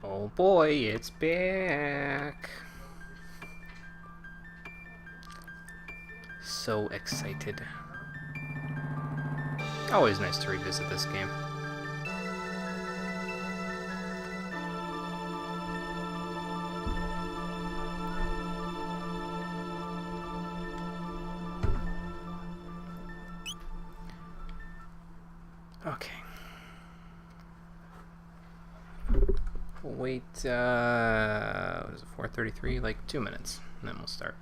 Oh boy, it's back. So excited. Always nice to revisit this game. Okay. We'll wait, what is it, 4:33? Like 2 minutes, and then we'll start.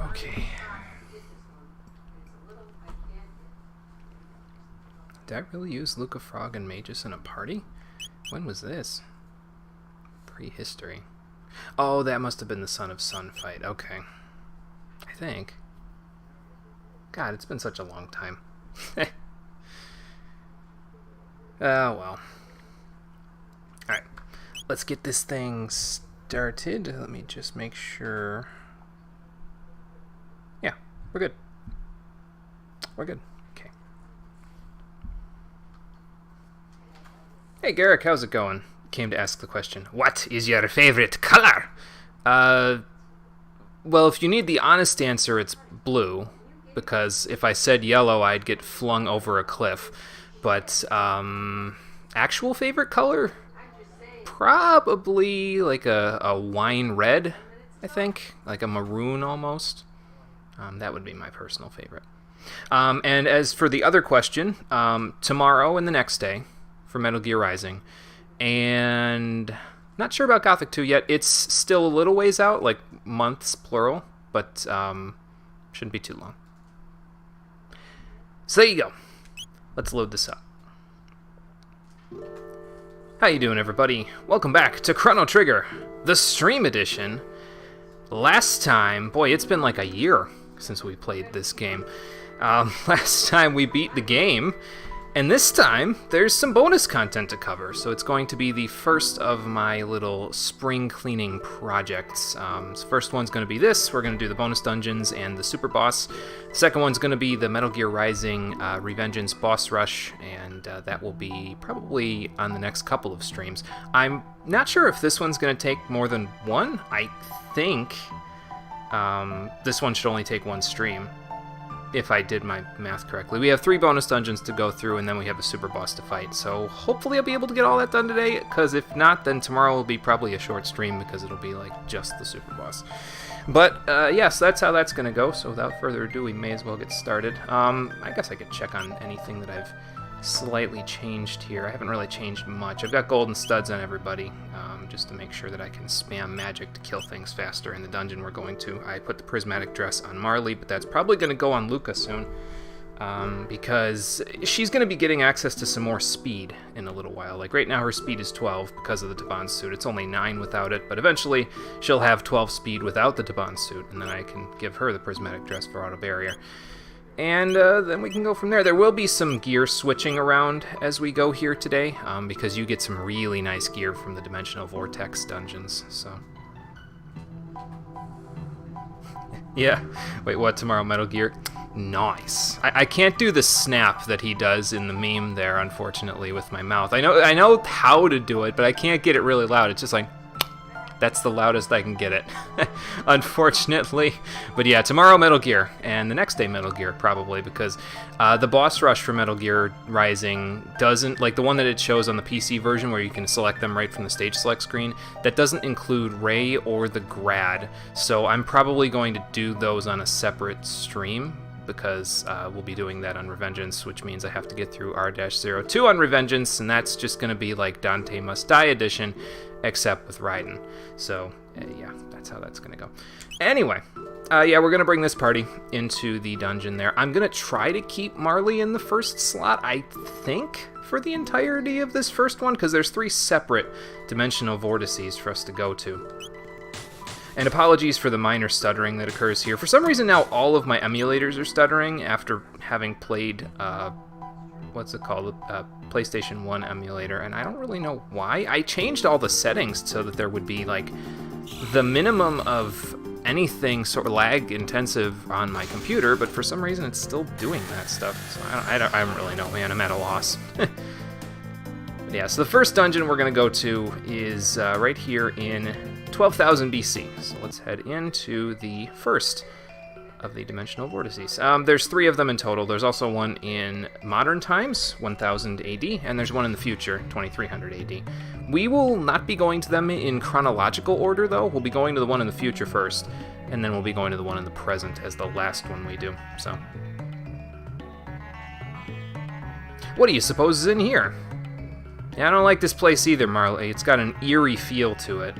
Okay. Did I really use Luca Frog and Magus in a party? When was this? Prehistory. Oh, that must have been the Son of Sun fight. Okay. I think. God, it's been such a long time. Oh, well. Alright. Let's get this thing started. Let me just make sure. Yeah, we're good. We're good. Okay. Hey, Garrick, how's it going? Came to ask the question. What is your favorite color? Well, if you need the honest answer, it's blue. Because if I said yellow, I'd get flung over a cliff. But, actual favorite color? Probably like a wine red. I think. Like a maroon almost. That would be my personal favorite. And as for the other question, tomorrow and the next day for Metal Gear Rising. And not sure about Gothic 2 yet. It's still a little ways out, like months, plural. But shouldn't be too long. So there you go. Let's load this up. How you doing, everybody? Welcome back to Chrono Trigger, the Stream Edition. Last time, boy, it's been like a year since we played this game. Last time we beat the game, and this time there's some bonus content to cover, so it's going to be the first of my little spring cleaning projects. So first one's going to be this. We're going to do the bonus dungeons and the super boss. The second one's going to be the Metal Gear Rising Revengeance boss rush, and that will be probably on the next couple of streams. I'm not sure if this one's going to take more than one. I think this one should only take one stream, if I did my math correctly. We have 3 bonus dungeons to go through, and then we have a super boss to fight. So hopefully I'll be able to get all that done today, because if not, then tomorrow will be probably a short stream, because it'll be like just the super boss. But yes, that's how that's going to go. So without further ado, we may as well get started. I guess I could check on anything that I've slightly changed here. I haven't really changed much. I've got golden studs on everybody, just to make sure that I can spam magic to kill things faster in the dungeon we're going to. I put the prismatic dress on Marley, but that's probably going to go on Luca soon, because she's going to be getting access to some more speed in a little while. Like right now her speed is 12 because of the Taban suit. It's only 9 without it, but eventually she'll have 12 speed without the Taban suit, and then I can give her the prismatic dress for auto barrier. And then we can go from there. There will be some gear switching around as we go here today, because you get some really nice gear from the Dimensional Vortex dungeons, so. Yeah. Wait, what? Tomorrow Metal Gear? Nice. I can't do the snap that he does in the meme there, unfortunately, with my mouth. I know how to do it, but I can't get it really loud. It's just like... That's the loudest I can get it, unfortunately. But yeah, tomorrow Metal Gear, and the next day Metal Gear, probably, because the boss rush for Metal Gear Rising doesn't, like the one that it shows on the PC version where you can select them right from the stage select screen, that doesn't include Ray or the Grad, so I'm probably going to do those on a separate stream, because we'll be doing that on Revengeance, which means I have to get through R-02 on Revengeance, and that's just going to be like Dante Must Die edition, except with Raiden. So, yeah, that's how that's going to go. Anyway, yeah, we're going to bring this party into the dungeon there. I'm going to try to keep Marley in the first slot, I think, for the entirety of this first one, because there's 3 separate dimensional vortices for us to go to. And apologies for the minor stuttering that occurs here. For some reason now all of my emulators are stuttering after having played, what's it called, PlayStation 1 emulator, and I don't really know why. I changed all the settings so that there would be like the minimum of anything sort of lag intensive on my computer, but for some reason it's still doing that stuff. So I don't really know, man. I'm at a loss. Yeah, so the first dungeon we're going to go to is right here in 12,000 BC. So let's head into the first of the dimensional vortices. There's 3 of them in total. There's also one in modern times, 1000 AD, and there's one in the future, 2300 AD. We will not be going to them in chronological order, though. We'll be going to the one in the future first, and then we'll be going to the one in the present as the last one we do. So, what do you suppose is in here? Yeah, I don't like this place either, Marley. It's got an eerie feel to it.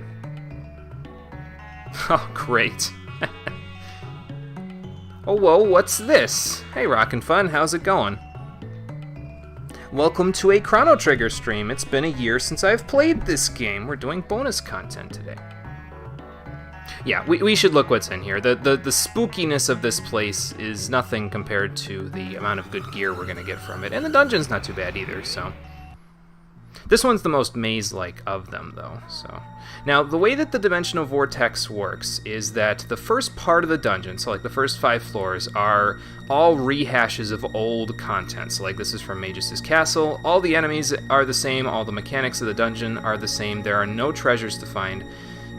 Oh, great. Oh, whoa, what's this? Hey, Rockin' Fun, how's it going? Welcome to a Chrono Trigger stream. It's been a year since I've played this game. We're doing bonus content today. Yeah, we should look what's in here. The spookiness of this place is nothing compared to the amount of good gear we're going to get from it. And the dungeon's not too bad either, so... This one's the most maze-like of them, though, so... Now, the way that the Dimensional Vortex works is that the first part of the dungeon, so like the first 5 floors, are all rehashes of old content. So like this is from Magus' castle. All the enemies are the same, all the mechanics of the dungeon are the same. There are no treasures to find.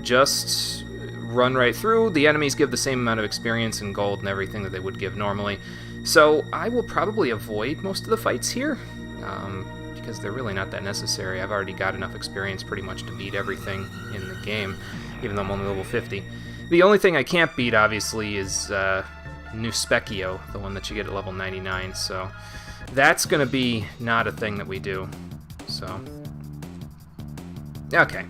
Just run right through. The enemies give the same amount of experience and gold and everything that they would give normally. So I will probably avoid most of the fights here. Because they're really not that necessary. I've already got enough experience pretty much to beat everything in the game, even though I'm only level 50. The only thing I can't beat, obviously, is New Specchio, the one that you get at level 99, so that's going to be not a thing that we do. So, okay.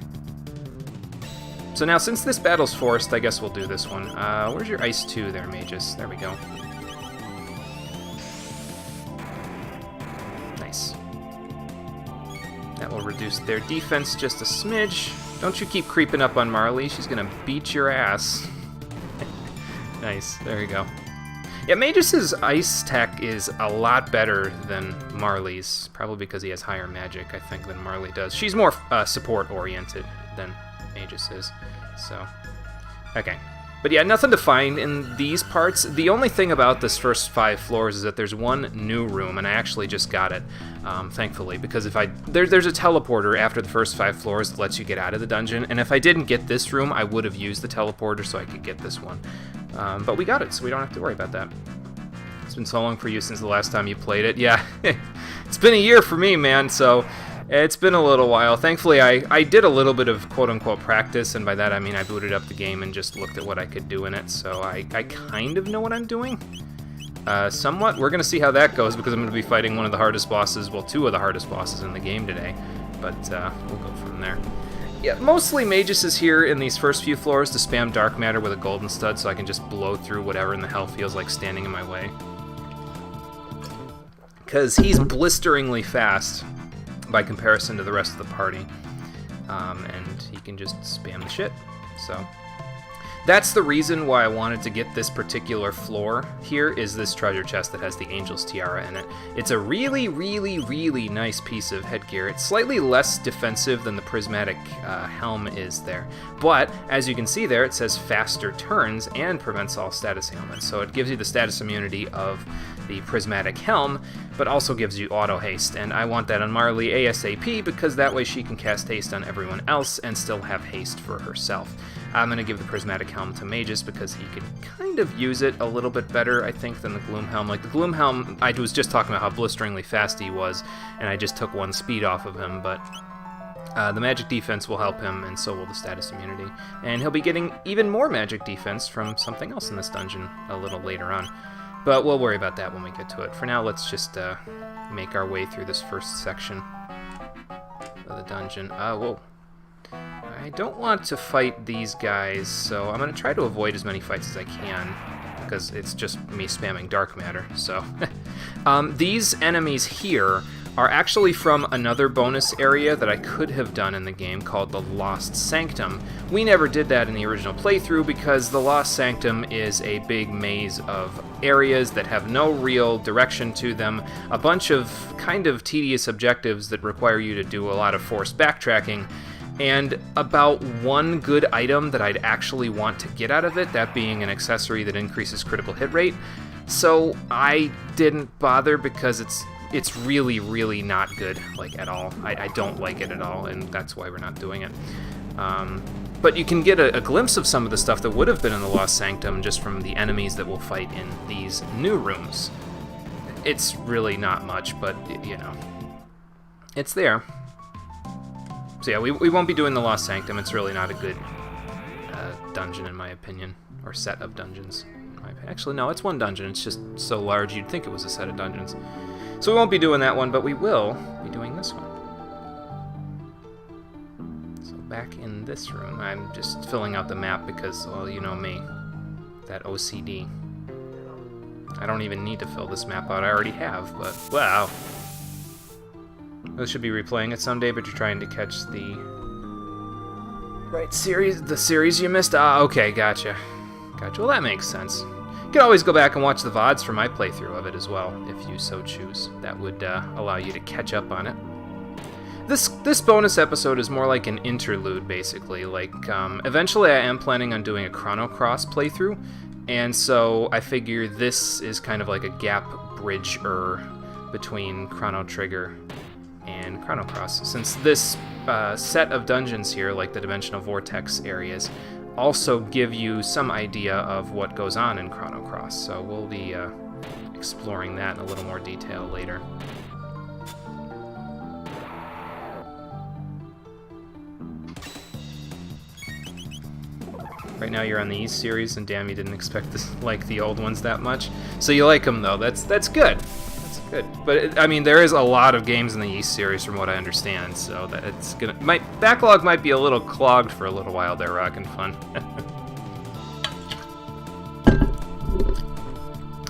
So now, since this battle's forced, I guess we'll do this one. Where's your Ice 2 there, Magus? There we go. Nice. That will reduce their defense just a smidge. Don't you keep creeping up on Marley. She's going to beat your ass. Nice. There you go. Yeah, Magus's ice tech is a lot better than Marley's, probably because he has higher magic, I think, than Marley does. She's more support-oriented than Magus is, so... Okay. But yeah, nothing to find in these parts. The only thing about this first 5 floors is that there's one new room, and I actually just got it, thankfully, because if there's a teleporter after the first 5 floors that lets you get out of the dungeon, and if I didn't get this room, I would have used the teleporter so I could get this one. But we got it, so we don't have to worry about that. It's been so long for you since the last time you played it. Yeah, it's been a year for me, man, so it's been a little while. Thankfully, I did a little bit of quote-unquote practice, and by that I mean I booted up the game and just looked at what I could do in it, so I kind of know what I'm doing. Somewhat. We're going to see how that goes, because I'm going to be fighting one of the hardest bosses, well, 2 of the hardest bosses in the game today, but we'll go from there. Yeah, mostly Magus is here in these first few floors to spam Dark Matter with a Golden Stud so I can just blow through whatever in the hell feels like standing in my way. Because he's blisteringly fast by comparison to the rest of the party. And he can just spam the shit, so... That's the reason why I wanted to get this particular floor here, is this treasure chest that has the Angel's Tiara in it. It's a really, really, really nice piece of headgear. It's slightly less defensive than the prismatic helm is there. But, as you can see there, it says faster turns and prevents all status ailments. So it gives you the status immunity of the prismatic helm, but also gives you auto haste. And I want that on Marley ASAP, because that way she can cast haste on everyone else and still have haste for herself. I'm going to give the Prismatic Helm to Magus because he can kind of use it a little bit better, I think, than the Gloom Helm. Like, the Gloom Helm, I was just talking about how blisteringly fast he was, and I just took 1 speed off of him, but the magic defense will help him, and so will the status immunity. And he'll be getting even more magic defense from something else in this dungeon a little later on. But we'll worry about that when we get to it. For now, let's just make our way through this first section of the dungeon. Whoa. I don't want to fight these guys, so I'm going to try to avoid as many fights as I can, because it's just me spamming Dark Matter, so... these enemies here are actually from another bonus area that I could have done in the game called the Lost Sanctum. We never did that in the original playthrough because the Lost Sanctum is a big maze of areas that have no real direction to them, a bunch of kind of tedious objectives that require you to do a lot of forced backtracking, and about 1 good item that I'd actually want to get out of it, that being an accessory that increases critical hit rate. So I didn't bother because it's really, really not good, like, at all. I don't like it at all, and that's why we're not doing it. But you can get a glimpse of some of the stuff that would have been in the Lost Sanctum just from the enemies that we'll fight in these new rooms. It's really not much, but, you know, it's there. So yeah, we won't be doing the Lost Sanctum. It's really not a good dungeon, in my opinion, or set of dungeons. Actually, no, it's 1 dungeon. It's just so large you'd think it was a set of dungeons. So we won't be doing that one, but we will be doing this one. So back in this room, I'm just filling out the map because, well, you know me, that OCD. I don't even need to fill this map out. I already have, but wow. I should be replaying it someday, but you're trying to catch the series you missed? Okay, gotcha. Well, that makes sense. You can always go back and watch the VODs for my playthrough of it as well, if you so choose. That would allow you to catch up on it. This bonus episode is more like an interlude, basically. Like, eventually I am planning on doing a Chrono Cross playthrough, and so I figure this is kind of like a gap bridge-er between Chrono Trigger and Chrono Cross, since this set of dungeons here, like the Dimensional Vortex areas, also give you some idea of what goes on in Chrono Cross, so we'll be exploring that in a little more detail later. Right now you're on the East series, and damn, you didn't expect to like the old ones that much. So you like them though. That's good. That's good. But I mean, there is a lot of games in the East series, from what I understand. So that it's gonna. My backlog might be a little clogged for a little while there, Rockin' Fun.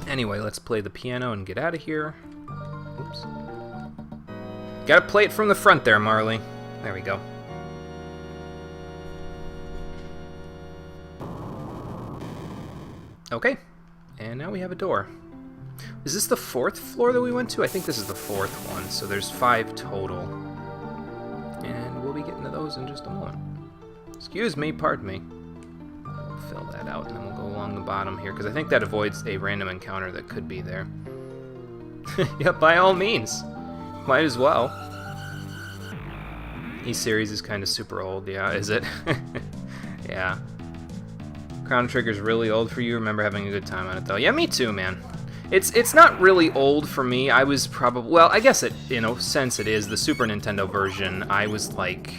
Anyway, let's play the piano and get out of here. Oops. Gotta play it from the front there, Marley. There we go. Okay, and now we have a door. Is this the 4th floor that we went to? I think this is the 4th one, so there's 5 total. And we'll be getting to those in just a moment. Excuse me, pardon me. We'll fill that out, and then we'll go along the bottom here, because I think that avoids a random encounter that could be there. Yeah, by all means. Might as well. E-Series is kind of super old, yeah, is it? Yeah. Chrono Trigger's really old for you. Remember having a good time on it, though. Yeah, me too, man. It's not really old for me. I was probably... Well, I guess it, in a sense it is. The Super Nintendo version, I was like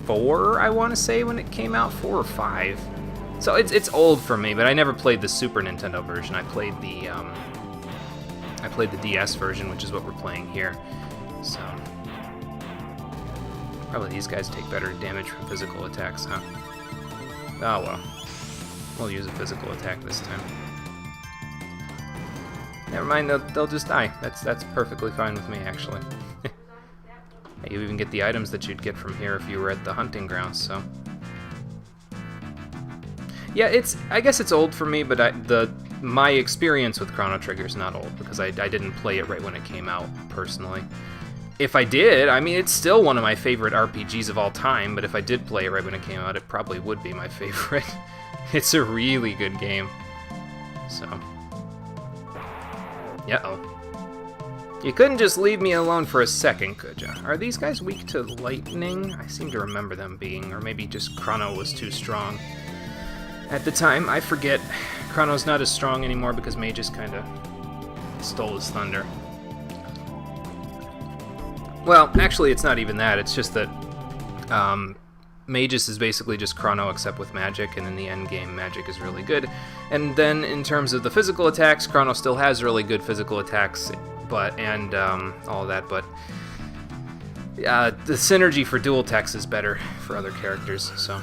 4, I want to say, when it came out. 4 or 5. So it's old for me, but I never played the Super Nintendo version. I played the DS version, which is what we're playing here. So... Probably these guys take better damage from physical attacks, huh? Oh, well. We'll use a physical attack this time. Never mind, they'll just die. That's perfectly fine with me, actually. You even get the items that you'd get from here if you were at the hunting grounds, so... Yeah, I guess it's old for me, but my experience with Chrono Trigger is not old, because I didn't play it right when it came out, personally. If I did, I mean, it's still one of my favorite RPGs of all time, but if I did play it right when it came out, it probably would be my favorite. It's a really good game. So. Uh-oh. You couldn't just leave me alone for a second, could ya? Are these guys weak to lightning? I seem to remember them being, or maybe just Chrono was too strong. At the time, I forget. Chrono's not as strong anymore because Magus kind of stole his thunder. Well, actually, it's not even that. It's just that Magus is basically just Chrono except with magic, and in the end game, magic is really good. And then in terms of the physical attacks, Chrono still has really good physical attacks, and all of that, but the synergy for dual techs is better for other characters, so...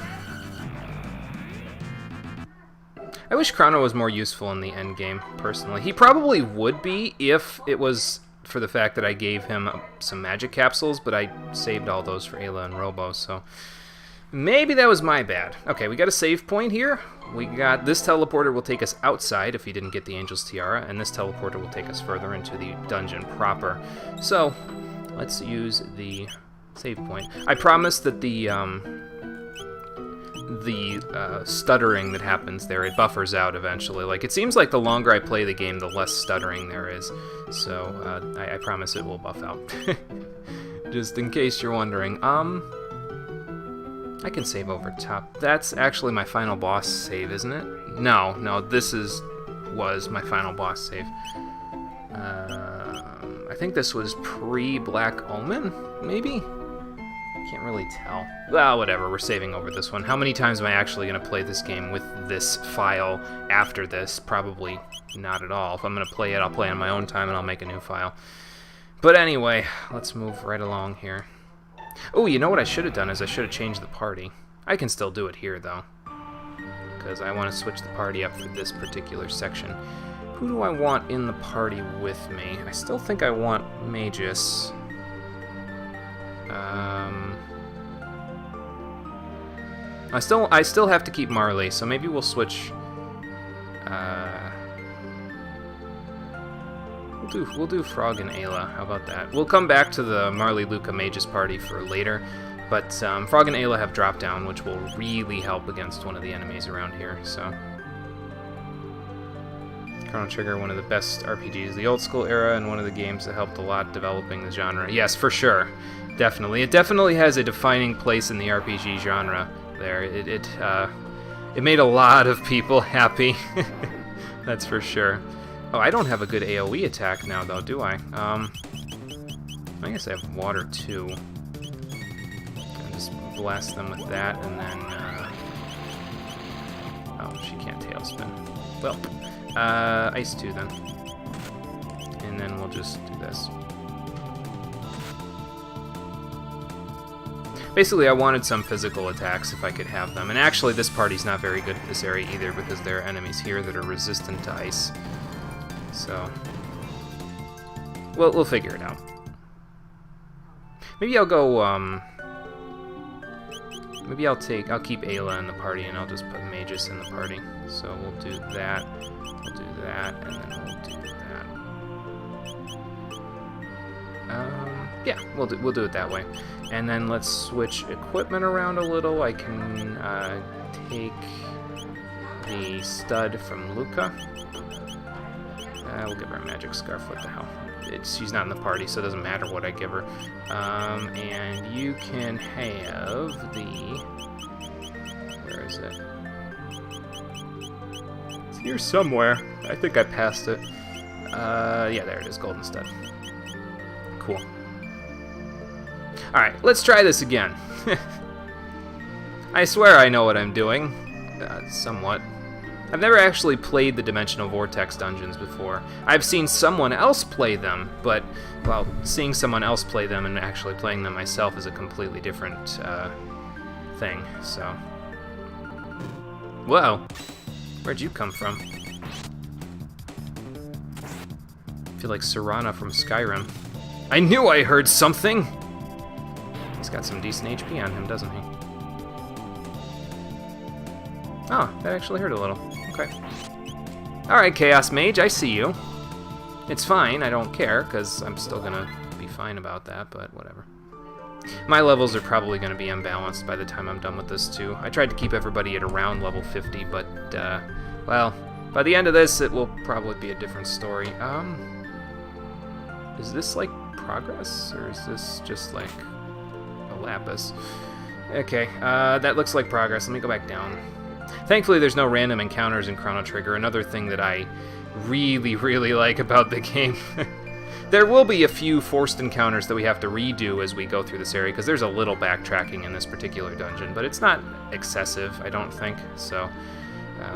I wish Chrono was more useful in the end game, personally. He probably would be if it was for the fact that I gave him some magic capsules, but I saved all those for Ayla and Robo, so... Maybe that was my bad. Okay, we got a save point here. We got this teleporter will take us outside if he didn't get the Angel's Tiara, and this teleporter will take us further into the dungeon proper. So, let's use the save point. I promise that the stuttering that happens there, it buffers out eventually. Like, it seems like the longer I play the game, the less stuttering there is. So, I promise it will buff out. Just in case you're wondering. I can save over top. That's actually my final boss save, isn't it? No, this was my final boss save. I think this was pre-Black Omen, maybe? Can't really tell. Well, whatever, we're saving over this one. How many times am I actually going to play this game with this file after this? Probably not at all. If I'm going to play it, I'll play on my own time and I'll make a new file. But anyway, let's move right along here. Oh, you know what I should have done is I should have changed the party. I can still do it here, though, because I want to switch the party up for this particular section. Who do I want in the party with me? I still think I want Magus. I still have to keep Marley, so maybe we'll switch. We'll do Frog and Ayla. How about that? We'll come back to the Marley Luca Magus party for later, but Frog and Ayla have drop down, which will really help against one of the enemies around here. So, Chrono Trigger, one of the best RPGs of the old school era, and one of the games that helped a lot developing the genre. Yes, for sure, definitely. It definitely has a defining place in the RPG genre. There, it made a lot of people happy. That's for sure. Oh, I don't have a good AoE attack now, though, do I? I guess I have water, too. I'll just blast them with that, and then... she can't tailspin. Well, Ice 2 then. And then we'll just do this. Basically, I wanted some physical attacks if I could have them. And actually, this party's not very good at this area either because there are enemies here that are resistant to ice. So, we'll figure it out. Maybe I'll go, maybe I'll keep Ayla in the party and I'll just put Magus in the party. So we'll do that, we'll do that, and then we'll do that. Yeah, we'll do it that way. And then let's switch equipment around a little. I can take the stud from Luca. We'll give her a magic scarf. What the hell? She's not in the party, so it doesn't matter what I give her. And you can have the... Where is it? It's here somewhere. I think I passed it. Yeah, there it is. Golden stud. Cool. Alright, let's try this again. I swear I know what I'm doing. Somewhat. I've never actually played the Dimensional Vortex dungeons before. I've seen someone else play them, but, well, seeing someone else play them and actually playing them myself is a completely different thing, so... Whoa! Where'd you come from? I feel like Serana from Skyrim. I knew I heard something! He's got some decent HP on him, doesn't he? Oh, that actually hurt a little. Okay. Alright, Chaos Mage, I see you. It's fine, I don't care, because I'm still gonna be fine about that, but whatever. My levels are probably gonna be unbalanced by the time I'm done with this, too. I tried to keep everybody at around level 50, but, well, by the end of this, it will probably be a different story. Is this, like, progress, or is this just, like... Lapis. Okay, that looks like progress. Let me go back down. Thankfully, there's no random encounters in Chrono Trigger, another thing that I really, really like about the game. There will be a few forced encounters that we have to redo as we go through this area, because there's a little backtracking in this particular dungeon, but it's not excessive, I don't think, so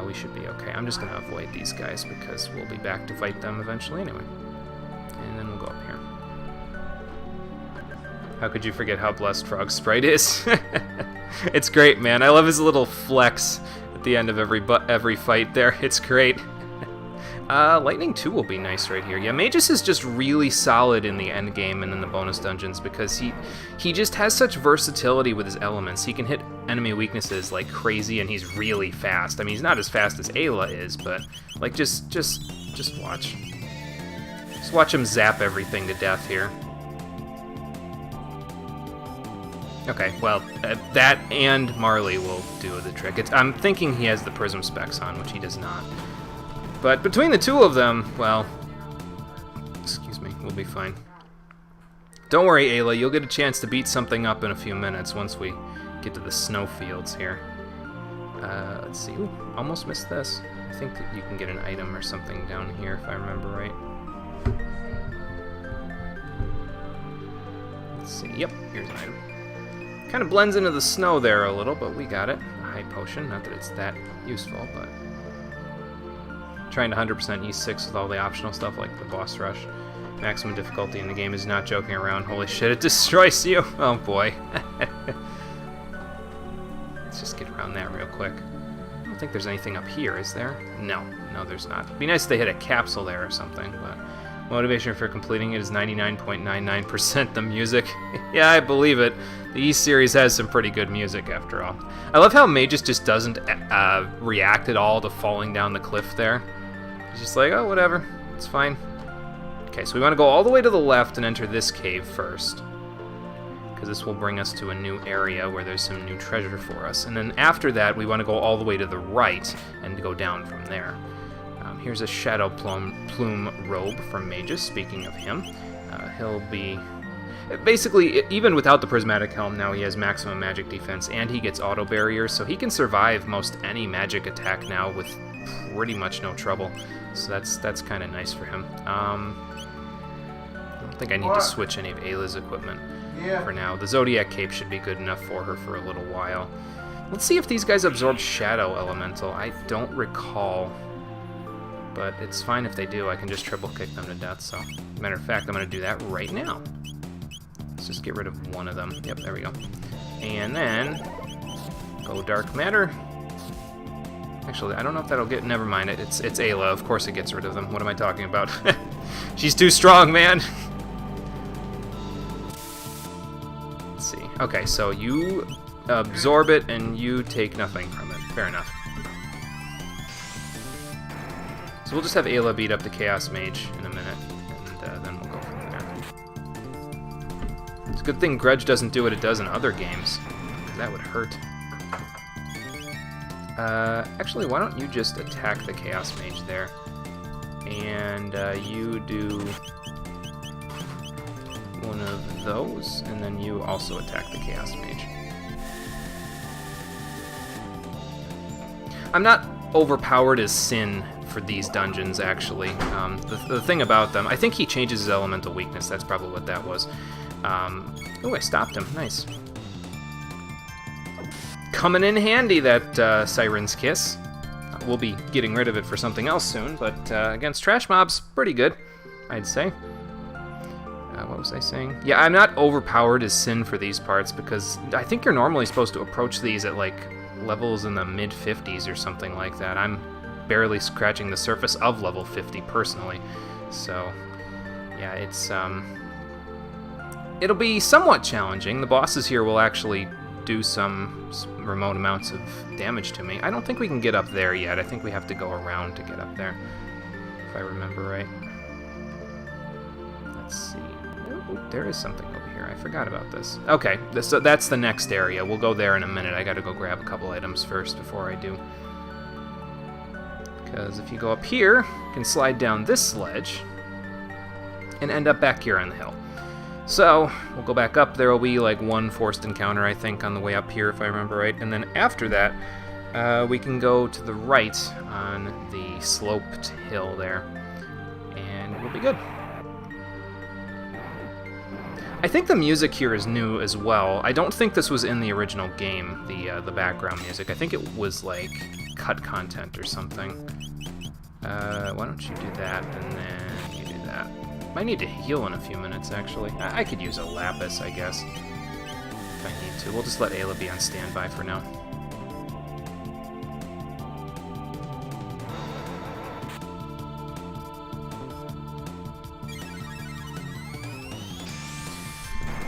we should be okay. I'm just going to avoid these guys, because we'll be back to fight them eventually anyway. And then we'll go up here. How could you forget how blessed Frog's sprite is? It's great, man. I love his little flex at the end of every fight there. It's great. Lightning 2 will be nice right here. Yeah, Magus is just really solid in the end game and in the bonus dungeons because he just has such versatility with his elements. He can hit enemy weaknesses like crazy, and he's really fast. I mean, he's not as fast as Ayla is, but like just watch. Just watch him zap everything to death here. Okay, well, that and Marley will do the trick. I'm thinking he has the Prism specs on, which he does not. But between the two of them, well, excuse me, we'll be fine. Don't worry, Ayla, you'll get a chance to beat something up in a few minutes once we get to the snowfields here. Let's see. Ooh, almost missed this. I think that you can get an item or something down here, if I remember right. Let's see. Yep, here's an item. Kind of blends into the snow there a little, but we got it. A high potion, not that it's that useful, but... Trying to 100% E6 with all the optional stuff like the boss rush. Maximum difficulty in the game is not joking around. Holy shit, it destroys you! Oh boy. Let's just get around that real quick. I don't think there's anything up here, is there? No, there's not. It'd be nice if they hit a capsule there or something, but... Motivation for completing it is 99.99% the music. Yeah, I believe it. The E series has some pretty good music, after all. I love how Magus just doesn't react at all to falling down the cliff there. He's just like, oh, whatever. It's fine. Okay, so we want to go all the way to the left and enter this cave first, because this will bring us to a new area where there's some new treasure for us. And then after that, we want to go all the way to the right and go down from there. Here's a Shadow Plume robe from Magus, speaking of him. He'll be... Basically, even without the Prismatic Helm, now he has maximum magic defense, and he gets auto barriers, so he can survive most any magic attack now with pretty much no trouble. So that's kind of nice for him. I don't think I need to switch any of Ayla's equipment for now. The Zodiac Cape should be good enough for her for a little while. Let's see if these guys absorb Shadow Elemental. I don't recall. But it's fine if they do. I can just triple kick them to death. So, matter of fact, I'm going to do that right now. Let's just get rid of one of them. Yep, there we go. And then, go Dark Matter. Actually, I don't know if that'll get... Never mind. It's Ayla. Of course it gets rid of them. What am I talking about? She's too strong, man. Let's see. Okay, so you absorb it and you take nothing from it. Fair enough. So we'll just have Ayla beat up the Chaos Mage in a minute, and then we'll go from there. It's a good thing Grudge doesn't do what it does in other games, because that would hurt. Actually, why don't you just attack the Chaos Mage there? And you do one of those, and then you also attack the Chaos Mage. I'm not overpowered as Sin for these dungeons, actually. The thing about them, I think he changes his elemental weakness. That's probably what that was. Oh, I stopped him. Nice. Coming in handy, that Siren's Kiss. We'll be getting rid of it for something else soon, but against trash mobs, pretty good, I'd say. What was I saying? Yeah, I'm not overpowered as Sin for these parts, because I think you're normally supposed to approach these at, like, levels in the mid-50s or something like that. I'm barely scratching the surface of level 50, personally. So, yeah, it's, it'll be somewhat challenging. The bosses here will actually do some remote amounts of damage to me. I don't think we can get up there yet. I think we have to go around to get up there, if I remember right. Let's see. Oh, there is something over here. I forgot about this. Okay, so that's the next area. We'll go there in a minute. I gotta go grab a couple items first before I do. Because if you go up here, you can slide down this sledge and end up back here on the hill. So, we'll go back up. There will be like one forced encounter, I think, on the way up here, if I remember right. And then after that, we can go to the right on the sloped hill there, and we'll be good. I think the music here is new as well. I don't think this was in the original game, the background music. I think it was like cut content or something. Why don't you do that, and then you do that. Might need to heal in a few minutes, actually. I could use a Lapis, I guess, if I need to. We'll just let Ayla be on standby for now.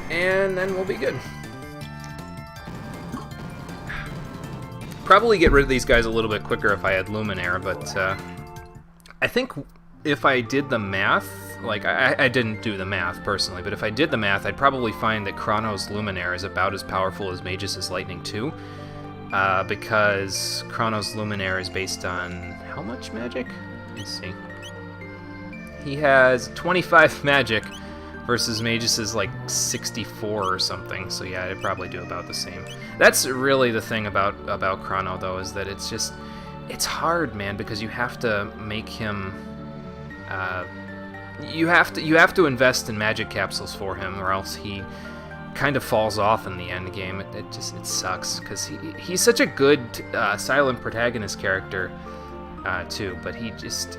And then we'll be good. Probably get rid of these guys a little bit quicker if I had Luminaire, but I think if I did the math, like, I didn't do the math personally, but if I did the math, I'd probably find that Chrono's Luminaire is about as powerful as Magus' Lightning 2, because Chrono's Luminaire is based on how much magic? Let's see. He has 25 magic versus Magus' like 64 or something, so yeah, it'd probably do about the same. That's really the thing about Chrono, though, is that it's hard, man, because you have to make him... You have to invest in magic capsules for him, or else he kind of falls off in the end game. It sucks, because he's such a good silent protagonist character too, but he just...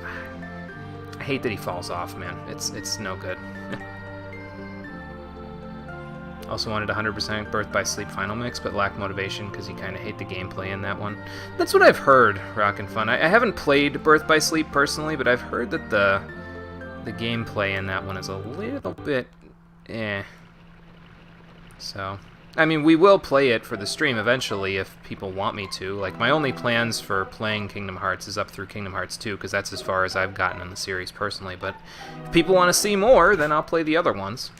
I hate that he falls off, man. It's no good. Also wanted 100% Birth by Sleep Final Mix, but lacked motivation because you kind of hate the gameplay in that one. That's what I've heard, Rockin' Fun. I haven't played Birth by Sleep personally, but I've heard that the gameplay in that one is a little bit eh. So, I mean, we will play it for the stream eventually if people want me to. Like, my only plans for playing Kingdom Hearts is up through Kingdom Hearts 2, because that's as far as I've gotten in the series personally. But if people want to see more, then I'll play the other ones.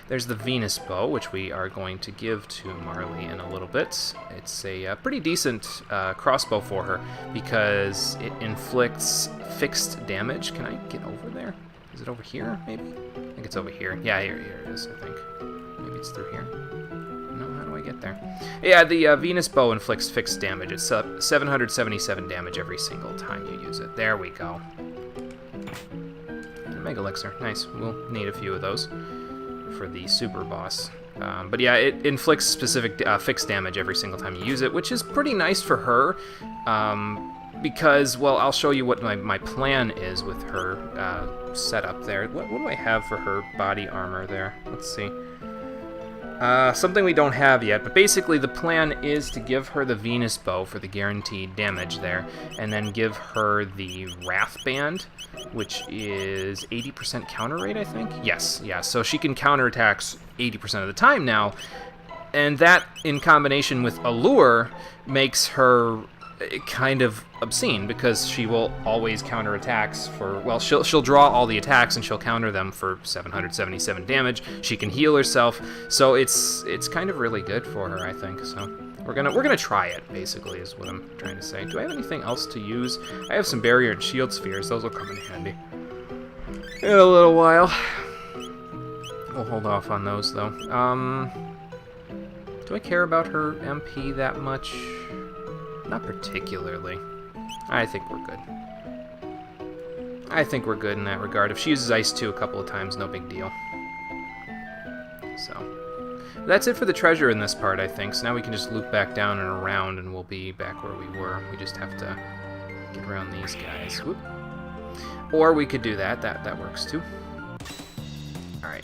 There's the Venus Bow, which we are going to give to Marley in a little bit. It's a pretty decent crossbow for her, because it inflicts fixed damage. Can I get over there? Is it over here, maybe? I think it's over here. Yeah, here it is, I think. Maybe it's through here. No, how do I get there? Yeah, the Venus Bow inflicts fixed damage. It's 777 damage every single time you use it. There we go. And a Mega Elixir. Nice. We'll need a few of those for the super boss. But yeah, it inflicts specific fixed damage every single time you use it, which is pretty nice for her. Because, well, I'll show you what my plan is with her setup there. What do I have for her body armor there? Let's see. Something we don't have yet, but basically the plan is to give her the Venus Bow for the guaranteed damage there, and then give her the Wrath Band, which is 80% counter rate, I think? Yes, yeah, so she can counterattacks 80% of the time now, and that, in combination with Allure, makes her kind of obscene, because she will always counter attacks for, well, she'll draw all the attacks and she'll counter them for 777 damage. She can heal herself, so it's kind of really good for her, I think. So we're gonna try it, basically, is what I'm trying to say. Do I have anything else to use? I have some barrier and shield spheres. Those will come in handy in a little while. We'll hold off on those though. Do I care about her MP that much? Not particularly. I think we're good. I think we're good in that regard. If she uses Ice 2 a couple of times, no big deal. So, that's it for the treasure in this part, I think. So now we can just loop back down and around, and we'll be back where we were. We just have to get around these guys. Whoop. Or we could do that. That works too. Alright,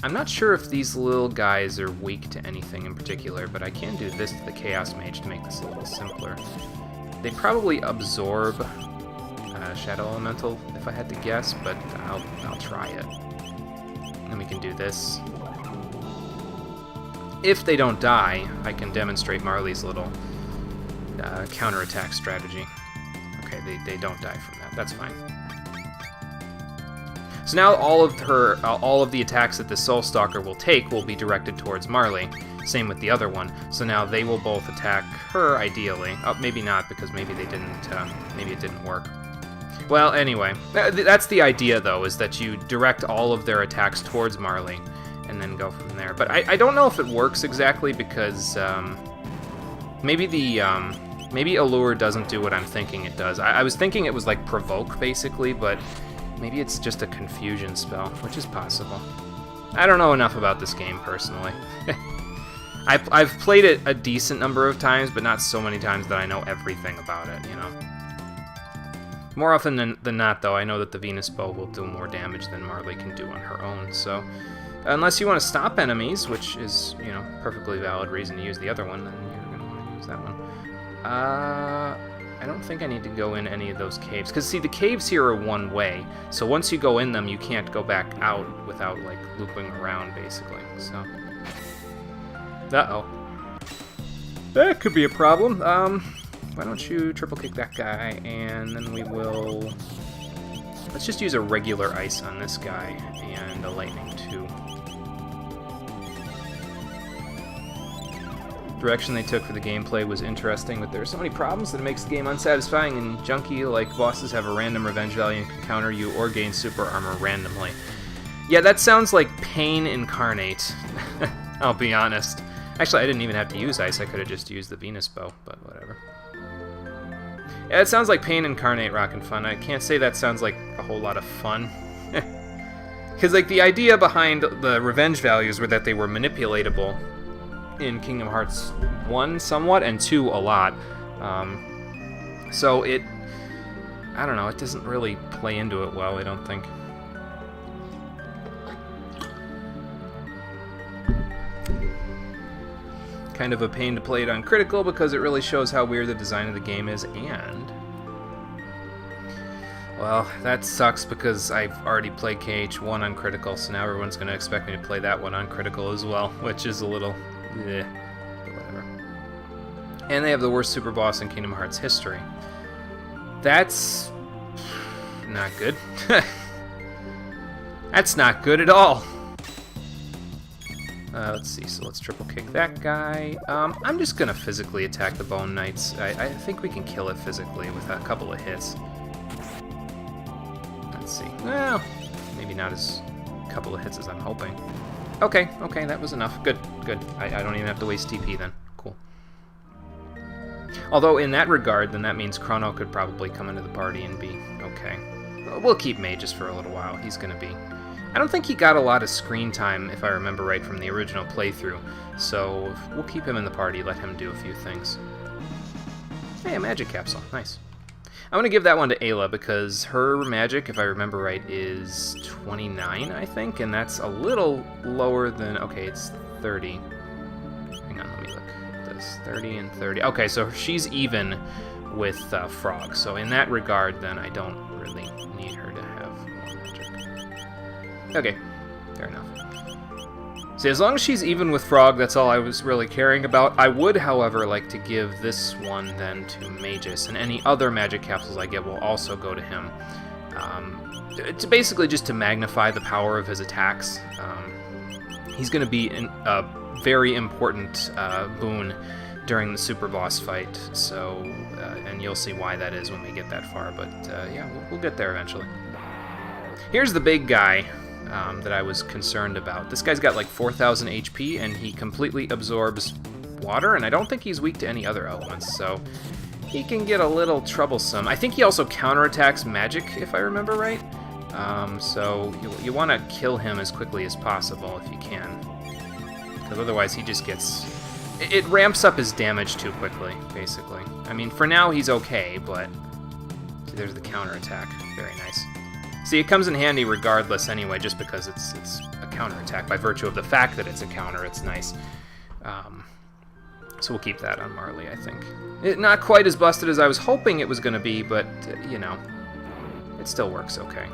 I'm not sure if these little guys are weak to anything in particular, but I can do this to the Chaos Mage to make this a little simpler. They probably absorb Shadow Elemental, if I had to guess, but I'll try it. And we can do this. If they don't die, I can demonstrate Marley's little counterattack strategy. Okay, they don't die from that. That's fine. So now all of the attacks that the Soul Stalker will take will be directed towards Marley. Same with the other one. So now they will both attack her, ideally. Oh, maybe not, because maybe they didn't. Maybe it didn't work. Well, anyway, that's the idea, though, is that you direct all of their attacks towards Marley, and then go from there. But I don't know if it works exactly, because maybe maybe Allure doesn't do what I'm thinking it does. I was thinking it was like Provoke, basically, but maybe it's just a confusion spell, which is possible. I don't know enough about this game, personally. I've played it a decent number of times, but not so many times that I know everything about it, you know? More often than not, though, I know that the Venus Bow will do more damage than Marley can do on her own, so... Unless you want to stop enemies, which is, you know, perfectly valid reason to use the other one, then you're going to want to use that one. I don't think I need to go in any of those caves. Because, see, the caves here are one way. So once you go in them, you can't go back out without, like, looping around, basically. So... Uh-oh. That could be a problem. Why don't you triple kick that guy, and then we will... Let's just use a regular ice on this guy, and a lightning, too. Direction they took for the gameplay was interesting, but there are so many problems that it makes the game unsatisfying and junky, like bosses have a random revenge value and can counter you or gain super armor randomly. Yeah, that sounds like pain incarnate, I'll be honest. Actually, I didn't even have to use ice, I could have just used the Venus Bow, but whatever. Yeah, it sounds like pain incarnate, Rockin' Fun. I can't say that sounds like a whole lot of fun. Because, like, the idea behind the revenge values were that they were manipulatable in Kingdom Hearts 1 somewhat, and 2 a lot. So it... I don't know, it doesn't really play into it well, I don't think. Kind of a pain to play it on critical because it really shows how weird the design of the game is, and... Well, that sucks because I've already played KH1 on critical, so now everyone's going to expect me to play that one on critical as well, which is a little... eh, whatever. And they have the worst super boss in Kingdom Hearts history. That's... not good. That's not good at all. Let's see, so let's triple kick that guy. I'm just gonna physically attack the Bone Knights. I think we can kill it physically with a couple of hits. Let's see. Well, maybe not as a couple of hits as I'm hoping. Okay, that was enough. Good. I don't even have to waste TP then. Cool. Although, in that regard, then that means Chrono could probably come into the party and be okay. We'll keep Magus for a little while. He's gonna be I don't think he got a lot of screen time, if I remember right, from the original playthrough. So we'll keep him in the party, let him do a few things. Hey, a magic capsule. Nice. I'm going to give that one to Ayla because her magic, if I remember right, is 29, I think, and that's a little lower than... Okay, it's 30. Hang on, let me look. This 30 and 30. Okay, so she's even with Frog. So in that regard, then, I don't really need her to have more magic. Okay, fair enough. See, as long as she's even with Frog, that's all I was really caring about. I would, however, like to give this one then to Magus, and any other magic capsules I get will also go to him. It's basically just to magnify the power of his attacks. He's going to be a very important boon during the super boss fight, so and you'll see why that is when we get that far, but yeah, we'll get there eventually. Here's the big guy that I was concerned about. This guy's got like 4,000 HP, and he completely absorbs water, and I don't think he's weak to any other elements, so he can get a little troublesome. I think he also counterattacks magic, if I remember right, so you want to kill him as quickly as possible if you can, because otherwise he just gets... It ramps up his damage too quickly, basically. I mean, for now he's okay, but... See, there's the counterattack. Very nice. See, it comes in handy regardless anyway, just because it's a counterattack. By virtue of the fact that it's a counter, it's nice. So we'll keep that on Marley, I think. Not quite as busted as I was hoping it was going to be, but, you know, it still works okay.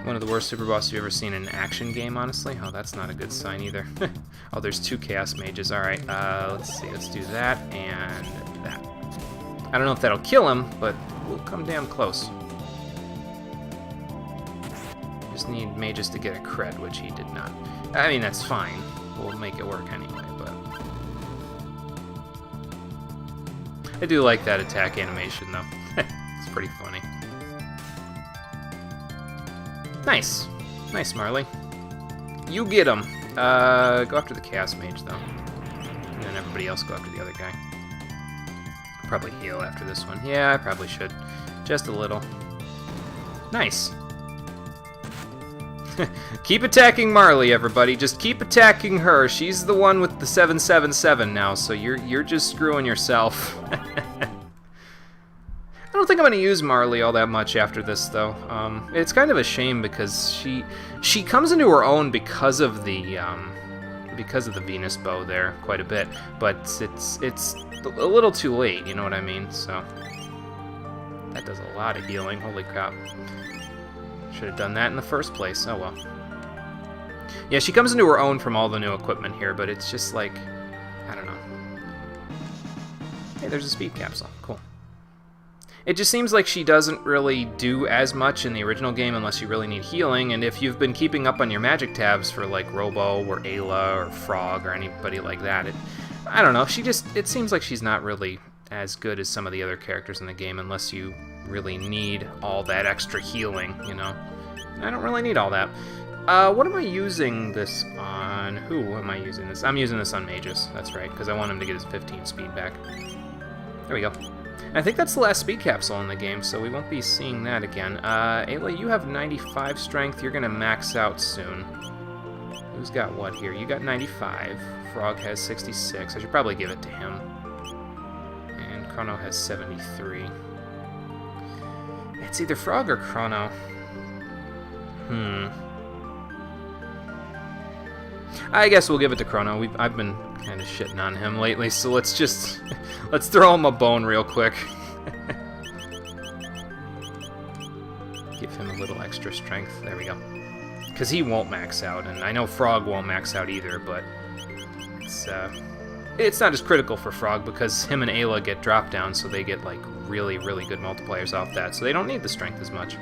One of the worst super bosses you've ever seen in an action game, honestly. Oh, that's not a good sign either. Oh, there's 2 Chaos Mages. Alright, let's see. Let's do that and that. I don't know if that'll kill him, but we'll come damn close. Just need Mages to get a crit, which he did not. I mean, that's fine. We'll make it work anyway, but... I do like that attack animation, though. It's pretty funny. Nice. Nice, Marley. You get him. Go after the Chaos Mage, though. And then everybody else go after the other guy. Probably heal after this one. Yeah, I probably should. Just a little. Nice. Keep attacking Marley, everybody. Just keep attacking her. She's the one with the 777 now, so you're just screwing yourself. I don't think I'm going to use Marley all that much after this, though. It's kind of a shame because she comes into her own because of the Venus bow there quite a bit, but it's a little too late, you know what I mean? So that does a lot of healing. Holy crap! Should have done that in the first place. Oh well. Yeah, she comes into her own from all the new equipment here, but it's just like, I don't know. Hey, there's a speed capsule. Cool. It just seems like she doesn't really do as much in the original game unless you really need healing, and if you've been keeping up on your magic tabs for like Robo or Ayla or Frog or anybody like that, I don't know, it seems like she's not really as good as some of the other characters in the game unless you really need all that extra healing, you know? I don't really need all that. What am I using this on? Who am I using this? I'm using this on Magus, that's right, because I want him to get his 15 speed back. There we go. I think that's the last speed capsule in the game, so we won't be seeing that again. Ayla, you have 95 strength. You're going to max out soon. Who's got what here? You got 95. Frog has 66. I should probably give it to him. And Chrono has 73. It's either Frog or Chrono. I guess we'll give it to Chrono. I've been kind of shitting on him lately, so let's throw him a bone real quick. Give him a little extra strength. There we go. Because he won't max out, and I know Frog won't max out either, but it's not as critical for Frog because him and Ayla get drop down, so they get like really, really good multipliers off that, so they don't need the strength as much.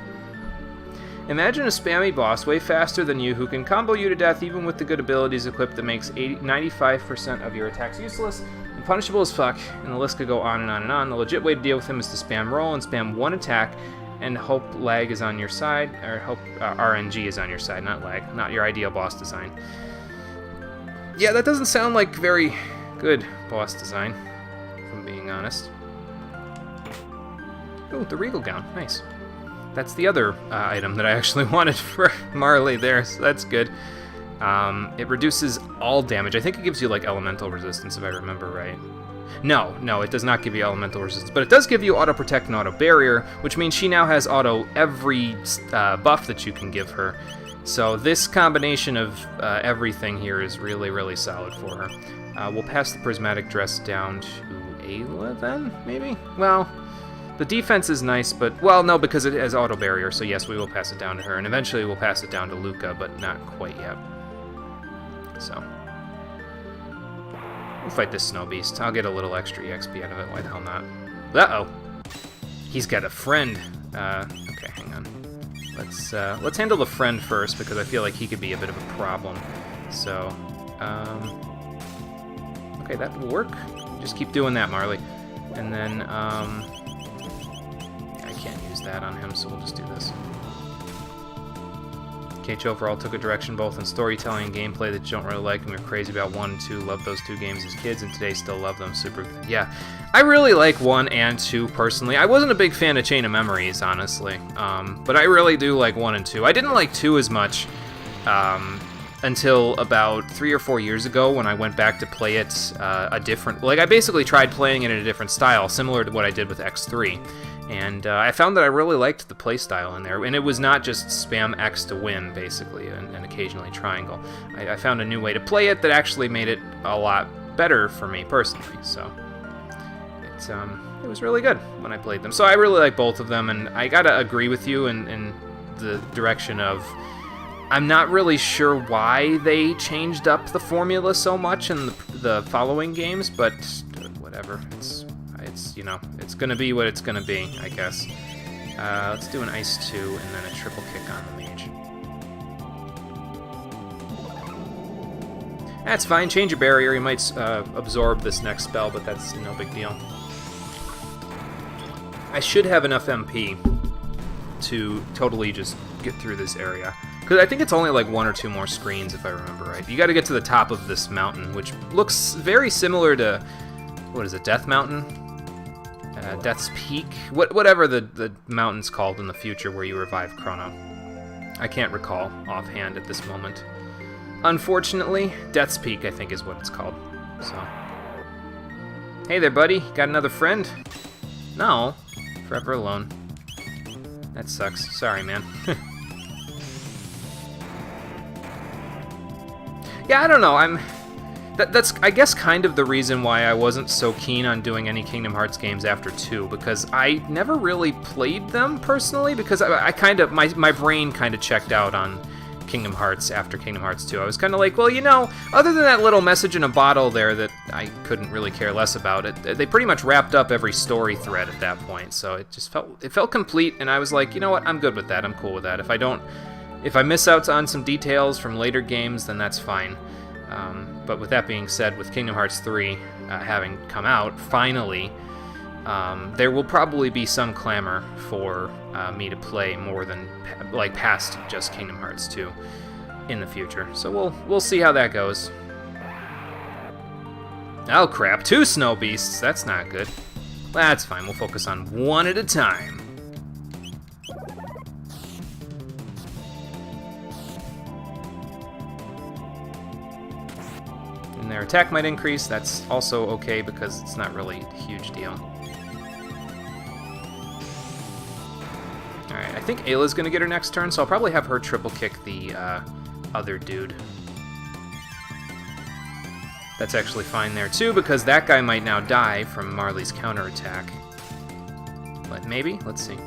Imagine a spammy boss way faster than you who can combo you to death even with the good abilities equipped that makes 95% of your attacks useless and punishable as fuck, and the list could go on and on and on. The legit way to deal with him is to spam roll and spam one attack and hope lag is on your side, or hope RNG is on your side, not lag, not your ideal boss design. Yeah, that doesn't sound like very good boss design, if I'm being honest. Oh, the Regal Gown. Nice. That's the other item that I actually wanted for Marley there, so that's good. It reduces all damage. I think it gives you, like, elemental resistance, if I remember right. No, it does not give you elemental resistance, but it does give you auto protect and auto barrier, which means she now has auto every buff that you can give her. So this combination of everything here is really, really solid for her. We'll pass the prismatic dress down to Ayla then, maybe? Well, the defense is nice, but, well, no, because it has auto barrier, so yes, we will pass it down to her, and eventually we'll pass it down to Luca, but not quite yet. So we'll fight this snow beast. I'll get a little extra EXP out of it. Why the hell not? Uh-oh. He's got a friend. Okay, hang on. Let's handle the friend first, because I feel like he could be a bit of a problem. So, okay, that will work. Just keep doing that, Marley. And then, I can't use that on him, so we'll just do this. KH overall took a direction both in storytelling and gameplay that you don't really like, and we were crazy about 1 and 2, loved those 2 games as kids, and today still love them. Super. Yeah, I really like 1 and 2 personally. I wasn't a big fan of Chain of Memories, honestly, but I really do like 1 and 2. I didn't like 2 as much until about 3 or 4 years ago when I went back to play it a different... Like, I basically tried playing it in a different style, similar to what I did with X3. And I found that I really liked the playstyle in there, and it was not just spam X to win, basically, and occasionally triangle. I found a new way to play it that actually made it a lot better for me personally, so it was really good when I played them. So I really like both of them, and I gotta agree with you in the direction of I'm not really sure why they changed up the formula so much in the following games, but whatever. It's you know, it's gonna be what it's gonna be, I guess. Let's do an Ice 2 and then a triple kick on the mage. That's fine. Change your barrier. You might absorb this next spell, but that's no big deal. I should have enough MP to totally just get through this area. Because I think it's only like 1 or 2 more screens, if I remember right. You gotta get to the top of this mountain, which looks very similar to, what is it, Death Mountain? Death's Peak? Whatever the mountain's called in the future where you revive Chrono. I can't recall offhand at this moment. Unfortunately, Death's Peak, I think, is what it's called. So, hey there, buddy. Got another friend? No. Forever alone. That sucks. Sorry, man. Yeah, I don't know. That's, I guess, kind of the reason why I wasn't so keen on doing any Kingdom Hearts games after 2, because I never really played them, personally, because I kind of, my brain kind of checked out on Kingdom Hearts after Kingdom Hearts 2. I was kind of like, well, you know, other than that little message in a bottle there that I couldn't really care less about, they pretty much wrapped up every story thread at that point, so it just felt complete, and I was like, you know what, I'm good with that, I'm cool with that. If I miss out on some details from later games, then that's fine. But with that being said, with Kingdom Hearts 3 having come out, finally, there will probably be some clamor for me to play more than, like, past just Kingdom Hearts 2 in the future. So we'll see how that goes. Oh crap, 2 snow beasts, that's not good. That's fine, we'll focus on 1 at a time. Their attack might increase. That's also okay because it's not really a huge deal. Alright, I think Ayla's gonna get her next turn, so I'll probably have her triple kick the other dude. That's actually fine there too, because that guy might now die from Marley's counterattack. But maybe? Let's see.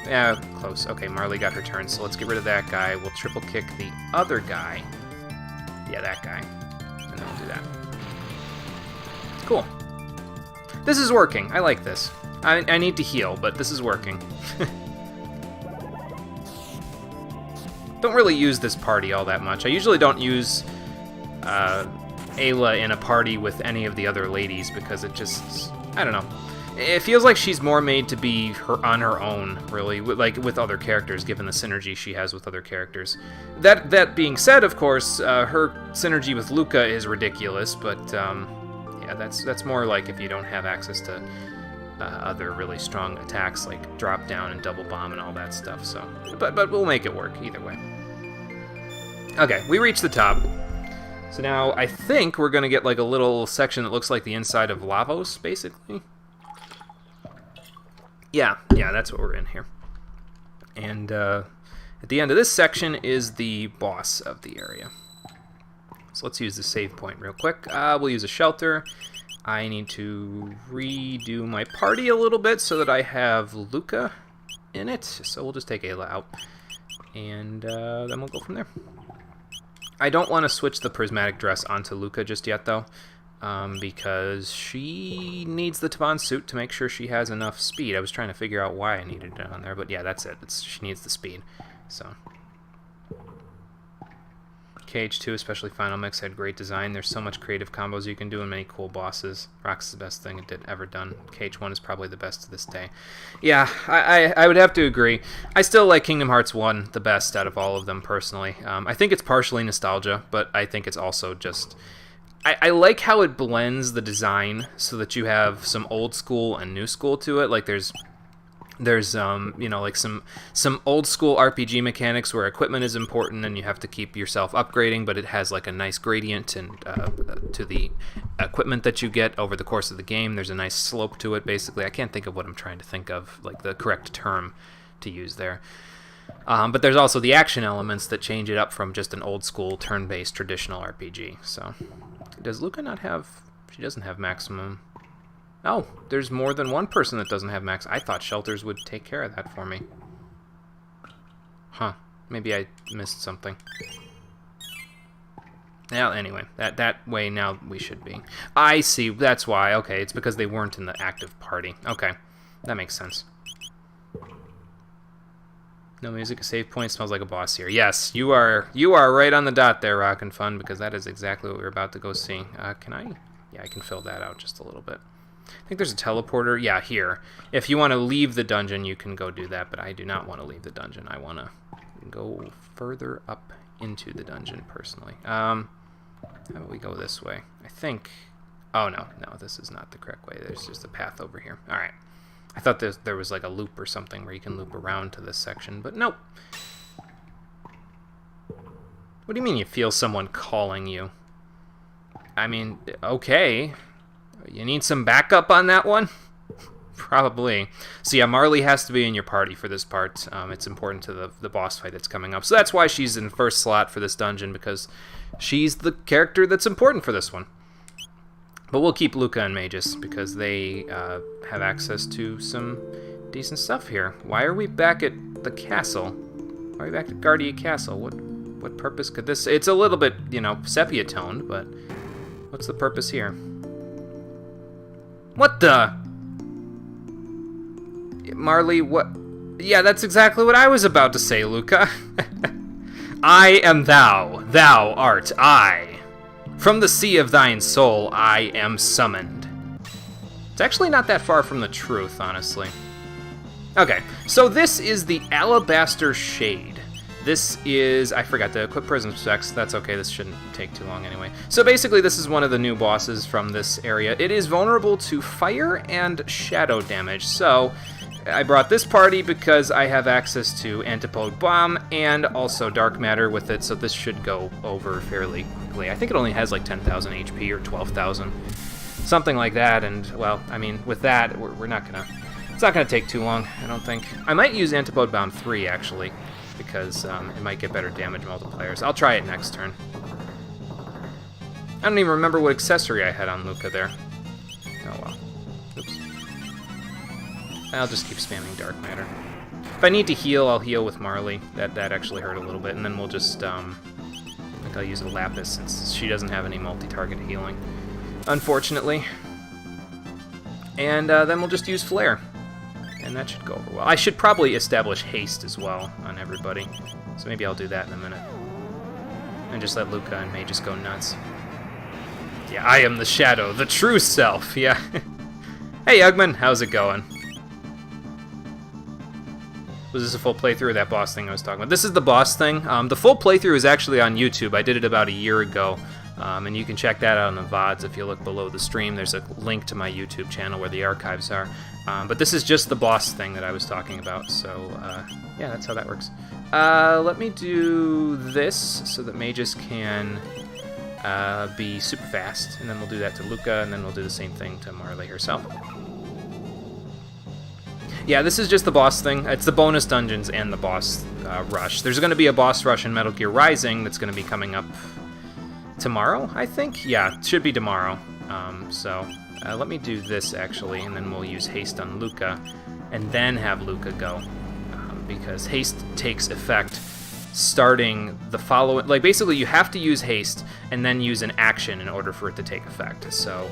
Yeah, close. Okay, Marley got her turn, so let's get rid of that guy. We'll triple kick the other guy. Yeah, that guy. And then we'll do that. Cool. This is working. I like this. I need to heal, but this is working. Don't really use this party all that much. I usually don't use Ayla in a party with any of the other ladies because it just... I don't know. It feels like she's more made to be on her own, really, with other characters, given the synergy she has with other characters. That being said, of course, her synergy with Luca is ridiculous, but yeah, that's more like if you don't have access to other really strong attacks like drop down and double bomb and all that stuff. So, but we'll make it work either way. Okay, we reached the top. So now I think we're gonna get like a little section that looks like the inside of Lavos, basically. Yeah, that's what we're in here. And at the end of this section is the boss of the area. So let's use the save point real quick. We'll use a shelter. I need to redo my party a little bit so that I have Luca in it. So we'll just take Ayla out. And then we'll go from there. I don't want to switch the prismatic dress onto Luca just yet, though. Because she needs the Taban suit to make sure she has enough speed. I was trying to figure out why I needed it on there, but yeah, that's it. She needs the speed. So KH2, especially Final Mix, had great design. There's so much creative combos you can do and many cool bosses. Rock's the best thing it ever done. KH1 is probably the best to this day. Yeah, I would have to agree. I still like Kingdom Hearts 1 the best out of all of them, personally. I think it's partially nostalgia, but I think it's also just... I like how it blends the design so that you have some old school and new school to it. Like there's you know, like some old school RPG mechanics where equipment is important and you have to keep yourself upgrading, but it has like a nice gradient and to the equipment that you get over the course of the game. There's a nice slope to it, basically. I can't think of what I'm trying to think of, like the correct term to use there. But there's also the action elements that change it up from just an old school turn-based traditional RPG. So, does Luca not have... She doesn't have maximum... Oh, there's more than one person that doesn't have max. I thought shelters would take care of that for me. Huh. Maybe I missed something. Now, anyway, that way now we should be. I see. That's why. Okay, it's because they weren't in the active party. Okay, that makes sense. No music, a save point, smells like a boss here. Yes, you are right on the dot there, Rockin' Fun, because that is exactly what we're about to go see. Can I? Yeah, I can fill that out just a little bit. I think there's a teleporter. Yeah, here. If you want to leave the dungeon, you can go do that, but I do not want to leave the dungeon. I want to go further up into the dungeon, personally. How about we go this way? I think... Oh, no, this is not the correct way. There's just a path over here. All right. I thought there was like a loop or something where you can loop around to this section, but nope. What do you mean you feel someone calling you? I mean, okay. You need some backup on that one? Probably. So yeah, Marley has to be in your party for this part. It's important to the boss fight that's coming up. So that's why she's in first slot for this dungeon, because she's the character that's important for this one. But we'll keep Luca and Magus because they have access to some decent stuff here. Why are we back at the castle? Why are we back at Guardia Castle? What purpose could this... It's a little bit, you know, sepia-toned, but what's the purpose here? What the... Marley, what... Yeah, that's exactly what I was about to say, Luca. I am thou. Thou art I. From the sea of thine soul, I am summoned. It's actually not that far from the truth, honestly. Okay, so this is the Alabaster Shade. This is... I forgot to equip Prism Specs. That's okay, this shouldn't take too long anyway. So basically, this is one of the new bosses from this area. It is vulnerable to fire and shadow damage, so... I brought this party because I have access to Antipode Bomb and also Dark Matter with it, so this should go over fairly quickly. I think it only has like 10,000 HP or 12,000, something like that, and, well, I mean, with that, we're not gonna... It's not gonna take too long, I don't think. I might use Antipode Bomb 3, actually, because it might get better damage multipliers. I'll try it next turn. I don't even remember what accessory I had on Luca there. Oh, well. Oops. I'll just keep spamming Dark Matter. If I need to heal, I'll heal with Marley. That actually hurt a little bit, and then we'll just, I think I'll use a Lapis since she doesn't have any multi-target healing, unfortunately. And then we'll just use Flare, and that should go over well. I should probably establish Haste as well on everybody, so maybe I'll do that in a minute. And just let Luca and May just go nuts. Yeah, I am the Shadow, the true self, yeah. Hey, Ugman, how's it going? Was this a full playthrough of that boss thing I was talking about? This is the boss thing. The full playthrough is actually on YouTube. I did it about a year ago. And you can check that out on the VODs if you look below the stream. There's a link to my YouTube channel where the archives are. But this is just the boss thing that I was talking about, so yeah, that's how that works. Let me do this so that Magus can be super fast, and then we'll do that to Luca, and then we'll do the same thing to Marley herself. Yeah, this is just the boss thing. It's the bonus dungeons and the boss rush. There's going to be a boss rush in Metal Gear Rising that's going to be coming up tomorrow, I think? Yeah, it should be tomorrow. So let me do this, actually, and then we'll use haste on Luca, and then have Luca go. Because haste takes effect starting the following... Like, basically, you have to use haste and then use an action in order for it to take effect. So,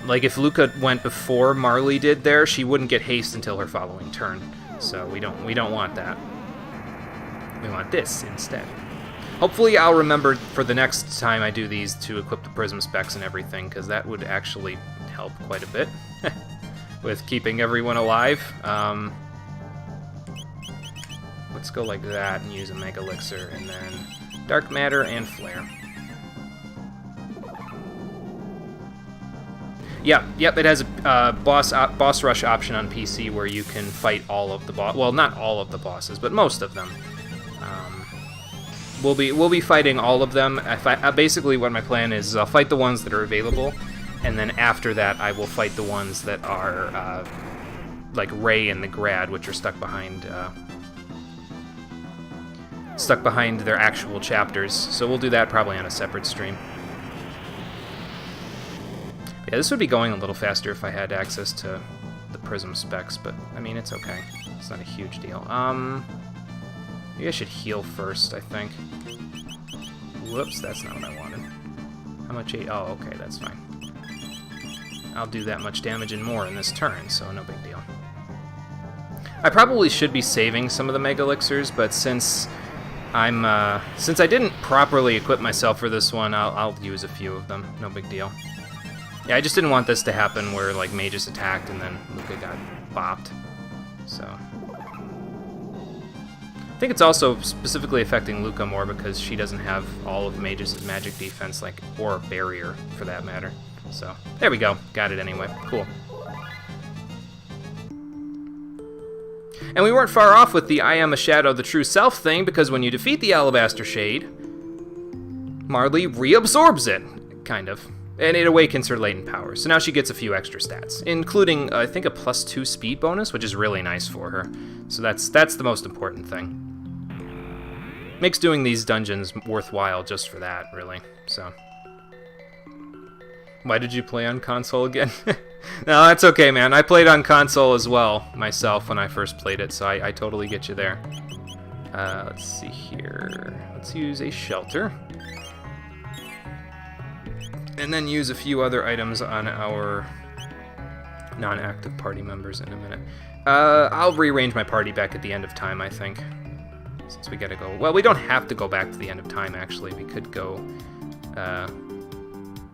like, if Luca went before Marley did there, she wouldn't get haste until her following turn. So we don't want that. We want this instead. Hopefully I'll remember for the next time I do these to equip the prism specs and everything, because that would actually help quite a bit with keeping everyone alive. Let's go like that and use a Mega Elixir, and then Dark Matter and Flare. Yep, it has a boss rush option on PC where you can fight all of the well, not all of the bosses, but most of them. We'll be fighting all of them. Basically, what my plan is I'll fight the ones that are available, and then after that, I will fight the ones that are like Ray and the Grad, which are stuck behind their actual chapters. So we'll do that probably on a separate stream. Yeah, this would be going a little faster if I had access to the prism specs, but I mean, it's okay. It's not a huge deal. Maybe I should heal first, I think. Whoops, that's not what I wanted. How much? Oh, okay, that's fine. I'll do that much damage and more in this turn, so no big deal. I probably should be saving some of the Mega Elixirs, but since I didn't properly equip myself for this one, I'll use a few of them. No big deal. Yeah, I just didn't want this to happen where, like, Magus attacked and then Luca got bopped. So I think it's also specifically affecting Luca more because she doesn't have all of Magus's magic defense, like, or barrier, for that matter. So, there we go. Got it anyway. Cool. And we weren't far off with the I am a shadow, the true self thing, because when you defeat the Alabaster Shade, Marley reabsorbs it, kind of. And it awakens her latent powers. So now she gets a few extra stats, including, I think, a +2 speed bonus, which is really nice for her. So that's the most important thing. Makes doing these dungeons worthwhile just for that, really. So, why did you play on console again? No, that's okay, man. I played on console as well, myself, when I first played it, so I totally get you there. Let's see here. Let's use a shelter. And then use a few other items on our non-active party members in a minute. I'll rearrange my party back at the end of time, I think. Since we gotta go... Well, we don't have to go back to the end of time, actually. We could go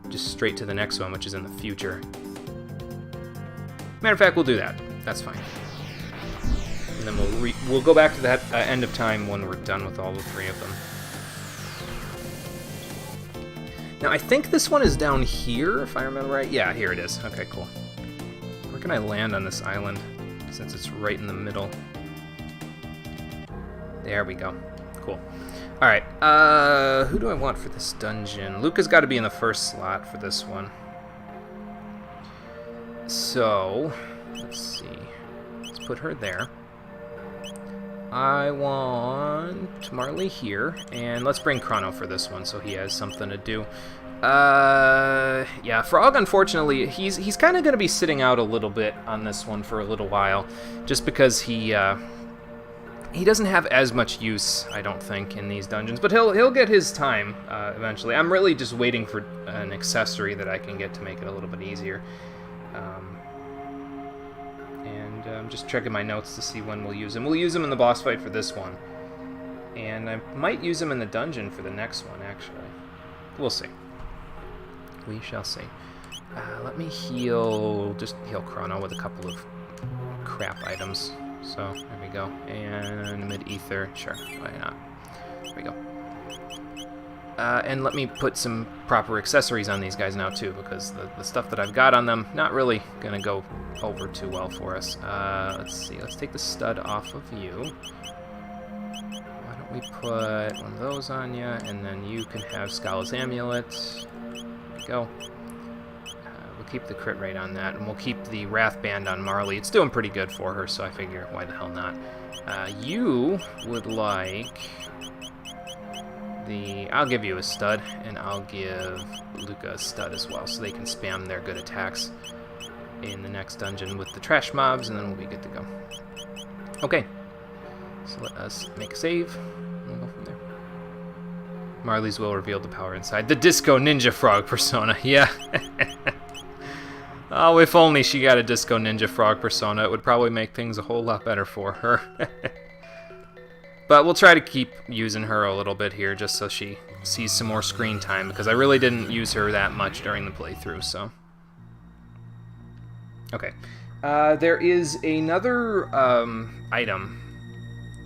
just straight to the next one, which is in the future. Matter of fact, we'll do that. That's fine. And then we'll go back to that end of time when we're done with all the three of them. Now, I think this one is down here, if I remember right. Yeah, here it is. Okay, cool. Where can I land on this island, since it's right in the middle? There we go. Cool. Alright, who do I want for this dungeon? Luca's got to be in the first slot for this one. So, let's see. Let's put her there. I want Marley here, and let's bring Chrono for this one so he has something to do. Yeah, Frog, unfortunately, he's kind of going to be sitting out a little bit on this one for a little while, just because he doesn't have as much use, I don't think, in these dungeons, but he'll get his time eventually. I'm really just waiting for an accessory that I can get to make it a little bit easier. I'm just checking my notes to see when we'll use him. We'll use him in the boss fight for this one. And I might use him in the dungeon for the next one, actually. We'll see. We shall see. Let me just heal Chrono with a couple of crap items. So, there we go. And mid-ether, sure, why not? There we go. And let me put some proper accessories on these guys now, too, because the stuff that I've got on them, not really going to go over too well for us. Let's see. Let's take the stud off of you. Why don't we put one of those on you, and then you can have Scala's Amulet. There we go. We'll keep the crit rate on that, and we'll keep the Wrath Band on Marley. It's doing pretty good for her, so I figure, why the hell not? You would like... I'll give you a stud, and I'll give Luca a stud as well, so they can spam their good attacks in the next dungeon with the trash mobs, and then we'll be good to go. Okay, so let us make a save, and we'll go from there. Marley's will revealed the power inside. The Disco Ninja Frog persona, yeah. Oh, if only she got a Disco Ninja Frog persona, it would probably make things a whole lot better for her. But we'll try to keep using her a little bit here just so she sees some more screen time, because I really didn't use her that much during the playthrough, so. Okay. There is another item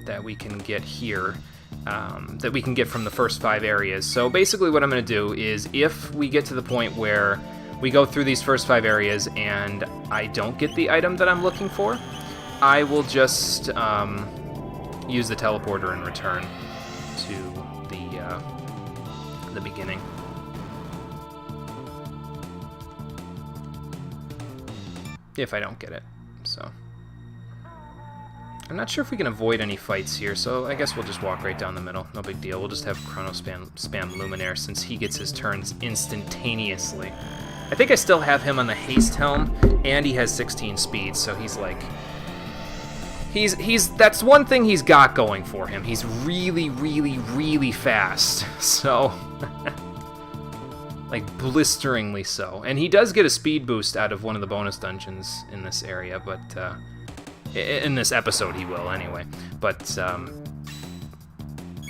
that we can get here, that we can get from the first 5 areas. So basically what I'm going to do is, if we get to the point where we go through these first 5 areas and I don't get the item that I'm looking for, I will just... use the teleporter and return to the beginning. If I don't get it, so. I'm not sure if we can avoid any fights here, so I guess we'll just walk right down the middle. No big deal. We'll just have Chrono spam Luminaire since he gets his turns instantaneously. I think I still have him on the haste helm, and he has 16 speed, so he's like... That's one thing he's got going for him. He's really, really, really fast. So, like blisteringly so. And he does get a speed boost out of one of the bonus dungeons in this area, but in this episode he will anyway. But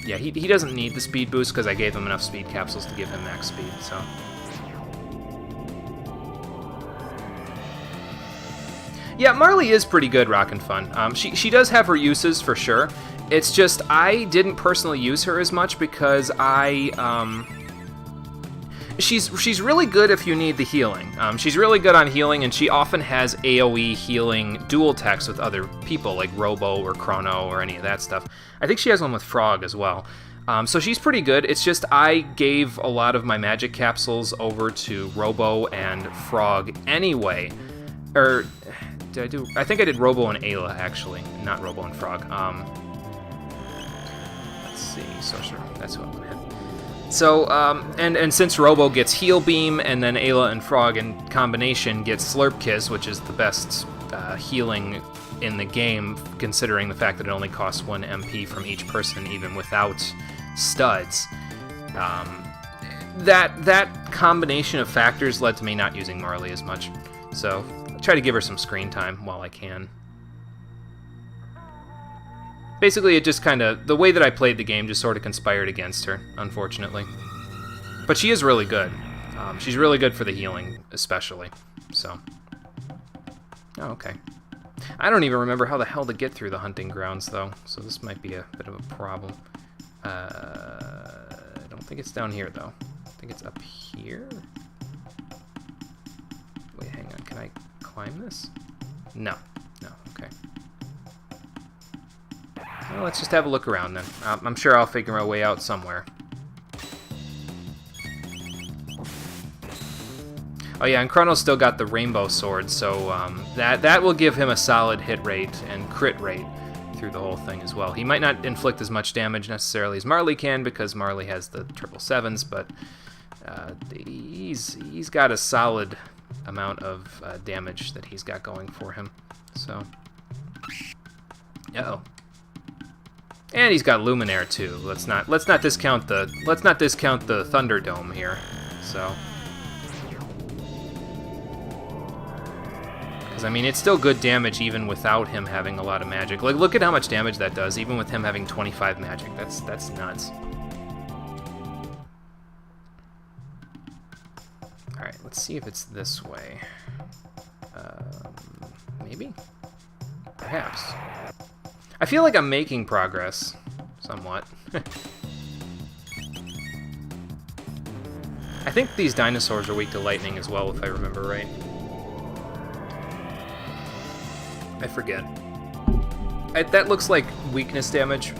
yeah, he doesn't need the speed boost because I gave him enough speed capsules to give him max speed. So. Yeah, Marley is pretty good, Rockin' Fun. She does have her uses, for sure. It's just, I didn't personally use her as much because she's really good if you need the healing. She's really good on healing, and she often has AoE healing dual attacks with other people, like Robo or Chrono or any of that stuff. I think she has one with Frog as well. So she's pretty good. It's just I gave a lot of my magic capsules over to Robo and Frog anyway. Or... I think I did Robo and Ayla, actually, not Robo and Frog. Let's see, Sorcerer, that's who I'm gonna hit. So, and since Robo gets Heal Beam, and then Ayla and Frog in combination get Slurp Kiss, which is the best healing in the game, considering the fact that it only costs 1 MP from each person, even without studs. That combination of factors led to me not using Marley as much. So, I try to give her some screen time while I can. Basically, it just kind of... The way that I played the game just sort of conspired against her, unfortunately. But she is really good. She's really good for the healing, especially. So. Oh, okay. I don't even remember how the hell to get through the hunting grounds, though. So this might be a bit of a problem. I don't think it's down here, though. I think it's up here. Wait, hang on. Can I climb this? No. No, okay. Well, let's just have a look around then. I'm sure I'll figure a way out somewhere. Oh yeah, and Chrono's still got the rainbow sword, so that will give him a solid hit rate and crit rate through the whole thing as well. He might not inflict as much damage necessarily as Marley can, because Marley has the 777s, but he's got a solid amount of damage that he's got going for him. So, uh-oh. And he's got Luminaire too. Let's not discount the Thunderdome here. So, because I mean, it's still good damage even without him having a lot of magic. Like, look at how much damage that does, even with him having 25 magic. That's nuts. All right, let's see if it's this way. Maybe? Perhaps. I feel like I'm making progress, somewhat. I think these dinosaurs are weak to lightning as well, if I remember right. I forget. That looks like weakness damage.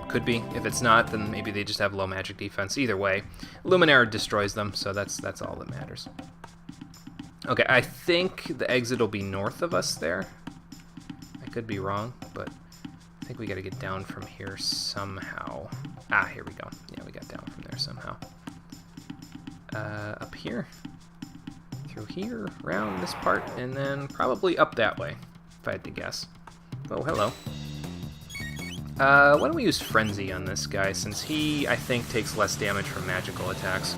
Could be. If it's not, then maybe they just have low magic defense. Either way, Luminaire destroys them, so that's all that matters. Okay, I think the exit will be north of us there. I could be wrong, but I think we got to get down from here somehow. Ah, here we go. Yeah, we got down from there somehow. Up here, through here, around this part, and then probably up that way, if I had to guess. Oh, hello. Why don't we use Frenzy on this guy, since he, I think, takes less damage from magical attacks.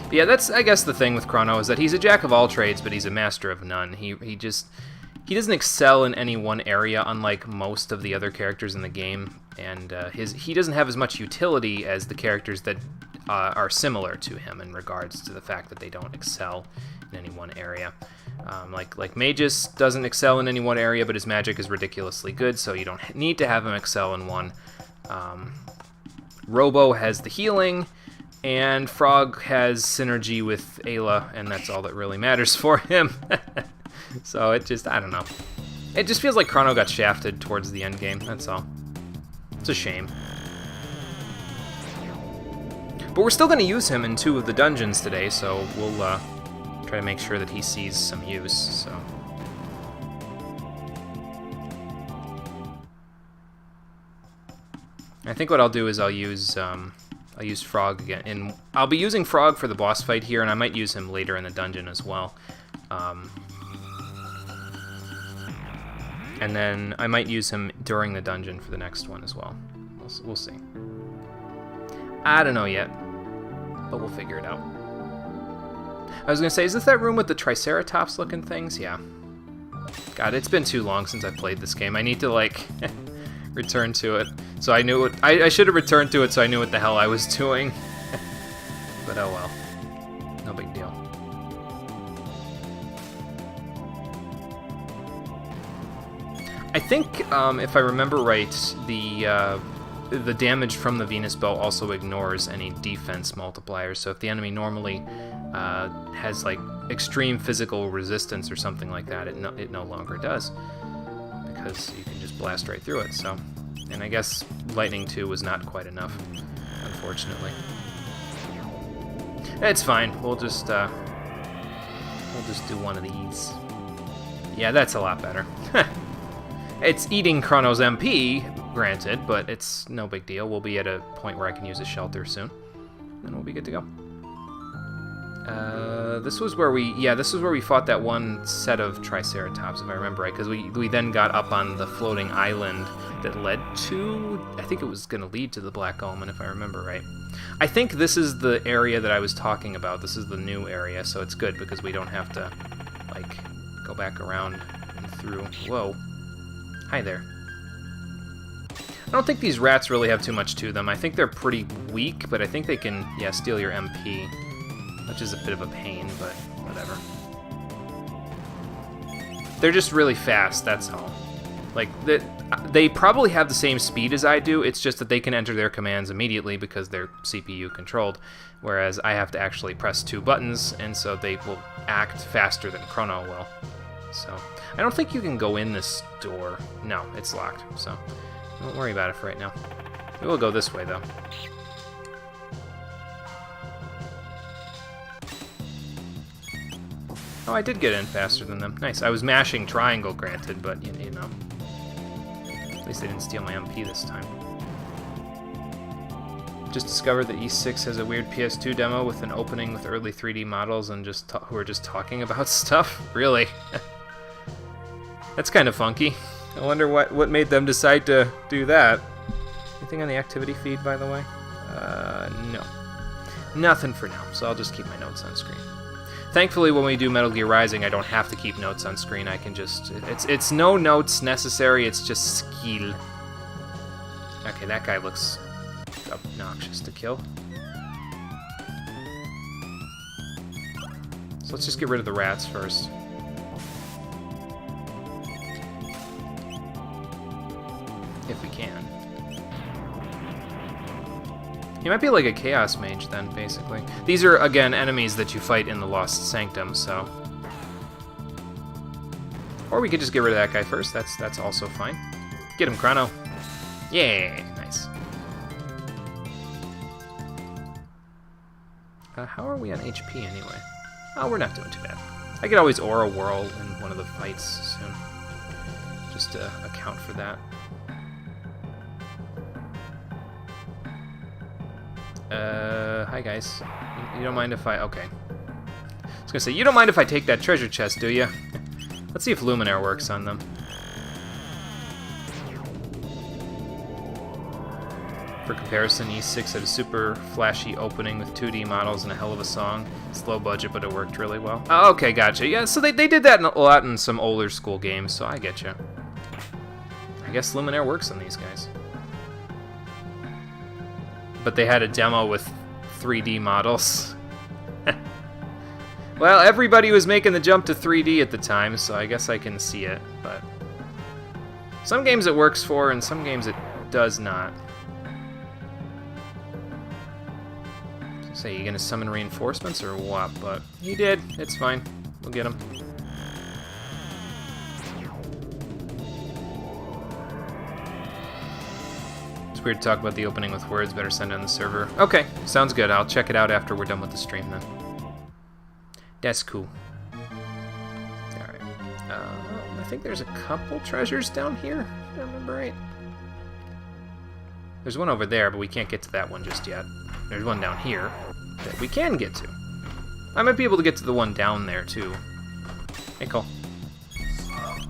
But yeah, that's, I guess, the thing with Chrono, is that he's a jack of all trades, but he's a master of none. He doesn't excel in any one area, unlike most of the other characters in the game, and he doesn't have as much utility as the characters that are similar to him in regards to the fact that they don't excel in any one area. Like Magus doesn't excel in any one area, but his magic is ridiculously good, so you don't need to have him excel in one. Robo has the healing, and Frog has synergy with Ayla, and that's all that really matters for him. So it just, I don't know. It just feels like Chrono got shafted towards the end game, that's all. It's a shame. But we're still going to use him in 2 of the dungeons today, so we'll try to make sure that he sees some use, so. I think what I'll do is I'll use Frog again, and I'll be using Frog for the boss fight here, and I might use him later in the dungeon as well. And then I might use him during the dungeon for the next one as well. We'll see. I don't know yet, but we'll figure it out. I was gonna say, is this that room with the Triceratops looking things? Yeah. God, it's been too long since I've played this game. I need to, like, return to it. So I knew what I should have returned to it so I knew what the hell I was doing. But oh well. No big deal. I think, if I remember right, the damage from the Venus Bow also ignores any defense multipliers. So if the enemy normally has like extreme physical resistance or something like that, it no longer does, because you can just blast right through it. So, and I guess Lightning 2 was not quite enough, unfortunately. It's fine. We'll just do one of these. Yeah, that's a lot better. It's eating Chrono's MP, granted, but it's no big deal. We'll be at a point where I can use a shelter soon, and we'll be good to go. This was where we fought that one set of Triceratops, if I remember right, because we then got up on the floating island that led to, I think it was going to lead to the Black Omen, if I remember right. I think this is the area that I was talking about. This is the new area, so it's good because we don't have to, like, go back around and through. Whoa. Hi there. I don't think these rats really have too much to them. I think they're pretty weak, but I think they can, yeah, steal your MP, which is a bit of a pain, but whatever. They're just really fast, that's all. Like, they probably have the same speed as I do, it's just that they can enter their commands immediately because they're CPU controlled, whereas I have to actually press 2 buttons, and so they will act faster than Chrono will. So, I don't think you can go in this door. No, it's locked, so don't worry about it for right now. We will go this way, though. Oh, I did get in faster than them. Nice. I was mashing triangle, granted, but, you know. At least they didn't steal my MP this time. Just discovered that E6 has a weird PS2 demo with an opening with early 3D models and who are just talking about stuff. Really? That's kind of funky. I wonder what made them decide to do that. Anything on the activity feed, by the way? No. Nothing for now, so I'll just keep my notes on screen. Thankfully, when we do Metal Gear Rising, I don't have to keep notes on screen. I can just... It's no notes necessary, it's just skill. Okay, that guy looks obnoxious to kill. So let's just get rid of the rats first. If we can. He might be like a Chaos Mage then, basically. These are, again, enemies that you fight in the Lost Sanctum, so... Or we could just get rid of that guy first. That's also fine. Get him, Chrono. Yeah, nice. How are we on HP anyway? Oh, we're not doing too bad. I could always Aura Whirl in one of the fights soon. Just to account for that. Hi guys. You don't mind if I... Okay. I was gonna say, you don't mind if I take that treasure chest, do you? Let's see if Luminaire works on them. For comparison, E6 had a super flashy opening with 2D models and a hell of a song. It's low budget, but it worked really well. Oh, okay, gotcha. Yeah, so they did that a lot in some older school games, so I get you. I guess Luminaire works on these guys. But they had a demo with 3D models. Well, everybody was making the jump to 3D at the time, so I guess I can see it, but... Some games it works for, and some games it does not. Say, you gonna summon reinforcements or what? But he did. It's fine. We'll get him. It's weird to talk about the opening with words. Better send it on the server. Okay, sounds good. I'll check it out after we're done with the stream then. That's cool. Alright. I think there's a couple treasures down here, if I remember right. There's one over there, but we can't get to that one just yet. There's one down here that we can get to. I might be able to get to the one down there, too. Hey, Cole. I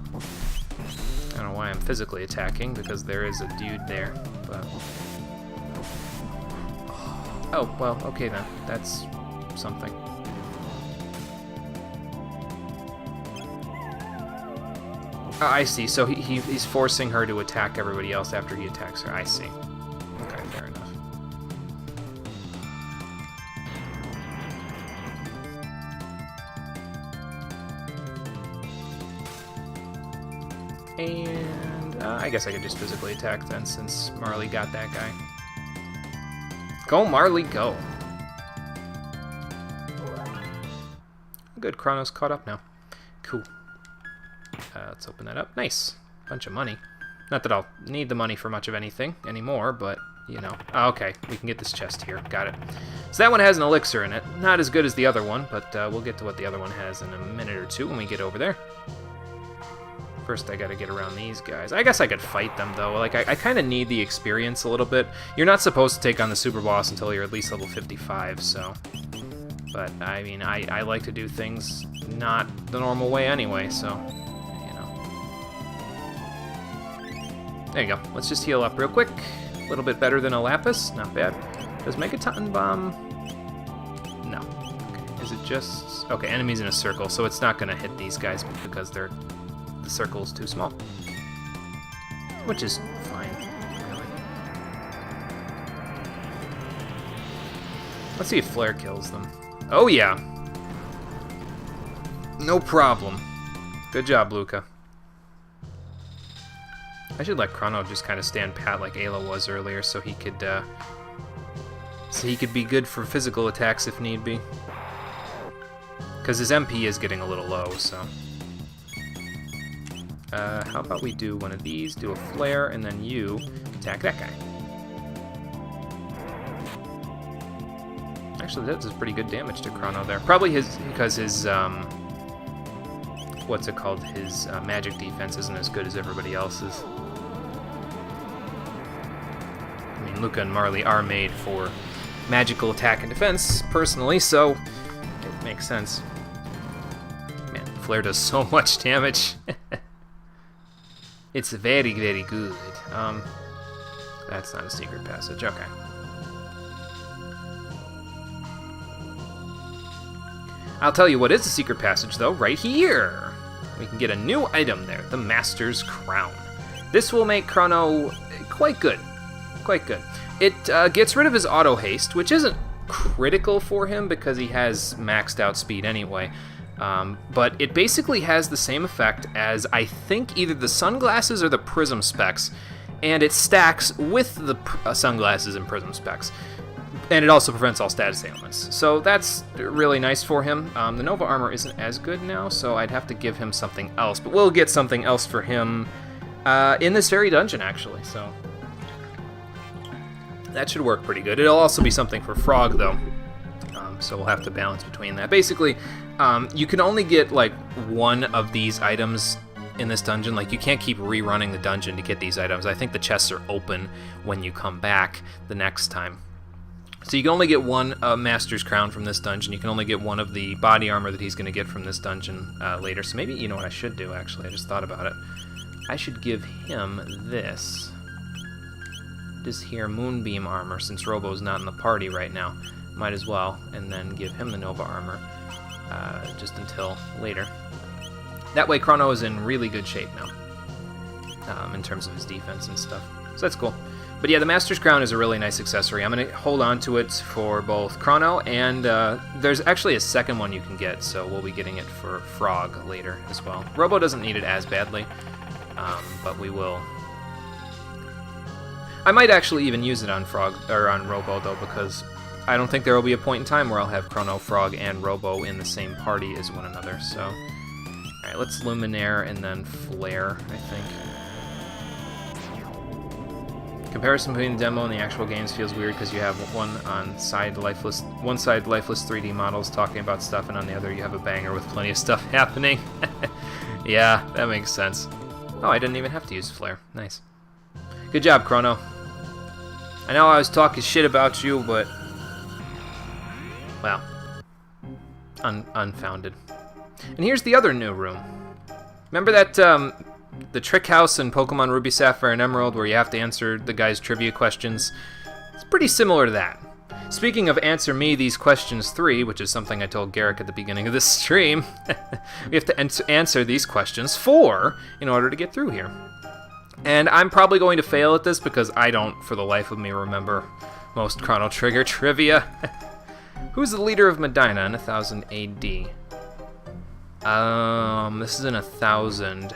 don't know why I'm physically attacking, because there is a dude there, but... Oh, well, okay then. That's something. Oh, I see. So he's forcing her to attack everybody else after he attacks her. I see. Okay, fair enough. And I guess I could just physically attack then, since Marley got that guy. Go, Marley, go. Good, Chrono's caught up now. Cool. Let's open that up. Nice. Bunch of money. Not that I'll need the money for much of anything anymore, but, you know. Oh, okay, we can get this chest here. Got it. So that one has an elixir in it. Not as good as the other one, but we'll get to what the other one has in a minute or two when we get over there. First, I gotta get around these guys. I guess I could fight them, though. Like, I kind of need the experience a little bit. You're not supposed to take on the super boss until you're at least level 55, so... But, I mean, I like to do things not the normal way anyway, so... You know. There you go. Let's just heal up real quick. A little bit better than a Lapis. Not bad. Does Megaton Bomb... No. Okay. Is it just... Okay, enemies in a circle, so it's not gonna hit these guys because they're... The circle is too small. Which is fine, really. Let's see if Flare kills them. Oh yeah! No problem. Good job, Luca. I should let Chrono just kind of stand pat like Ayla was earlier so he could be good for physical attacks if need be. Because his MP is getting a little low, so... how about we do one of these, do a flare, and then you attack that guy. Actually, that does pretty good damage to Chrono there. Probably because his, what's it called? His magic defense isn't as good as everybody else's. I mean, Luca and Marley are made for magical attack and defense, personally, so it makes sense. Man, Flare does so much damage. It's very, very good. That's not a secret passage. Okay. I'll tell you what is a secret passage, though, right here. We can get a new item there, the Master's Crown. This will make Chrono quite good. Quite good. It gets rid of his auto haste, which isn't critical for him because he has maxed out speed anyway. But it basically has the same effect as, I think, either the sunglasses or the prism specs, and it stacks with the sunglasses and prism specs. And it also prevents all status ailments. So that's really nice for him. The Nova armor isn't as good now, so I'd have to give him something else. But we'll get something else for him in this very dungeon, actually. So that should work pretty good. It'll also be something for Frog, though. So we'll have to balance between that. Basically, you can only get, like, one of these items in this dungeon. Like, you can't keep rerunning the dungeon to get these items. I think the chests are open when you come back the next time. So you can only get one Master's Crown from this dungeon. You can only get one of the body armor that he's going to get from this dungeon later. So maybe, you know what I should do, actually? I just thought about it. I should give him this. This here Moonbeam armor, since Robo's not in the party right now. Might as well. And then give him the Nova armor just until later. That way Chrono is in really good shape now in terms of his defense and stuff. So that's cool. But yeah, the Master's Crown is a really nice accessory. I'm going to hold on to it for both Chrono and there's actually a second one you can get, so we'll be getting it for Frog later as well. Robo doesn't need it as badly, but we will. I might actually even use it on Frog or on Robo though, because I don't think there will be a point in time where I'll have Chrono, Frog, and Robo in the same party as one another. So, all right, let's Luminaire and then Flare, I think. Comparison between the demo and the actual games feels weird because you have one side lifeless 3D models talking about stuff, and on the other you have a banger with plenty of stuff happening. Yeah, that makes sense. Oh, I didn't even have to use Flare. Nice. Good job, Chrono. I know I was talking shit about you, but well, unfounded. And here's the other new room. Remember that the trick house in Pokemon Ruby, Sapphire, and Emerald where you have to answer the guy's trivia questions? It's pretty similar to that. Speaking of Answer Me These Questions 3, which is something I told Garrick at the beginning of this stream, we have to answer these questions 4 in order to get through here. And I'm probably going to fail at this because I don't, for the life of me, remember most Chrono Trigger trivia. Who's the leader of Medina in 1000 AD? This is in 1000.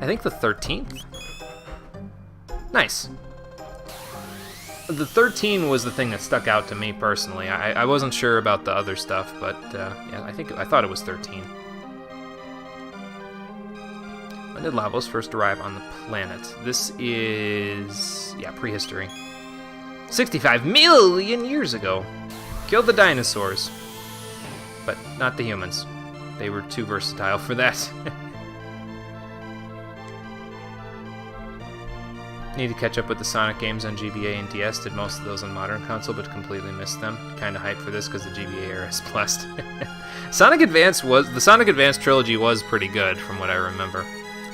I think the 13th? Nice. The 13 was the thing that stuck out to me personally. I wasn't sure about the other stuff, but yeah, I thought it was 13. When did Lavos first arrive on the planet? This is, yeah, prehistory. 65 million years ago. Killed the dinosaurs. But not the humans. They were too versatile for that. Need to catch up with the Sonic games on GBA and DS. Did most of those on modern console, but completely missed them. Kinda hyped for this because the GBA era is blessed. The Sonic Advance trilogy was pretty good from what I remember.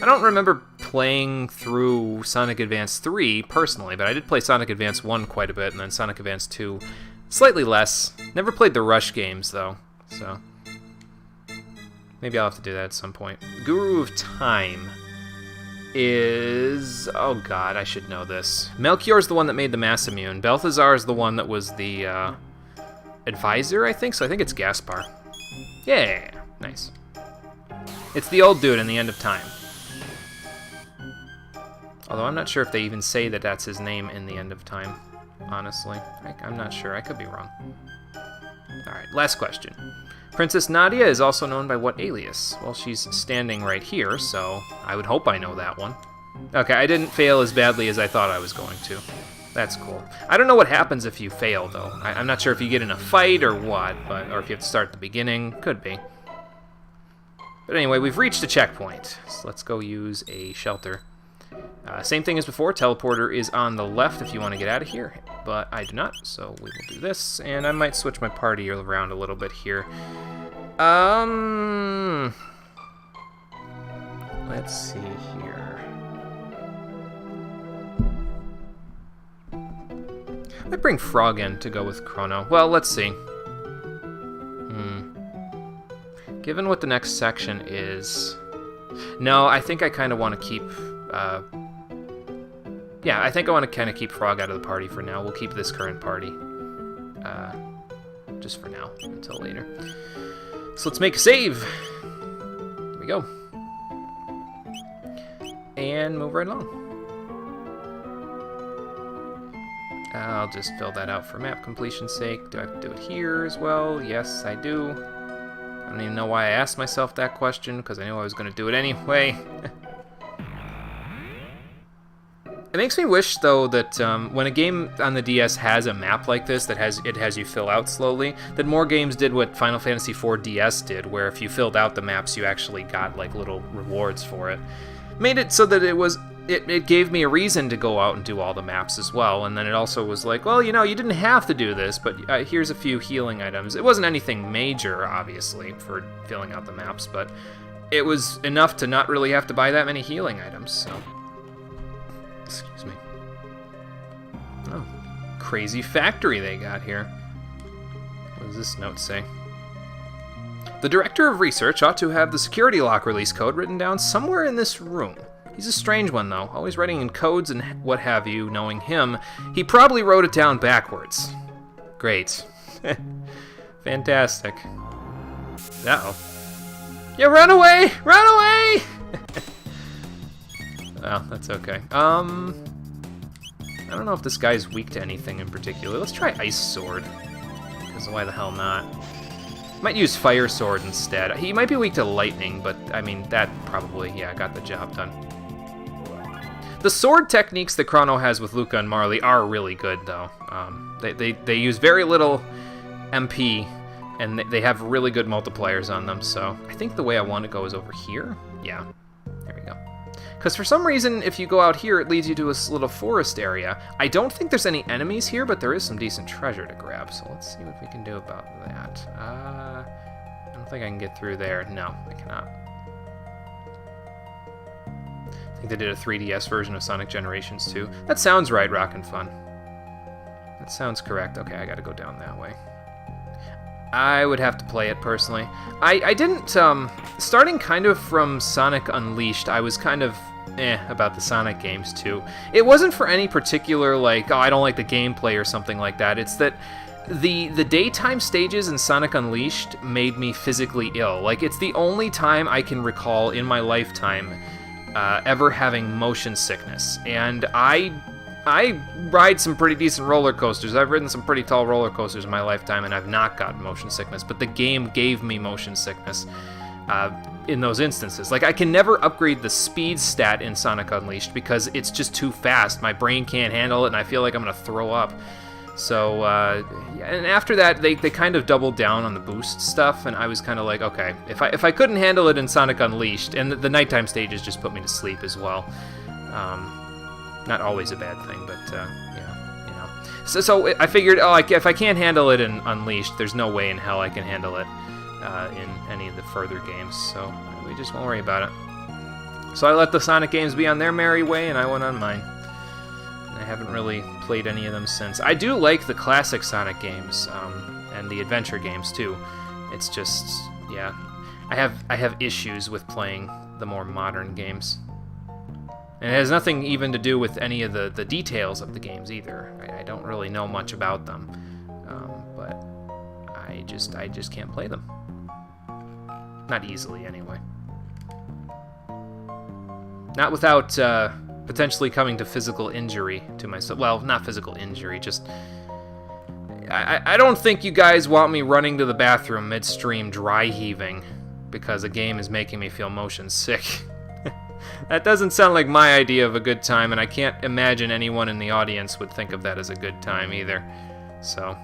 I don't remember playing through Sonic Advance 3 personally, but I did play Sonic Advance 1 quite a bit, and then Sonic Advance 2 slightly less. Never played the Rush games, though, so maybe I'll have to do that at some point. Guru of Time is... oh god, I should know this. Melchior's the one that made the Mass Immune. Balthazar is the one that was the advisor, I think, so I think it's Gaspar. Yeah, nice. It's the old dude in the End of Time. Although I'm not sure if they even say that that's his name in the End of Time, honestly. I'm not sure. I could be wrong. Alright, last question. Princess Nadia is also known by what alias? Well, she's standing right here, so I would hope I know that one. Okay, I didn't fail as badly as I thought I was going to. That's cool. I don't know what happens if you fail, though. I'm not sure if you get in a fight or what, or if you have to start at the beginning. Could be. But anyway, we've reached a checkpoint, so let's go use a shelter. Same thing as before, teleporter is on the left if you want to get out of here, but I do not, so we will do this, and I might switch my party around a little bit here. Let's see here. I bring Frog in to go with Chrono. Well, let's see. Given what the next section is... no, I think I kind of want to keep... yeah, I think I want to kind of keep Frog out of the party for now. We'll keep this current party. Just for now, until later. So let's make a save. Here we go. And move right along. I'll just fill that out for map completion's sake. Do I have to do it here as well? Yes, I do. I don't even know why I asked myself that question, because I knew I was going to do it anyway. It makes me wish, though, that when a game on the DS has a map like this that has you fill out slowly, that more games did what Final Fantasy IV DS did, where if you filled out the maps, you actually got like little rewards for it. Made it so that it gave me a reason to go out and do all the maps as well, and then it also was like, well, you know, you didn't have to do this, but here's a few healing items. It wasn't anything major, obviously, for filling out the maps, but it was enough to not really have to buy that many healing items, so... Excuse me. Oh, crazy factory they got here. What does this note say? The director of research ought to have the security lock release code written down somewhere in this room. He's a strange one, though, always writing in codes and what have you. Knowing him, he probably wrote it down backwards. Great. Fantastic. Uh-oh. Yeah, run away! Run away! Well, that's okay. I don't know if this guy's weak to anything in particular. Let's try Ice Sword, because why the hell not? Might use Fire Sword instead. He might be weak to lightning, but, I mean, that probably, yeah, got the job done. The sword techniques that Chrono has with Luca and Marley are really good, though. They use very little MP, and they have really good multipliers on them, so I think the way I want to go is over here. Yeah, there we go. Because for some reason, if you go out here, it leads you to a little forest area. I don't think there's any enemies here, but there is some decent treasure to grab, so let's see what we can do about that. I don't think I can get through there. No, I cannot. I think they did a 3DS version of Sonic Generations 2. That sounds right, Rockin' Fun. That sounds correct. Okay, I gotta go down that way. I would have to play it, personally. I didn't, starting kind of from Sonic Unleashed, I was kind of about the Sonic games, too. It wasn't for any particular, like, oh, I don't like the gameplay or something like that. It's that the daytime stages in Sonic Unleashed made me physically ill. Like, it's the only time I can recall in my lifetime ever having motion sickness. And I ride some pretty decent roller coasters. I've ridden some pretty tall roller coasters in my lifetime, and I've not gotten motion sickness. But the game gave me motion sickness in those instances. Like, I can never upgrade the speed stat in Sonic Unleashed because it's just too fast. My brain can't handle it, and I feel like I'm going to throw up. So, and after that, they kind of doubled down on the boost stuff, and I was kind of like, okay, if I couldn't handle it in Sonic Unleashed, and the nighttime stages just put me to sleep as well. Not always a bad thing, but, yeah, you know. So I figured, oh, if I can't handle it in Unleashed, there's no way in hell I can handle it in any of the further games, so we just won't worry about it. So I let the Sonic games be on their merry way, and I went on mine. And I haven't really played any of them since. I do like the classic Sonic games, and the adventure games, too. It's just, yeah, I have issues with playing the more modern games. And it has nothing even to do with any of the details of the games either. I don't really know much about them, but I just can't play them. Not easily, anyway. Not without potentially coming to physical injury to myself. Well, not physical injury, just... I don't think you guys want me running to the bathroom midstream dry heaving because a game is making me feel motion sick. That doesn't sound like my idea of a good time, and I can't imagine anyone in the audience would think of that as a good time either. So,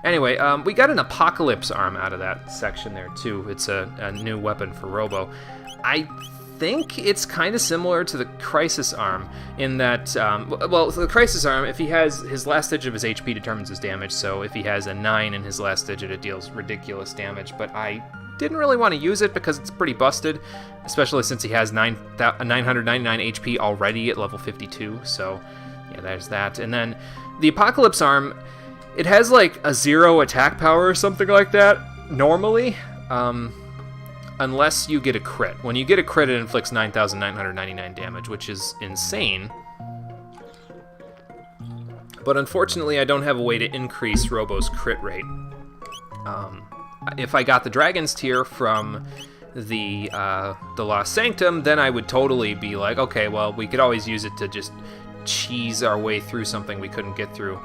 anyway, we got an Apocalypse arm out of that section there too. It's a new weapon for Robo. I think it's kind of similar to the Crisis arm in that, well, the Crisis arm, if he has his last digit of his HP determines his damage, so if he has a 9 in his last digit, it deals ridiculous damage, but I didn't really want to use it because it's pretty busted, especially since he has 999 HP already at level 52, so yeah, there's that. And then the Apocalypse arm, it has like a 0 attack power or something like that, normally, unless you get a crit. When you get a crit, it inflicts 9,999 damage, which is insane. But unfortunately, I don't have a way to increase Robo's crit rate. If I got the Dragon's Tear from the Lost Sanctum, then I would totally be like, okay, well, we could always use it to just cheese our way through something we couldn't get through.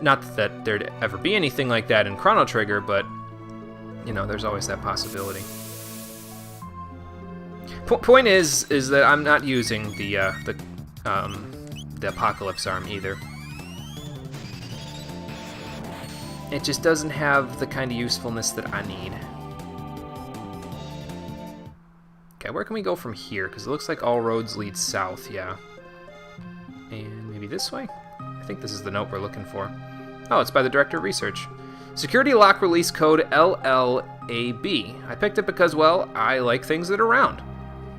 Not that there'd ever be anything like that in Chrono Trigger, but, you know, there's always that possibility. Point is that I'm not using the Apocalypse Arm either. It just doesn't have the kind of usefulness that I need. Okay, where can we go from here? Because it looks like all roads lead south, yeah. And maybe this way? I think this is the note we're looking for. Oh, it's by the Director of Research. Security Lock Release Code LLAB. I picked it because, well, I like things that are round.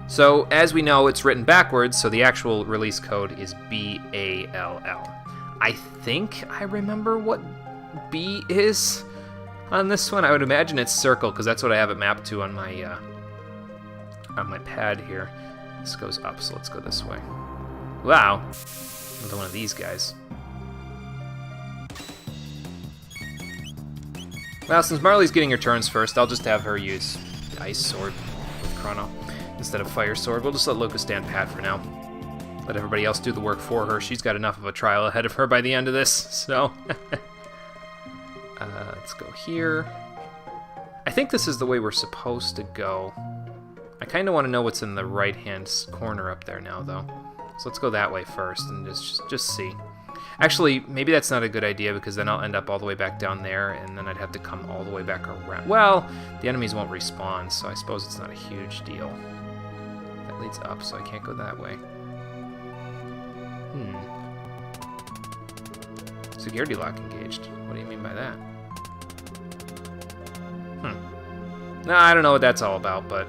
So, as we know, it's written backwards, so the actual release code is BALL. I think I remember what B is on this one. I would imagine it's circle, because that's what I have it mapped to on my pad here. This goes up, so let's go this way. Wow, another one of these guys. Well, since Marley's getting her turns first, I'll just have her use Ice Sword with Chrono instead of Fire Sword. We'll just let Luca stand pat for now. Let everybody else do the work for her. She's got enough of a trial ahead of her by the end of this, so... let's go here. I think this is the way we're supposed to go. I kind of want to know what's in the right-hand corner up there now, though. So let's go that way first and just see. Actually, maybe that's not a good idea, because then I'll end up all the way back down there, and then I'd have to come all the way back around. Well, the enemies won't respawn, so I suppose it's not a huge deal. That leads up, so I can't go that way. Security lock engaged. What do you mean by that? No, I don't know what that's all about, but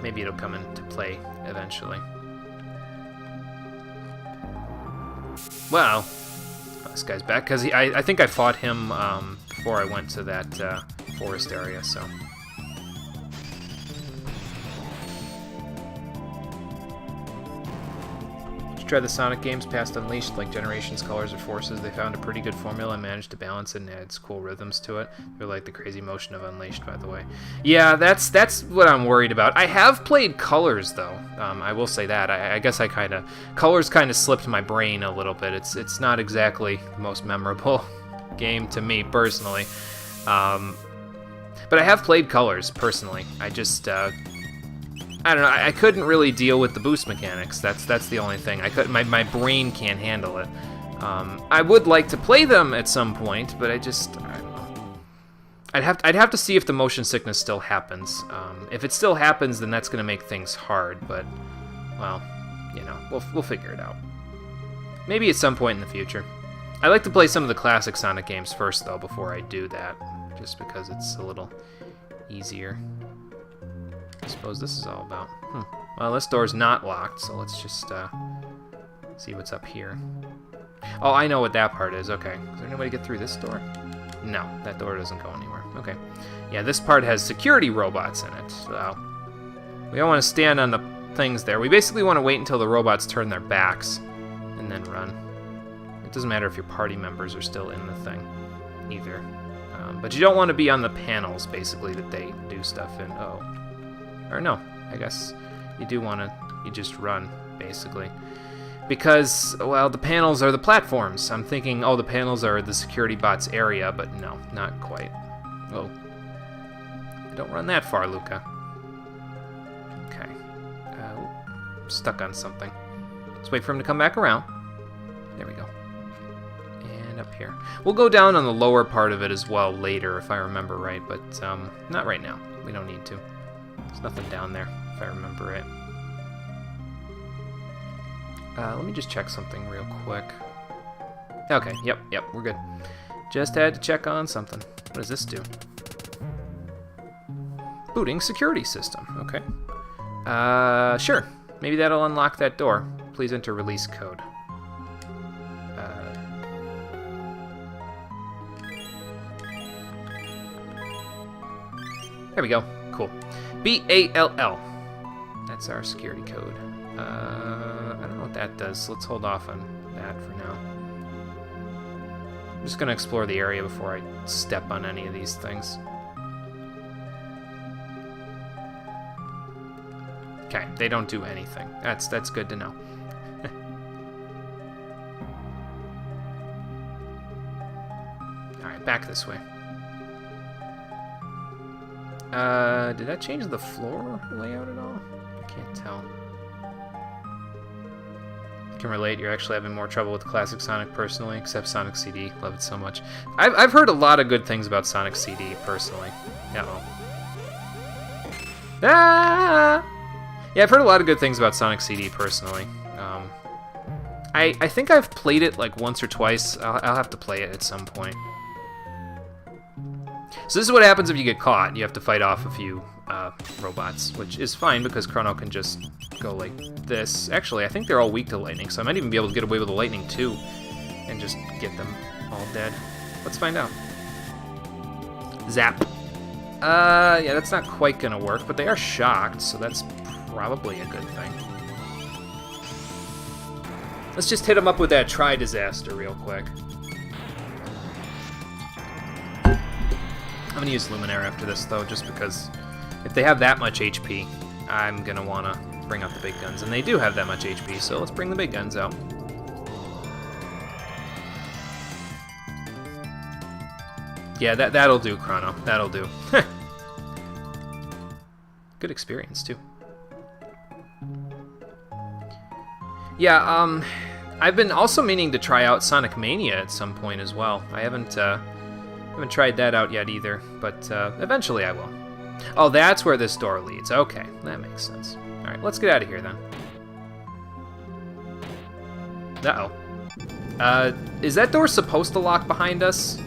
maybe it'll come into play eventually. Well, this guy's back, because I think I fought him before I went to that forest area, so... Try the Sonic games past Unleashed, like Generations, Colors, or Forces. They found a pretty good formula and managed to balance it and adds cool rhythms to it. They're like the crazy motion of Unleashed, by the way. Yeah, that's what I'm worried about. I have played Colors, though. I will say that. I guess Colors kind of slipped my brain a little bit. It's not exactly the most memorable game to me, personally. But I have played Colors, personally. I just... I don't know. I couldn't really deal with the boost mechanics. That's the only thing. My brain can't handle it. I would like to play them at some point, but I don't know. I'd have to see if the motion sickness still happens. If it still happens, then that's going to make things hard. But, well, you know, we'll figure it out. Maybe at some point in the future. I like to play some of the classic Sonic games first, though, before I do that, just because it's a little easier. I suppose this is all about. Well, this door's not locked, so let's just see what's up here. Oh, I know what that part is. Okay. Is there any way to get through this door? No, that door doesn't go anywhere. Okay. Yeah, this part has security robots in it, so we don't want to stand on the things there. We basically want to wait until the robots turn their backs and then run. It doesn't matter if your party members are still in the thing either. But you don't want to be on the panels, basically, that they do stuff in. Oh. Or no, I guess you do want to, you just run, basically. Because, well, the panels are the platforms. I'm thinking, oh, the panels are the security bots area, but no, not quite. Oh. Don't run that far, Luca. Okay. Stuck on something. Let's wait for him to come back around. There we go. And up here. We'll go down on the lower part of it as well later, if I remember right, but not right now. We don't need to. There's nothing down there, if I remember right. Let me just check something real quick. Okay, yep, we're good. Just had to check on something. What does this do? Booting security system, okay. Sure. Maybe that'll unlock that door. Please enter release code. There we go. Cool. BALL. That's our security code. I don't know what that does. Let's hold off on that for now. I'm just going to explore the area before I step on any of these things. Okay, they don't do anything. That's good to know. Alright, back this way. Did that change the floor layout at all? I can't tell. I can relate, you're actually having more trouble with classic Sonic personally, except Sonic CD. Love it so much. I've heard a lot of good things about Sonic CD personally. Uh-oh. Ah! Yeah, I've heard a lot of good things about Sonic CD personally. I think I've played it like once or twice. I'll have to play it at some point. So this is what happens if you get caught. You have to fight off a few robots, which is fine because Chrono can just go like this. Actually, I think they're all weak to lightning, so I might even be able to get away with the lightning too and just get them all dead. Let's find out. Zap. Yeah, that's not quite gonna work, but they are shocked, so that's probably a good thing. Let's just hit them up with that Tri-Disaster real quick. I'm gonna use Luminaire after this, though, just because if they have that much HP, I'm gonna wanna bring out the big guns. And they do have that much HP, so let's bring the big guns out. Yeah, that'll do, Chrono. That'll do. Good experience, too. Yeah, I've been also meaning to try out Sonic Mania at some point as well. I haven't tried that out yet either, but eventually I will. Oh, that's where this door leads. Okay, that makes sense. All right, let's get out of here then. Uh-oh. Is that door supposed to lock behind us?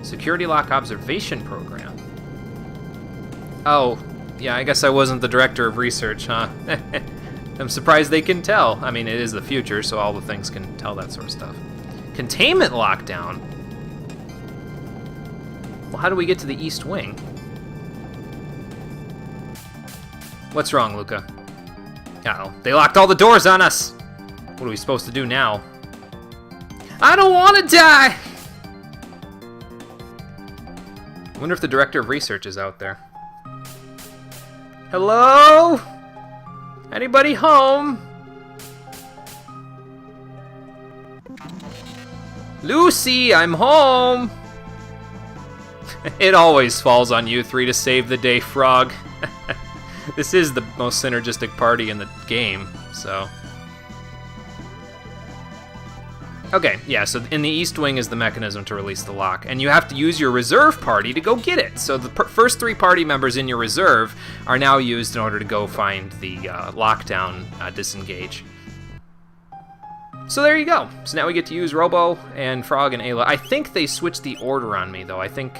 Security lock observation program. Oh, yeah, I guess I wasn't the director of research, huh? I'm surprised they can tell. I mean, it is the future, so all the things can tell that sort of stuff. Containment lockdown? Well, how do we get to the East Wing? What's wrong, Luca? Uh-oh. They locked all the doors on us! What are we supposed to do now? I don't want to die! I wonder if the director of research is out there. Hello? Anybody home? Lucy, I'm home! It always falls on you three to save the day, Frog. This is the most synergistic party in the game, so... Okay, yeah, so in the East Wing is the mechanism to release the lock, and you have to use your reserve party to go get it. So the first three party members in your reserve are now used in order to go find the lockdown disengage. So there you go. So now we get to use Robo and Frog and Ayla. I think they switched the order on me, though. I think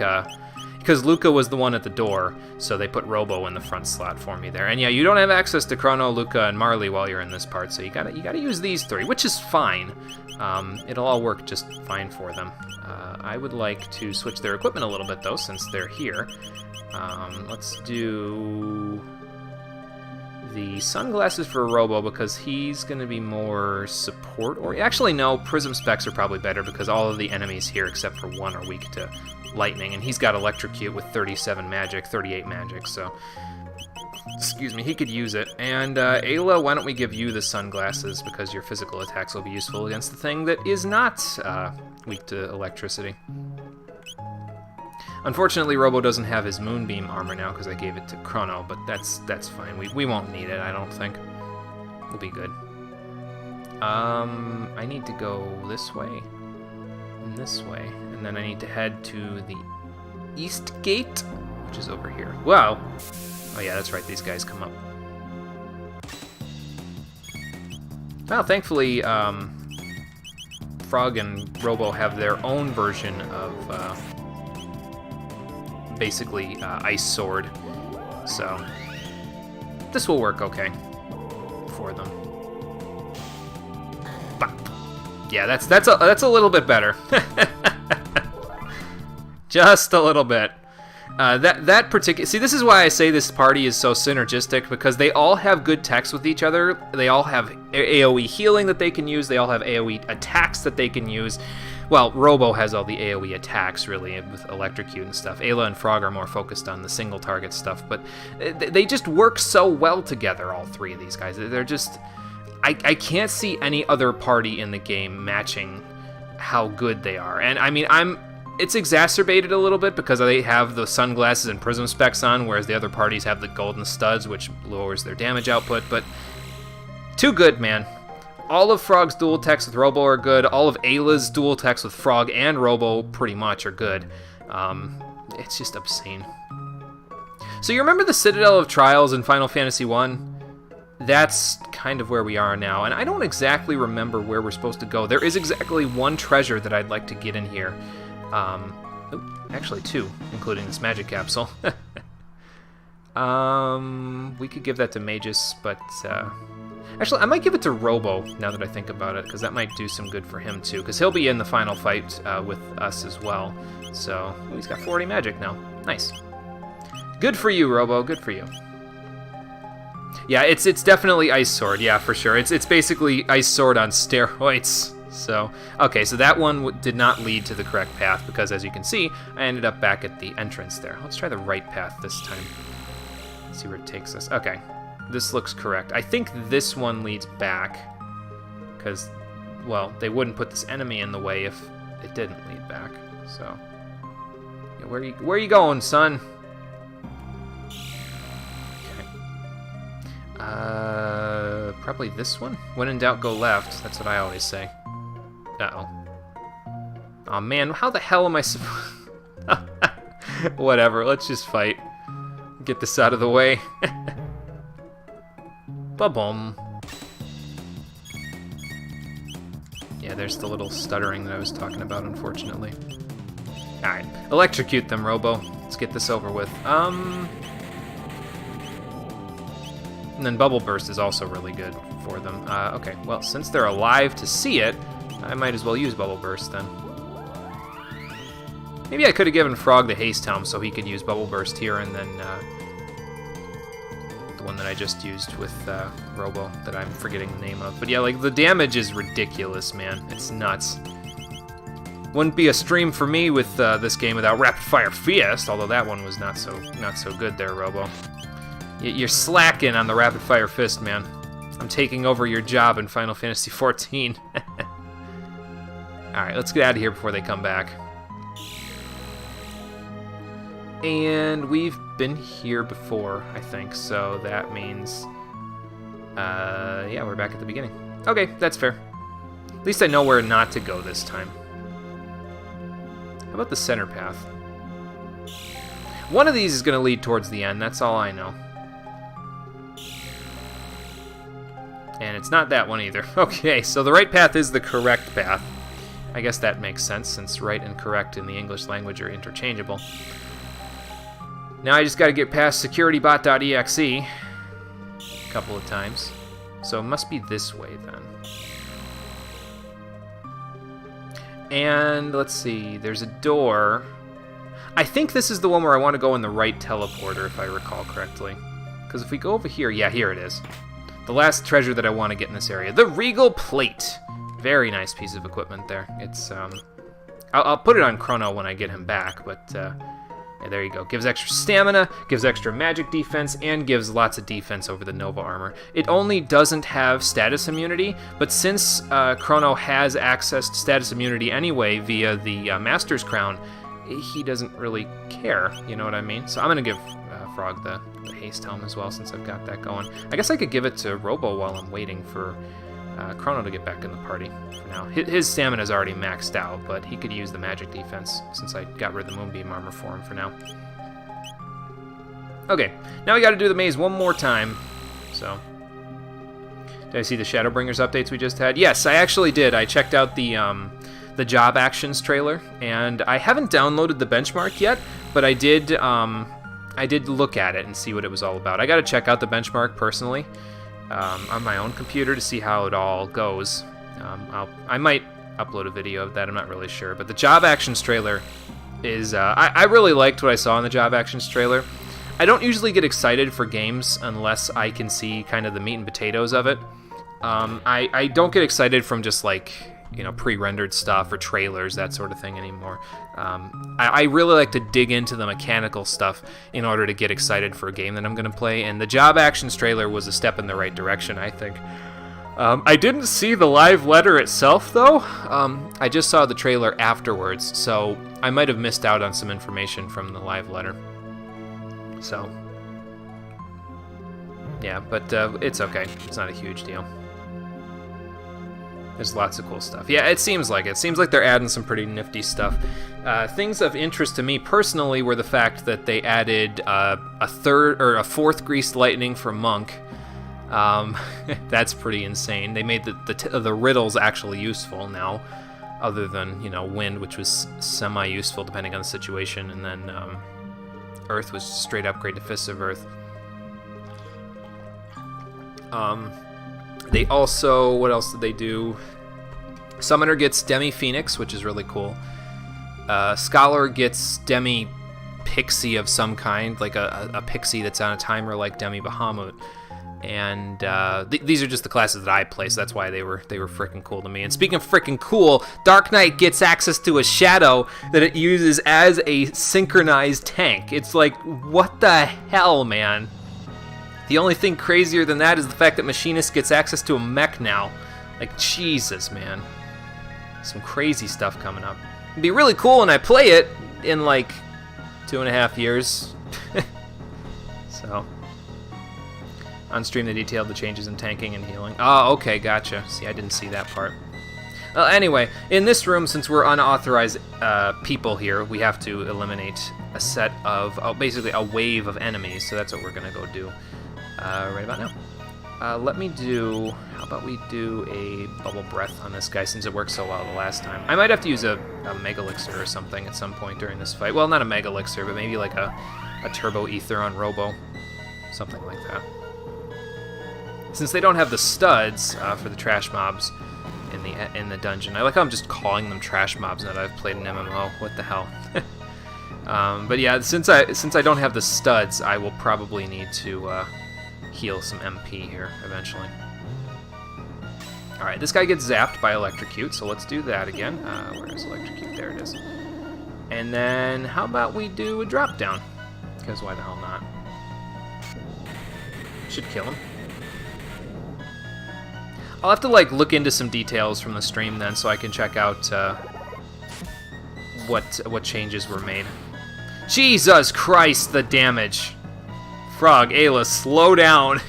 because Luca was the one at the door, so they put Robo in the front slot for me there. And yeah, you don't have access to Chrono, Luca, and Marley while you're in this part, so you gotta use these three, which is fine. It'll all work just fine for them. I would like to switch their equipment a little bit, though, since they're here. Let's do the sunglasses for Robo, because he's going to be more support. Or actually, no, Prism Specs are probably better, because all of the enemies here, except for one, are weak to lightning. And he's got Electrocute with 37 magic, 38 magic, so... Excuse me, he could use it. And Ayla, why don't we give you the sunglasses, because your physical attacks will be useful against the thing that is not weak to electricity. Unfortunately, Robo doesn't have his Moonbeam armor now, because I gave it to Chrono, but that's fine. We won't need it, I don't think. We'll be good. I need to go this way, and this way, and then I need to head to the East Gate, which is over here. Wow! Oh yeah, that's right, these guys come up. Well, thankfully, Frog and Robo have their own version of, basically, Ice Sword. So, this will work okay for them. Bop. Yeah, that's a little bit better. Just a little bit. That particular... See, this is why I say this party is so synergistic, because they all have good techs with each other. They all have AoE healing that they can use. They all have AoE attacks that they can use. Well, Robo has all the AoE attacks, really, with Electrocute and stuff. Ayla and Frog are more focused on the single target stuff, but they just work so well together, all three of these guys. They're just... I can't see any other party in the game matching how good they are. And, I mean, it's exacerbated a little bit because they have the sunglasses and prism specs on, whereas the other parties have the golden studs, which lowers their damage output, but too good, man. All of Frog's dual attacks with Robo are good. All of Ayla's dual attacks with Frog and Robo pretty much are good. It's just obscene. So you remember the Citadel of Trials in Final Fantasy 1? That's kind of where we are now, and I don't exactly remember where we're supposed to go. There is exactly one treasure that I'd like to get in here. Actually two, including this magic capsule. We could give that to Magus, but actually I might give it to Robo now that I think about it, because that might do some good for him too, because he'll be in the final fight with us as well. So he's got 40 magic now. Nice. Good for you, Robo. Good for you. Yeah, it's definitely Ice Sword. Yeah, for sure. It's basically Ice Sword on steroids. So, okay, so that one did not lead to the correct path because, as you can see, I ended up back at the entrance there. Let's try the right path this time. Let's see where it takes us. Okay, this looks correct. I think this one leads back because, well, they wouldn't put this enemy in the way if it didn't lead back. So, yeah, where are you going, son? Probably this one? When in doubt, go left. That's what I always say. Uh-oh. Aw, man, how the hell am I supposed... Whatever, let's just fight. Get this out of the way. Ba-boom. Yeah, there's the little stuttering that I was talking about, unfortunately. Alright, electrocute them, Robo. Let's get this over with. And then Bubble Burst is also really good for them. Okay, well, since they're alive to see it, I might as well use Bubble Burst then. Maybe I could have given Frog the Haste Helm so he could use Bubble Burst here, and then the one that I just used with Robo that I'm forgetting the name of. But yeah, like, the damage is ridiculous, man. It's nuts. Wouldn't be a stream for me with this game without Rapid Fire Fist, although that one was not so good there, Robo. You're slacking on the Rapid Fire Fist, man. I'm taking over your job in Final Fantasy XIV. Alright, let's get out of here before they come back. And we've been here before, I think, so that means... yeah, we're back at the beginning. Okay, that's fair. At least I know where not to go this time. How about the center path? One of these is going to lead towards the end, that's all I know. And it's not that one either. Okay, so the right path is the correct path. I guess that makes sense, since right and correct in the English language are interchangeable. Now I just gotta get past securitybot.exe a couple of times. So it must be this way then. And let's see, there's a door. I think this is the one where I want to go in the right teleporter, if I recall correctly. Because if we go over here, yeah, here it is. The last treasure that I want to get in this area. The Regal Plate. Very nice piece of equipment there. It's, I'll put it on Chrono when I get him back, but, yeah, there you go. Gives extra stamina, gives extra magic defense, and gives lots of defense over the Nova armor. It only doesn't have status immunity, but since Chrono has access to status immunity anyway via the Master's Crown, he doesn't really care, you know what I mean? So I'm going to give Frog the Haste Helm as well, since I've got that going. I guess I could give it to Robo while I'm waiting for Chrono to get back in the party for now. His stamina's already maxed out, but he could use the magic defense since I got rid of the Moonbeam armor for him for now. Okay, now we gotta do the maze one more time, so... Did I see the Shadowbringers updates we just had? Yes, I actually did. I checked out the Job Actions trailer, and I haven't downloaded the benchmark yet, but I did look at it and see what it was all about. I gotta check out the benchmark personally. On my own computer to see how it all goes. I might upload a video of that, I'm not really sure. But the Job Actions trailer is... I really liked what I saw in the Job Actions trailer. I don't usually get excited for games unless I can see kind of the meat and potatoes of it. I don't get excited from just like, you know, pre-rendered stuff or trailers, that sort of thing anymore. I really like to dig into the mechanical stuff in order to get excited for a game that I'm going to play, and the Job Actions trailer was a step in the right direction, I think. I didn't see the live letter itself, though. I just saw the trailer afterwards, so I might have missed out on some information from the live letter. So, yeah, but it's okay. It's not a huge deal. There's lots of cool stuff. Yeah, it seems like it. It seems like they're adding some pretty nifty stuff. Things of interest to me personally were the fact that they added a fourth Greased Lightning for Monk. That's pretty insane. They made the riddles actually useful now, other than, you know, Wind, which was semi-useful depending on the situation, and then Earth was straight upgrade to Fists of Earth. They also, what else did they do? Summoner gets Demi Phoenix, which is really cool. Scholar gets Demi Pixie of some kind, like a pixie that's on a timer like Demi Bahamut. And these are just the classes that I play, so that's why they were freaking cool to me. And speaking of freaking cool, Dark Knight gets access to a shadow that it uses as a synchronized tank. It's like, what the hell, man? The only thing crazier than that is the fact that Machinist gets access to a mech now. Like, Jesus, man. Some crazy stuff coming up. It'd be really cool when I play it in, like, 2.5 years. So, on stream they detailed the changes in tanking and healing. Oh, okay, gotcha. See, I didn't see that part. Well, anyway, in this room, since we're unauthorized people here, we have to eliminate a set of, basically a wave of enemies, so that's what we're going to go do. Right about now. How about we do a Bubble Breath on this guy since it worked so well the last time. I might have to use a Mega Elixir or something at some point during this fight. Well, not a Mega Elixir, but maybe like a Turbo Ether on Robo. Something like that. Since they don't have the studs for the trash mobs in the dungeon. I like how I'm just calling them trash mobs now that I've played an MMO. What the hell? But yeah, since I don't have the studs, I will probably need to heal some MP here eventually. Alright, this guy gets zapped by Electrocute, so let's do that again. Where is Electrocute? There it is. And then, how about we do a drop down? Because why the hell not? Should kill him. I'll have to, like, look into some details from the stream then so I can check out what changes were made. Jesus Christ, the damage! Frog, Ayla, slow down!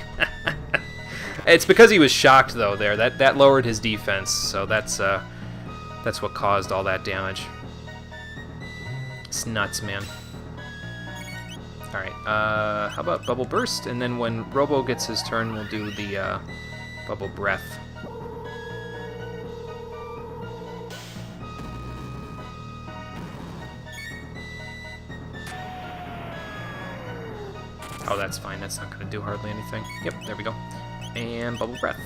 It's because he was shocked, though, there. That lowered his defense, so that's what caused all that damage. It's nuts, man. Alright, how about Bubble Burst? And then when Robo gets his turn, we'll do the Bubble Breath. Oh, that's fine. That's not going to do hardly anything. Yep, there we go. And Bubble Breath.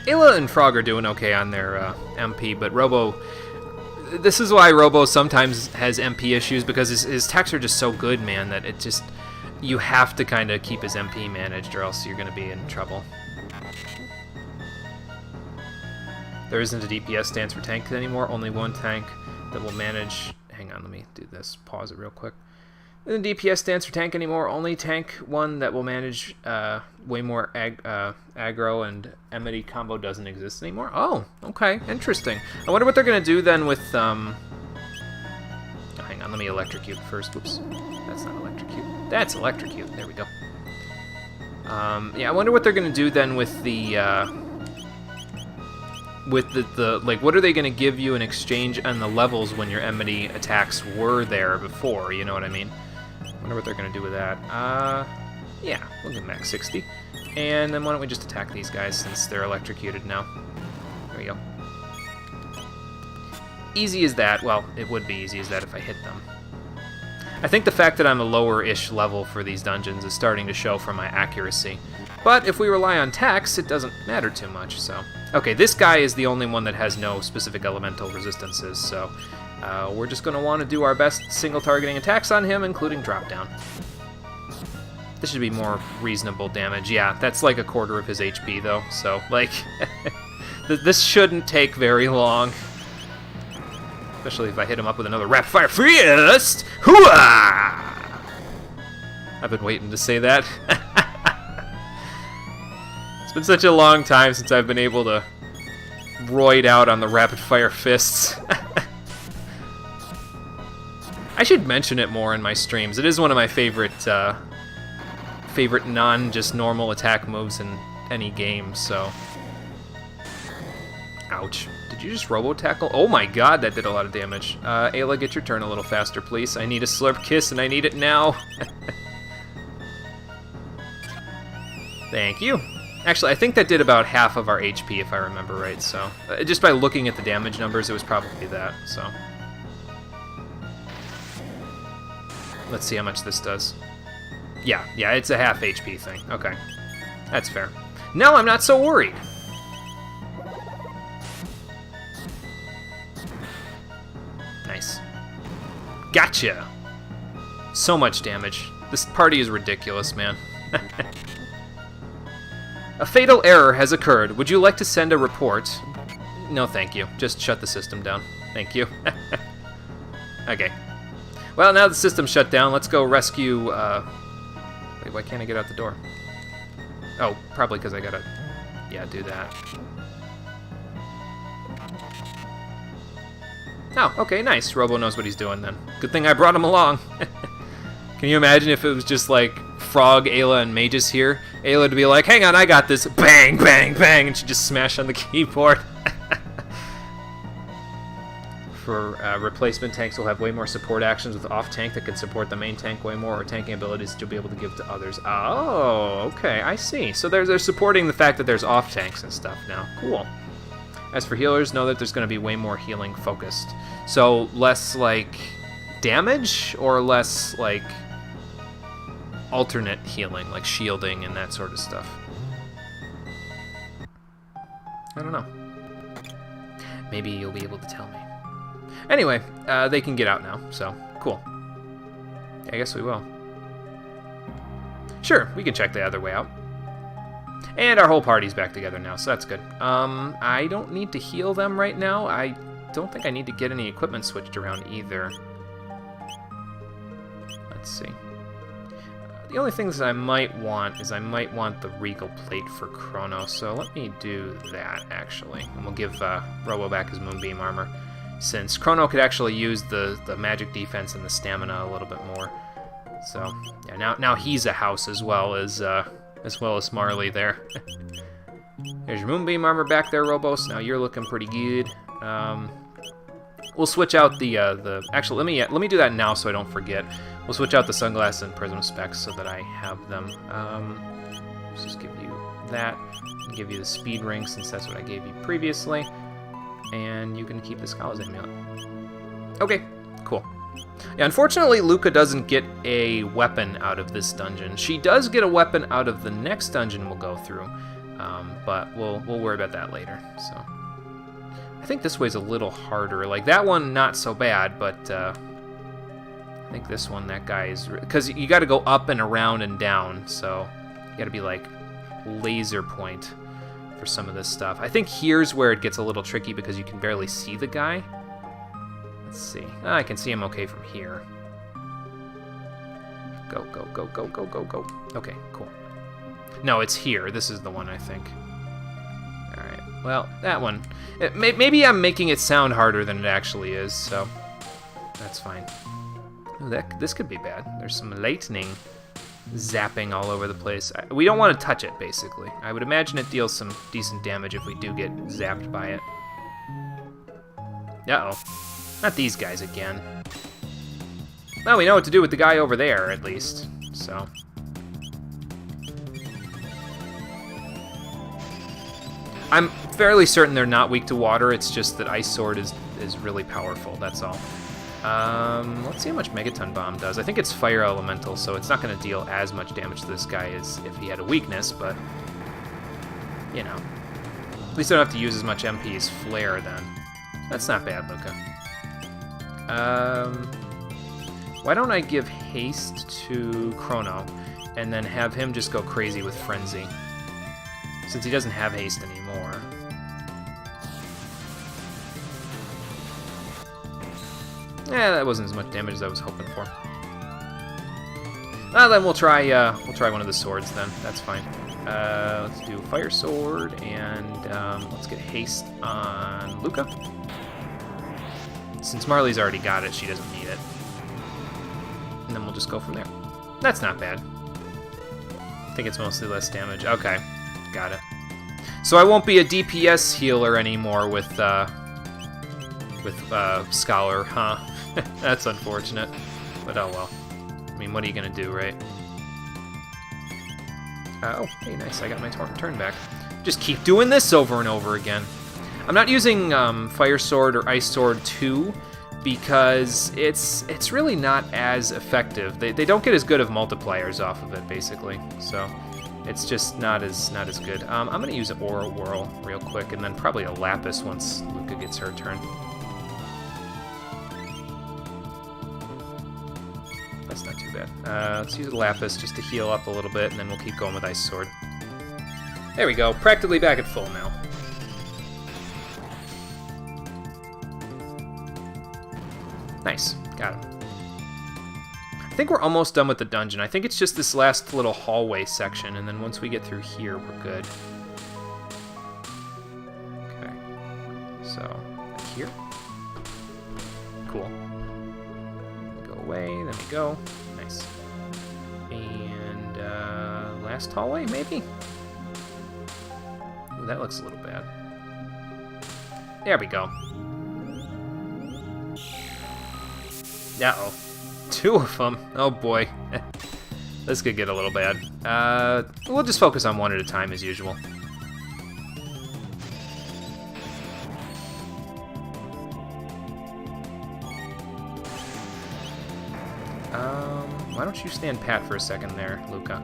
Ayla and Frog are doing okay on their MP, but Robo... This is why Robo sometimes has MP issues, because his techs are just so good, man, that it just... You have to kind of keep his MP managed, or else you're going to be in trouble. There isn't a DPS stance for tanks anymore. Only one tank that will manage... Hang on, let me do this. Pause it real quick. The DPS stands for tank anymore. Only tank one that will manage way more aggro and Emity combo doesn't exist anymore. Oh, okay, interesting. I wonder what they're gonna do then with oh, hang on, let me electrocute first. Oops, that's not electrocute. That's electrocute. There we go. Yeah, I wonder what they're gonna do then with the like, what are they gonna give you in exchange on the levels when your Emity attacks were there before? You know what I mean? I wonder what they're going to do with that. Yeah, we'll do max 60. And then why don't we just attack these guys since they're electrocuted now. There we go. Easy as that. Well, it would be easy as that if I hit them. I think the fact that I'm a lower-ish level for these dungeons is starting to show for my accuracy. But if we rely on tax, it doesn't matter too much, so... Okay, this guy is the only one that has no specific elemental resistances, so... we're just going to want to do our best single-targeting attacks on him, including drop-down. This should be more reasonable damage. Yeah, that's like a quarter of his HP, though, so, like... this shouldn't take very long. Especially if I hit him up with another rapid-fire fist! Hooah! I've been waiting to say that. It's been such a long time since I've been able to roid out on the rapid-fire fists. I should mention it more in my streams. It is one of my favorite non-just normal attack moves in any game, so... Ouch. Did you just robo-tackle? Oh my god, that did a lot of damage. Ayla, get your turn a little faster, please. I need a slurp kiss, and I need it now. Thank you. Actually, I think that did about half of our HP, if I remember right, so... just by looking at the damage numbers, it was probably that, so... Let's see how much this does. Yeah, it's a half HP thing. Okay. That's fair. Now I'm not so worried. Nice. Gotcha! So much damage. This party is ridiculous, man. A fatal error has occurred. Would you like to send a report? No, thank you. Just shut the system down. Thank you. Okay. Well, now the system's shut down, let's go rescue, Wait, why can't I get out the door? Oh, probably because I gotta, do that. Oh, okay, nice. Robo knows what he's doing then. Good thing I brought him along. Can you imagine if it was just like Frog, Ayla, and Magus here? Ayla would be like, hang on, I got this. Bang, bang, bang, and she'd just smash on the keyboard. For replacement tanks, will have way more support actions with off-tank that can support the main tank way more, or tanking abilities that you'll be able to give to others. Oh, okay, I see. So they're supporting the fact that there's off-tanks and stuff now. Cool. As for healers, know that there's going to be way more healing focused. So less, like, damage, or less, like, alternate healing, like shielding and that sort of stuff. I don't know. Maybe you'll be able to tell me. Anyway, they can get out now, so cool. I guess we will. Sure, we can check the other way out. And our whole party's back together now, so that's good. I don't need to heal them right now. I don't think I need to get any equipment switched around either. Let's see. The only things I might want is I might want the Regal Plate for Chrono, so let me do that, actually. And we'll give Robo back his Moonbeam Armor, since Chrono could actually use the magic defense and the stamina a little bit more. So, yeah, now he's a house as well as Marley there. There's your Moonbeam Armor back there, Robos. Now you're looking pretty good. We'll switch out the actually, let me do that now so I don't forget. We'll switch out the sunglasses and prism specs so that I have them. Let's just give you that, and give you the speed ring since that's what I gave you previously. And you can keep the Scholars Amulet. Okay, cool. Yeah, unfortunately, Luca doesn't get a weapon out of this dungeon. She does get a weapon out of the next dungeon we'll go through, but we'll worry about that later. So, I think this way's a little harder. Like that one, not so bad, but I think this one, that guy is, because you got to go up and around and down. So you got to be like laser point for some of this stuff. I think here's where it gets a little tricky because you can barely see the guy. Let's see. I can see him okay from here. Go, go, go, go, go, go, go. Okay, cool. No, it's here. This is the one, I think. Alright, well, that one. Maybe I'm making it sound harder than it actually is, so that's fine. Ooh, this could be bad. There's some lightning zapping all over the place. We don't want to touch it, basically. I would imagine it deals some decent damage if we do get zapped by it. Uh-oh. Not these guys again. Well, we know what to do with the guy over there, at least. So. I'm fairly certain they're not weak to water. It's just that Ice Sword is really powerful, that's all. Let's see how much Megaton Bomb does. I think it's Fire Elemental, so it's not going to deal as much damage to this guy as if he had a weakness, but, you know. At least I don't have to use as much MP as Flare, then. That's not bad, Luca. Why don't I give Haste to Chrono, and then have him just go crazy with Frenzy, since he doesn't have Haste anymore. Yeah, that wasn't as much damage as I was hoping for. Well, then we'll try one of the swords then. That's fine. Let's do Fire Sword, and let's get haste on Luca. Since Marley's already got it, she doesn't need it. And then we'll just go from there. That's not bad. I think it's mostly less damage. Okay, got it. So I won't be a DPS healer anymore with Scholar, huh? That's unfortunate, but oh well. I mean, what are you gonna do, right? Oh, hey, nice, I got my turn back. Just keep doing this over and over again. I'm not using Fire Sword or Ice Sword 2 because it's really not as effective. They don't get as good of multipliers off of it, basically, so it's just not as good. I'm gonna use an Aura Whirl real quick, and then probably a Lapis once Luca gets her turn. That's not too bad. Let's use a Lapis just to heal up a little bit, and then we'll keep going with Ice Sword. There we go, practically back at full now. Nice, got him. I think we're almost done with the dungeon. I think it's just this last little hallway section, and then once we get through here, we're good. Okay, so here. Cool. Go away, then we go. Nice. And last hallway, maybe? Ooh, that looks a little bad. There we go. Uh-oh. 2 of them. Oh boy. This could get a little bad. We'll just focus on one at a time as usual. Why don't you stand pat for a second there, Luca?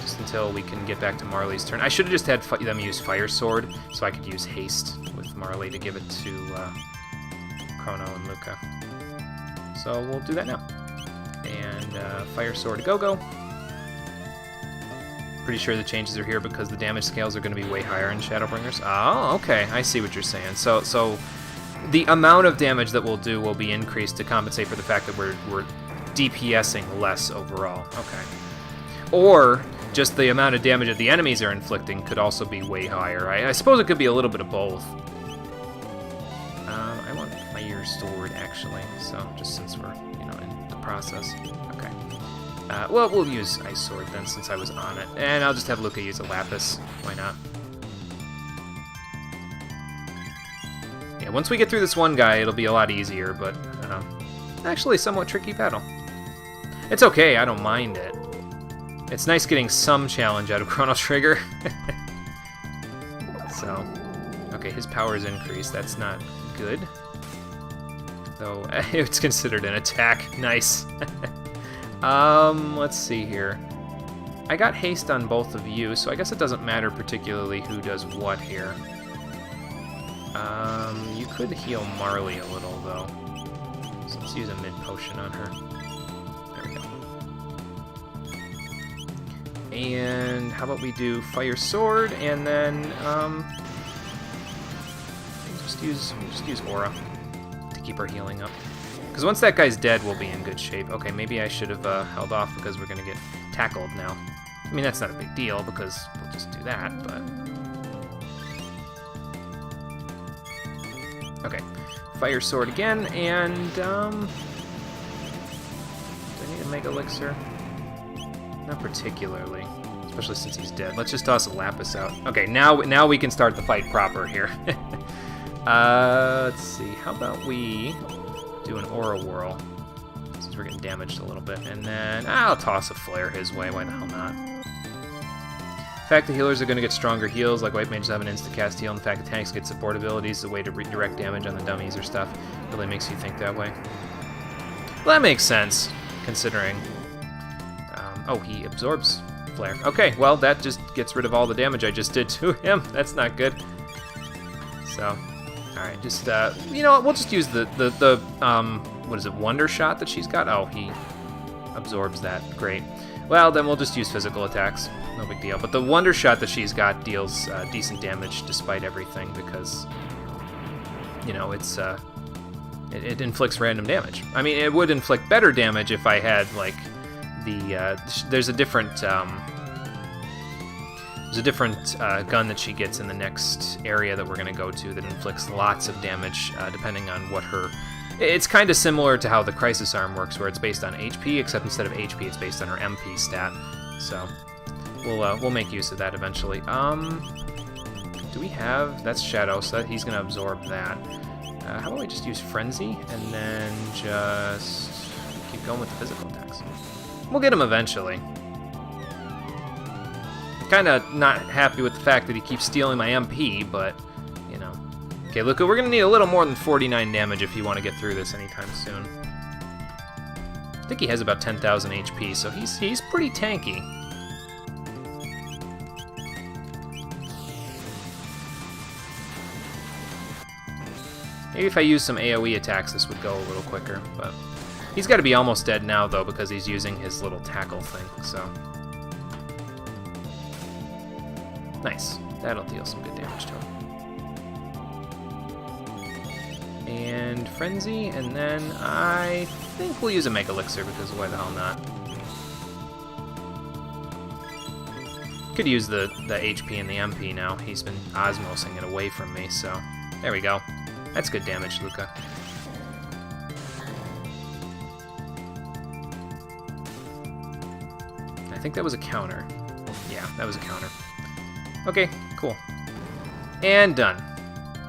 Just until we can get back to Marley's turn. I should have just had them use Fire Sword, so I could use haste with Marley to give it to Chrono and Luca. So we'll do that now. And Fire Sword go-go. Pretty sure the changes are here because the damage scales are going to be way higher in Shadowbringers. Oh, okay. I see what you're saying. So the amount of damage that we'll do will be increased to compensate for the fact that we're DPSing less overall. Okay. Or just the amount of damage that the enemies are inflicting could also be way higher. I suppose it could be a little bit of both. I want Fire Sword, actually, so just since we're, in the process. Okay. Well, we'll use Ice Sword then, since I was on it. And I'll just have Luca use a Lapis. Why not? Yeah, once we get through this one guy, it'll be a lot easier, but actually somewhat tricky battle. It's okay, I don't mind it. It's nice getting some challenge out of Chrono Trigger. So, okay, his power is increased. That's not good. Though, it's considered an attack. Nice. Let's see here. I got haste on both of you, so I guess it doesn't matter particularly who does what here. You could heal Marley a little, though. So let's use a mid potion on her. There we go. And how about we do Fire Sword, and then just use Aura to keep our healing up. Because once that guy's dead, we'll be in good shape. Okay, maybe I should have held off because we're going to get tackled now. I mean, that's not a big deal because we'll just do that, but... Okay, Fire Sword again, and, do I need a Mega Elixir? Not particularly, especially since he's dead. Let's just toss a Lapis out. Okay, now we can start the fight proper here. Let's see, how about we do an Aura Whirl, since we're getting damaged a little bit, and then I'll toss a Flare his way, why the hell not? The fact that healers are going to get stronger heals, like White Mages have an insta-cast heal, and the fact that tanks get support abilities as a way to redirect damage on the dummies or stuff, really makes you think that way. Well, that makes sense, considering... oh, he absorbs Flare. Okay, well, that just gets rid of all the damage I just did to him. That's not good. So, alright, just, you know what, we'll just use the what is it, Wonder Shot that she's got? Oh, he absorbs that. Great. Well, then we'll just use physical attacks. No big deal. But the Wonder Shot that she's got deals decent damage despite everything because, you know, it's it inflicts random damage. I mean, it would inflict better damage if I had, like, the... there's a different There's a different gun that she gets in the next area that we're going to go to that inflicts lots of damage depending on what her... It's kind of similar to how the Crisis Arm works, where it's based on HP, except instead of HP, it's based on her MP stat. So we'll make use of that eventually. Do we have... That's Shadow, so he's going to absorb that. How about we just use Frenzy, and then just keep going with the physical attacks? We'll get him eventually. Kind of not happy with the fact that he keeps stealing my MP, but, you know. Okay, Luca, we're going to need a little more than 49 damage if you want to get through this anytime soon. I think he has about 10,000 HP, so he's pretty tanky. Maybe if I use some AoE attacks, this would go a little quicker, but... He's got to be almost dead now, though, because he's using his little tackle thing, so... Nice. That'll deal some good damage to him. And Frenzy, and then I think we'll use a Mega Elixir, because why the hell not? Could use the HP and the MP now. He's been osmosing it away from me, so... There we go. That's good damage, Luca. I think that was a counter. Yeah, that was a counter. Okay, cool. And done.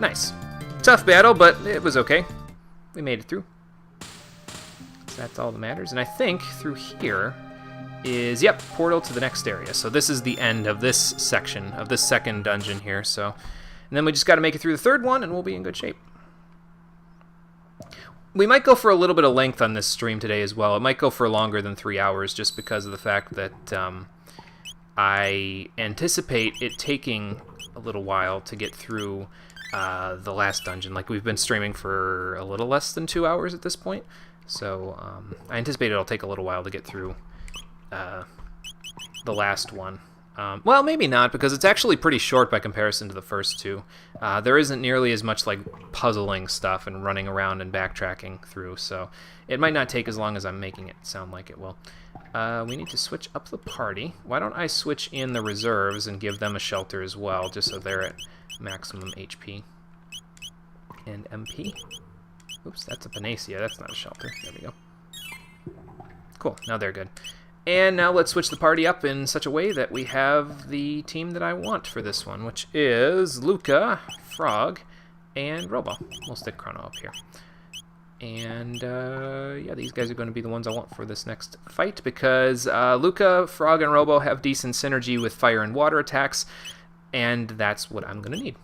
Nice. Tough battle, but it was okay. We made it through. So that's all that matters. And I think through here is, yep, portal to the next area. So this is the end of this section, of this second dungeon here. So, and then we just got to make it through the third one, and we'll be in good shape. We might go for a little bit of length on this stream today as well. It might go for longer than 3 hours just because of the fact that I anticipate it taking a little while to get through the last dungeon. Like, we've been streaming for a little less than 2 hours at this point. So I anticipate it'll take a little while to get through the last one. Well, maybe not, because it's actually pretty short by comparison to the first two. There isn't nearly as much like puzzling stuff and running around and backtracking through, so it might not take as long as I'm making it sound like it will. We need to switch up the party. Why don't I switch in the reserves and give them a shelter as well, just so they're at maximum HP and MP. Oops, that's a Panacea. That's not a shelter. There we go. Cool, now they're good. And now let's switch the party up in such a way that we have the team that I want for this one, which is Luca, Frog, and Robo. We'll stick Chrono up here. And, yeah, these guys are going to be the ones I want for this next fight, because Luca, Frog, and Robo have decent synergy with fire and water attacks, and that's what I'm going to need.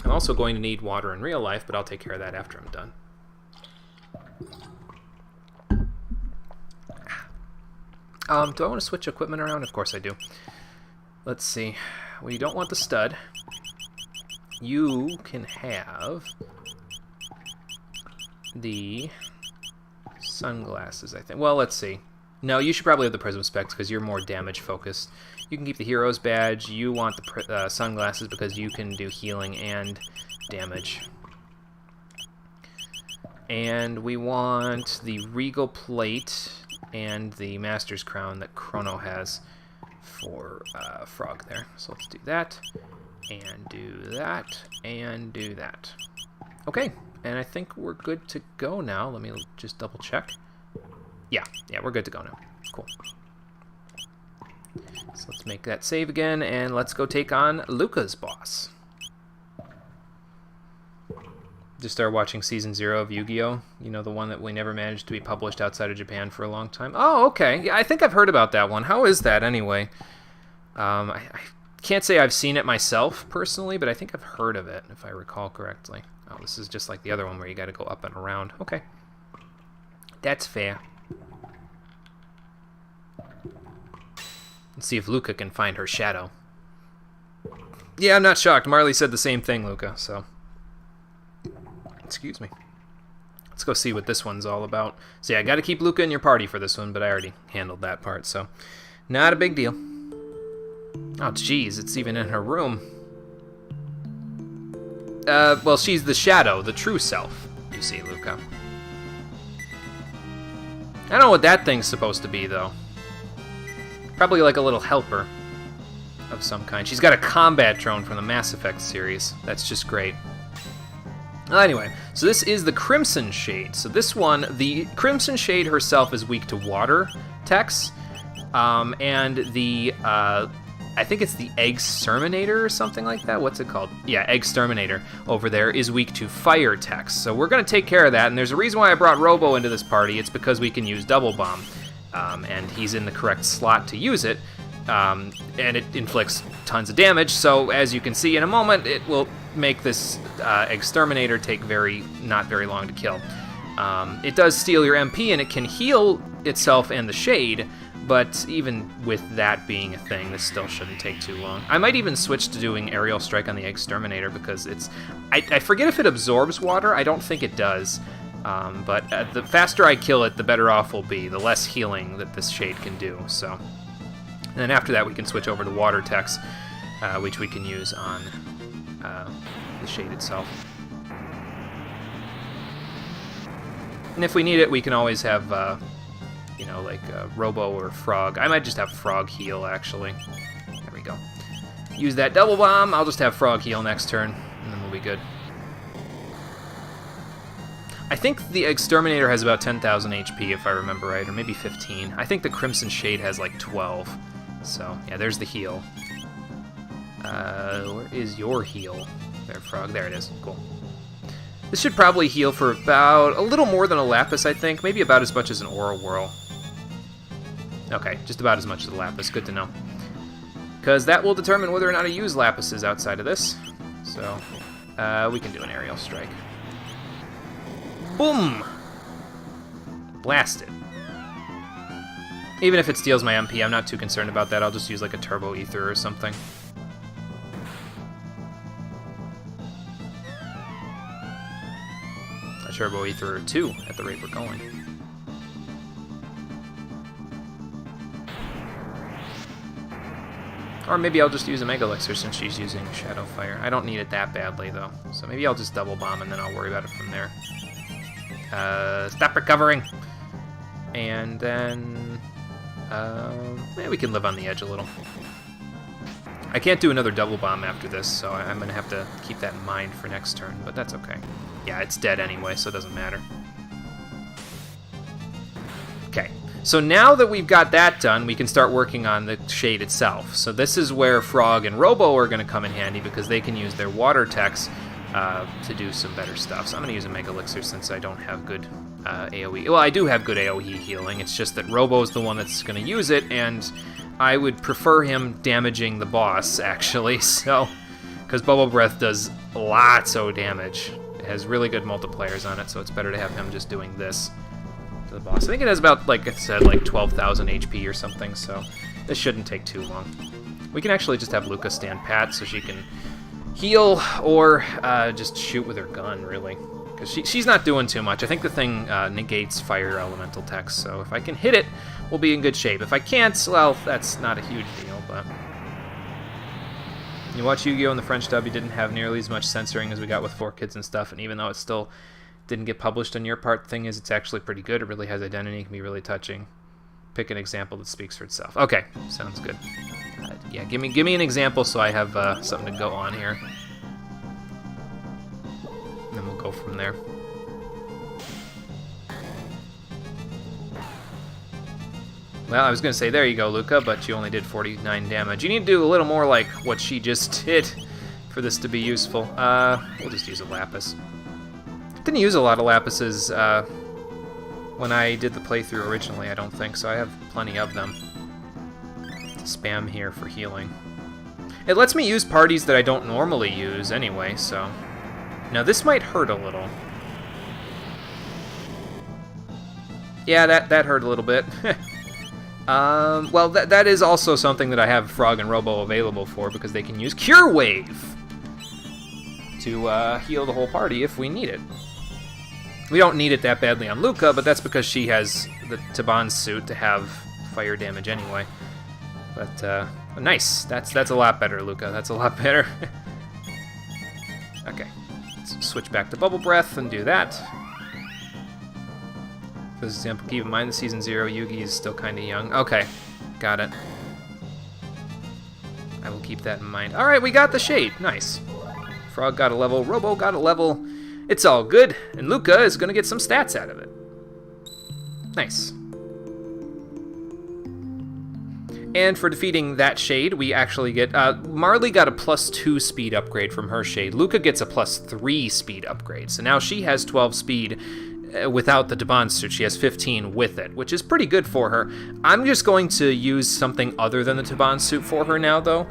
I'm also going to need water in real life, but I'll take care of that after I'm done. Do I want to switch equipment around? Of course I do. Let's see. Well, you don't want the stud. You can have the sunglasses, I think. Well, let's see. No, you should probably have the prism specs because you're more damage focused. You can keep the hero's badge. You want the sunglasses because you can do healing and damage. And we want the regal plate and the Master's Crown that Chrono has for Frog there. So let's do that, and do that, and do that. Okay, and I think we're good to go now. Let me just double check. Yeah, we're good to go now. Cool. So let's make that save again, and let's go take on Luca's boss. Just started watching Season 0 of Yu-Gi-Oh! You know, the one that we never managed to be published outside of Japan for a long time. Oh, okay. Yeah, I think I've heard about that one. How is that, anyway? I can't say I've seen it myself, personally, but I think I've heard of it, if I recall correctly. Oh, this is just like the other one where you gotta go up and around. Okay. That's fair. Let's see if Luca can find her shadow. Yeah, I'm not shocked. Marley said the same thing, Luca, so... Excuse me. Let's go see what this one's all about. So yeah, I got to keep Luca in your party for this one, but I already handled that part, so not a big deal. Oh, jeez, it's even in her room. Well, she's the shadow, the true self, you see, Luca. I don't know what that thing's supposed to be, though. Probably like a little helper. of some kind. She's got a combat drone from the Mass Effect series. That's just great. Anyway, so this is the Crimson Shade. So this one, the Crimson Shade herself is weak to water techs, and the I think it's the Exterminator or something like that. What's it called? Yeah, Exterminator over there is weak to fire techs. So we're going to take care of that, and there's a reason why I brought Robo into this party. It's because we can use Double Bomb, and he's in the correct slot to use it, and it inflicts tons of damage. So as you can see in a moment, it will make this Exterminator take not very long to kill. It does steal your MP, and it can heal itself and the Shade, but even with that being a thing, this still shouldn't take too long. I might even switch to doing Aerial Strike on the Exterminator because it's... I forget if it absorbs water. I don't think it does. But the faster I kill it, the better off we'll be. The less healing that this Shade can do. So, and then after that, we can switch over to Water Techs, which we can use on the Shade itself. And if we need it, we can always have... you know, like Robo or Frog. I might just have Frog heal, actually. There we go. Use that Double Bomb. I'll just have Frog heal next turn, and then we'll be good. I think the Exterminator has about 10,000 HP, if I remember right, or maybe 15. I think the Crimson Shade has like 12. So, yeah, there's the heal. Where is your heal? There, Frog. There it is. Cool. This should probably heal for about a little more than a Lapis, I think. Maybe about as much as an Aura Whirl. Okay, just about as much as a Lapis. Good to know. Because that will determine whether or not I use Lapises outside of this. So, we can do an Aerial Strike. Boom! Blast it. Even if it steals my MP, I'm not too concerned about that. I'll just use like a Turbo Ether or something. A Turbo Ether or 2 at the rate we're going. Or maybe I'll just use a Mega Elixir since she's using Shadow Fire. I don't need it that badly, though. So maybe I'll just Double Bomb and then I'll worry about it from there. Stop recovering! And then... maybe we can live on the edge a little. I can't do another Double Bomb after this, so I'm going to have to keep that in mind for next turn, but that's okay. Yeah, it's dead anyway, so it doesn't matter. Okay. So now that we've got that done, we can start working on the Shade itself. So this is where Frog and Robo are going to come in handy because they can use their Water Techs to do some better stuff. So I'm going to use a Mega Elixir since I don't have good AoE. Well, I do have good AoE healing. It's just that Robo's the one that's going to use it, and I would prefer him damaging the boss, actually. So, because Bubble Breath does lots of damage. It has really good multipliers on it, so it's better to have him just doing this to the boss. I think it has about, like I said, like 12,000 HP or something, so this shouldn't take too long. We can actually just have Luca stand pat so she can heal or just shoot with her gun, really. Because she's not doing too much. I think the thing negates fire elemental techs, so if I can hit it, we'll be in good shape. If I can't, well, that's not a huge deal, but... You watch Yu-Gi-Oh! In the French dub, you didn't have nearly as much censoring as we got with 4Kids and stuff, and even though it still didn't get published on your part, the thing is, it's actually pretty good. It really has identity. It can be really touching. Pick an example that speaks for itself. Okay, sounds good. Yeah, give me an example so I have something to go on here. And then we'll go from there. Well, I was going to say, there you go, Luca, but you only did 49 damage. You need to do a little more like what she just did for this to be useful. We'll just use a Lapis. Didn't use a lot of Lapises when I did the playthrough originally, I don't think, so I have plenty of them to spam here for healing. It lets me use parties that I don't normally use anyway, so... Now, this might hurt a little. Yeah, that hurt a little bit. Well, that is also something that I have Frog and Robo available for, because they can use Cure Wave to heal the whole party if we need it. We don't need it that badly on Luca, but that's because she has the Taban's suit to have fire damage anyway. But, nice. That's a lot better, Luca. That's a lot better. Okay. Let's switch back to Bubble Breath and do that. For example, keep in mind the Season 0 Yugi is still kind of young. Okay, got it. I will keep that in mind. All right, we got the shade. Nice. Frog got a level. Robo got a level. It's all good. And Luca is going to get some stats out of it. Nice. And for defeating that shade, we actually get... Marley got a +2 speed upgrade from her shade. Luca gets a +3 speed upgrade. So now she has 12 speed without the Debon suit. She has 15 with it, which is pretty good for her. I'm just going to use something other than the Debon suit for her now, though.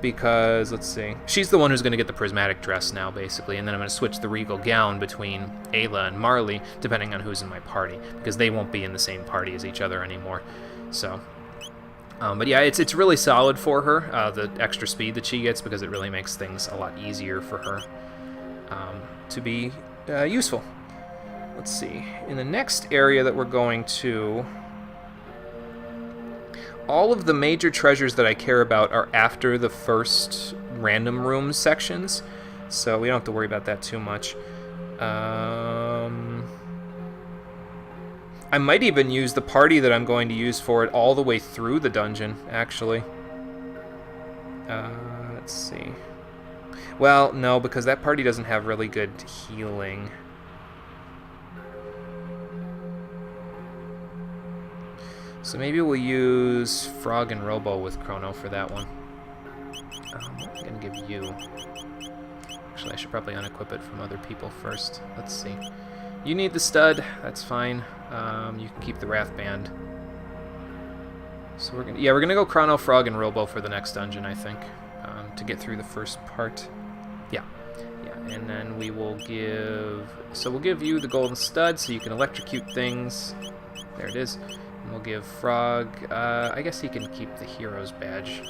Because, let's see. She's the one who's going to get the prismatic dress now, basically. And then I'm going to switch the regal gown between Ayla and Marley, depending on who's in my party. Because they won't be in the same party as each other anymore. So... but yeah, it's really solid for her, the extra speed that she gets, because it really makes things a lot easier for her to be useful. Let's see. In the next area that we're going to, all of the major treasures that I care about are after the first random room sections, so we don't have to worry about that too much. I might even use the party that I'm going to use for it all the way through the dungeon, actually. Let's see. Well, no, because that party doesn't have really good healing. So maybe we'll use Frog and Robo with Chrono for that one. I'm going to give you... Actually, I should probably unequip it from other people first. Let's see. You need the stud, that's fine. You can keep the Wrath Band. So we're gonna go Chrono, Frog, and Robo for the next dungeon, I think, to get through the first part. Yeah, and then we will give... So we'll give you the golden stud so you can electrocute things. There it is. And we'll give Frog... I guess he can keep the hero's badge.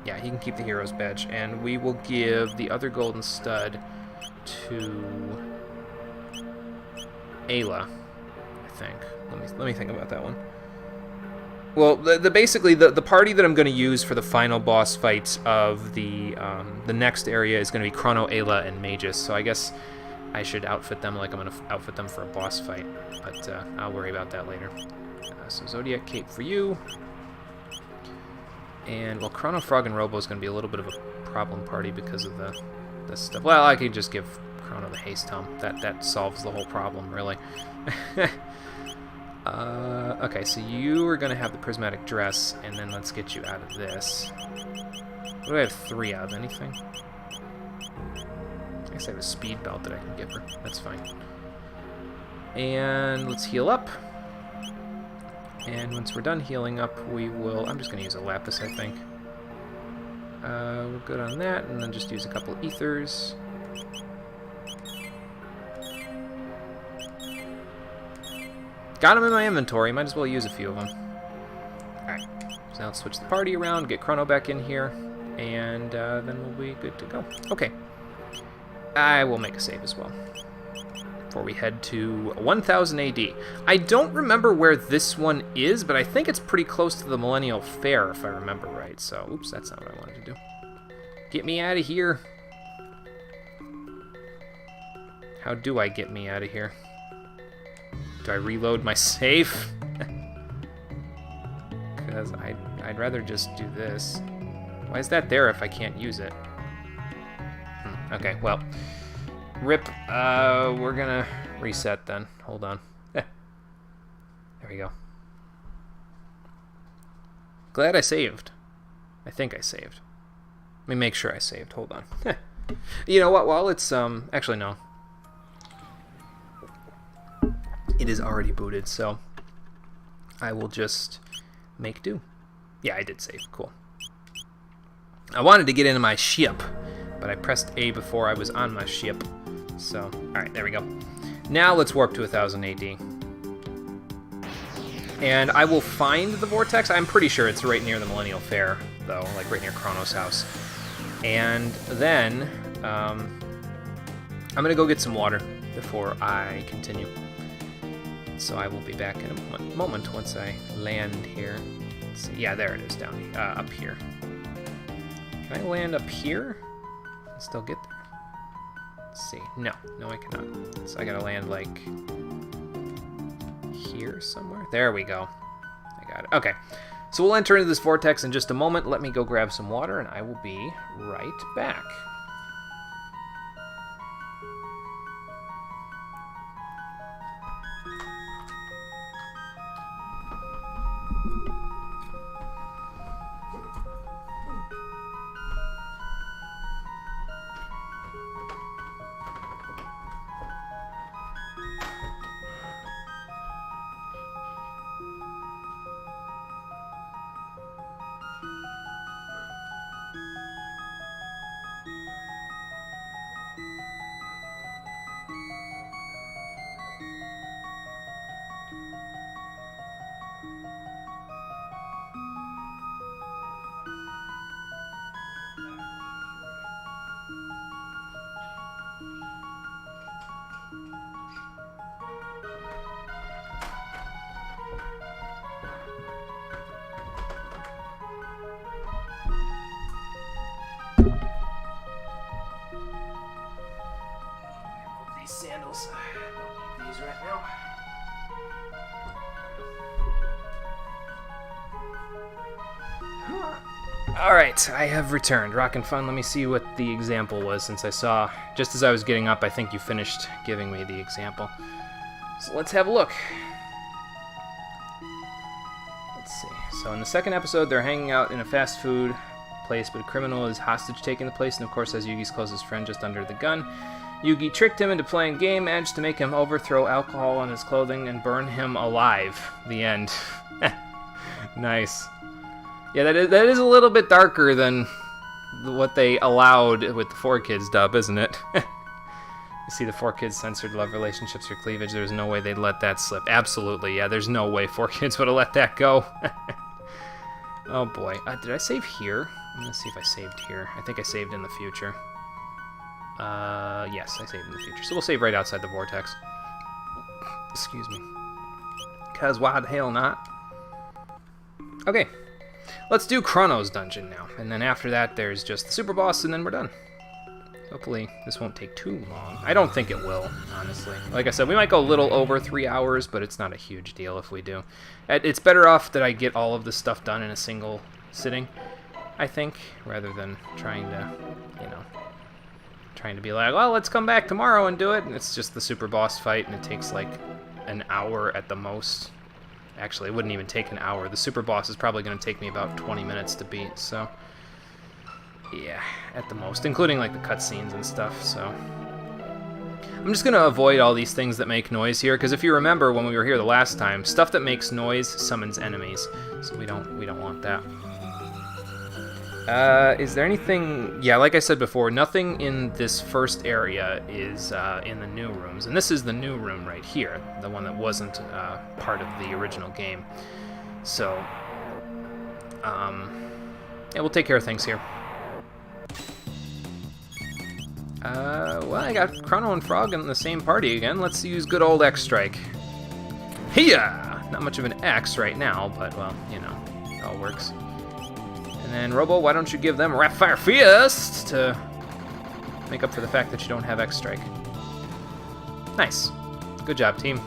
Yeah, he can keep the hero's badge. And we will give the other golden stud to Ayla, I think. Let me think about that one. Well, basically the party that I'm going to use for the final boss fight of the next area is going to be Chrono, Ayla, and Magus. So I guess I should outfit them like I'm going to outfit them for a boss fight, but I'll worry about that later. So Zodiac Cape for you. And, well, Chrono, Frog, and Robo is going to be a little bit of a problem party because of this stuff. Well, I could just give Chrono the Haste Helm. That solves the whole problem, really. Okay, so you are going to have the Prismatic Dress, and then let's get you out of this. What do I have 3 out of? Anything? I guess I have a Speed Belt that I can give her. That's fine. And let's heal up. And once we're done healing up, we will... I'm just going to use a Lapis, I think. We're good on that, and then just use a couple Ethers. Got them in my inventory, might as well use a few of them. Alright, so now let's switch the party around, get Chrono back in here, and then we'll be good to go. Okay, I will make a save as well before we head to 1000 AD. I don't remember where this one is, but I think it's pretty close to the Millennial Fair, if I remember right. So, oops, that's not what I wanted to do. Get me out of here. How do I get me out of here? Do I reload my save? Because I'd rather just do this. Why is that there if I can't use it? Okay, well... Rip, we're gonna reset then. Hold on. There we go. Glad I saved. I think I saved. Let me make sure I saved. Hold on. You know what? While it's, actually, no. It is already booted, so I will just make do. Yeah, I did save. Cool. I wanted to get into my ship, but I pressed A before I was on my ship. So, alright, there we go. Now let's warp to 1000 AD. And I will find the vortex. I'm pretty sure it's right near the Millennial Fair, though, like right near Chrono's house. And then, I'm going to go get some water before I continue. So I will be back in a moment once I land here. Let's see. Yeah, there it is, down up here. Can I land up here and still get there? Let's see. No, I cannot. So I gotta land like here somewhere. There we go. I got it. Okay. So we'll enter into this vortex in just a moment. Let me go grab some water, and I will be right back. Sandals. I don't need these right now. Alright, I have returned. Rockin' Fun, let me see what the example was, since I saw, just as I was getting up, I think you finished giving me the example. So let's have a look. Let's see. So in the second episode, they're hanging out in a fast food place, but a criminal is hostage taking the place, and of course has Yugi's closest friend just under the gun. Yugi tricked him into playing a game, managed to make him overthrow alcohol on his clothing, and burn him alive. The end. Nice. Yeah, that is a little bit darker than what they allowed with the 4Kids dub, isn't it? You see the 4Kids censored love relationships or cleavage. There's no way they'd let that slip. Absolutely, yeah, there's no way 4Kids would have let that go. Oh boy. Did I save here? I'm going to see if I saved here. I think I saved in the future. Yes, I saved in the future. So we'll save right outside the vortex. Excuse me. Because why the hell not? Okay. Let's do Chrono's dungeon now. And then after that, there's just the super boss, and then we're done. Hopefully, this won't take too long. I don't think it will, honestly. Like I said, we might go a little over 3 hours, but it's not a huge deal if we do. It's better off that I get all of this stuff done in a single sitting, I think, rather than trying to, trying to be like, well, let's come back tomorrow and do it. And it's just the super boss fight, and it takes like an hour at the most. Actually, it wouldn't even take an hour. The super boss is probably going to take me about 20 minutes to beat, so yeah, at the most, including like the cutscenes and stuff. So I'm just going to avoid all these things that make noise here, because if you remember when we were here the last time, stuff that makes noise summons enemies, so we don't want that. Is there anything... Yeah, like I said before, nothing in this first area is in the new rooms. And this is the new room right here, the one that wasn't part of the original game. So, yeah, we'll take care of things here. Well, I got Chrono and Frog in the same party again. Let's use good old X-Strike. Hiya! Not much of an X right now, but, well, it all works. And then, Robo, why don't you give them a Rapid Fire Fist to make up for the fact that you don't have X-Strike. Nice. Good job, team.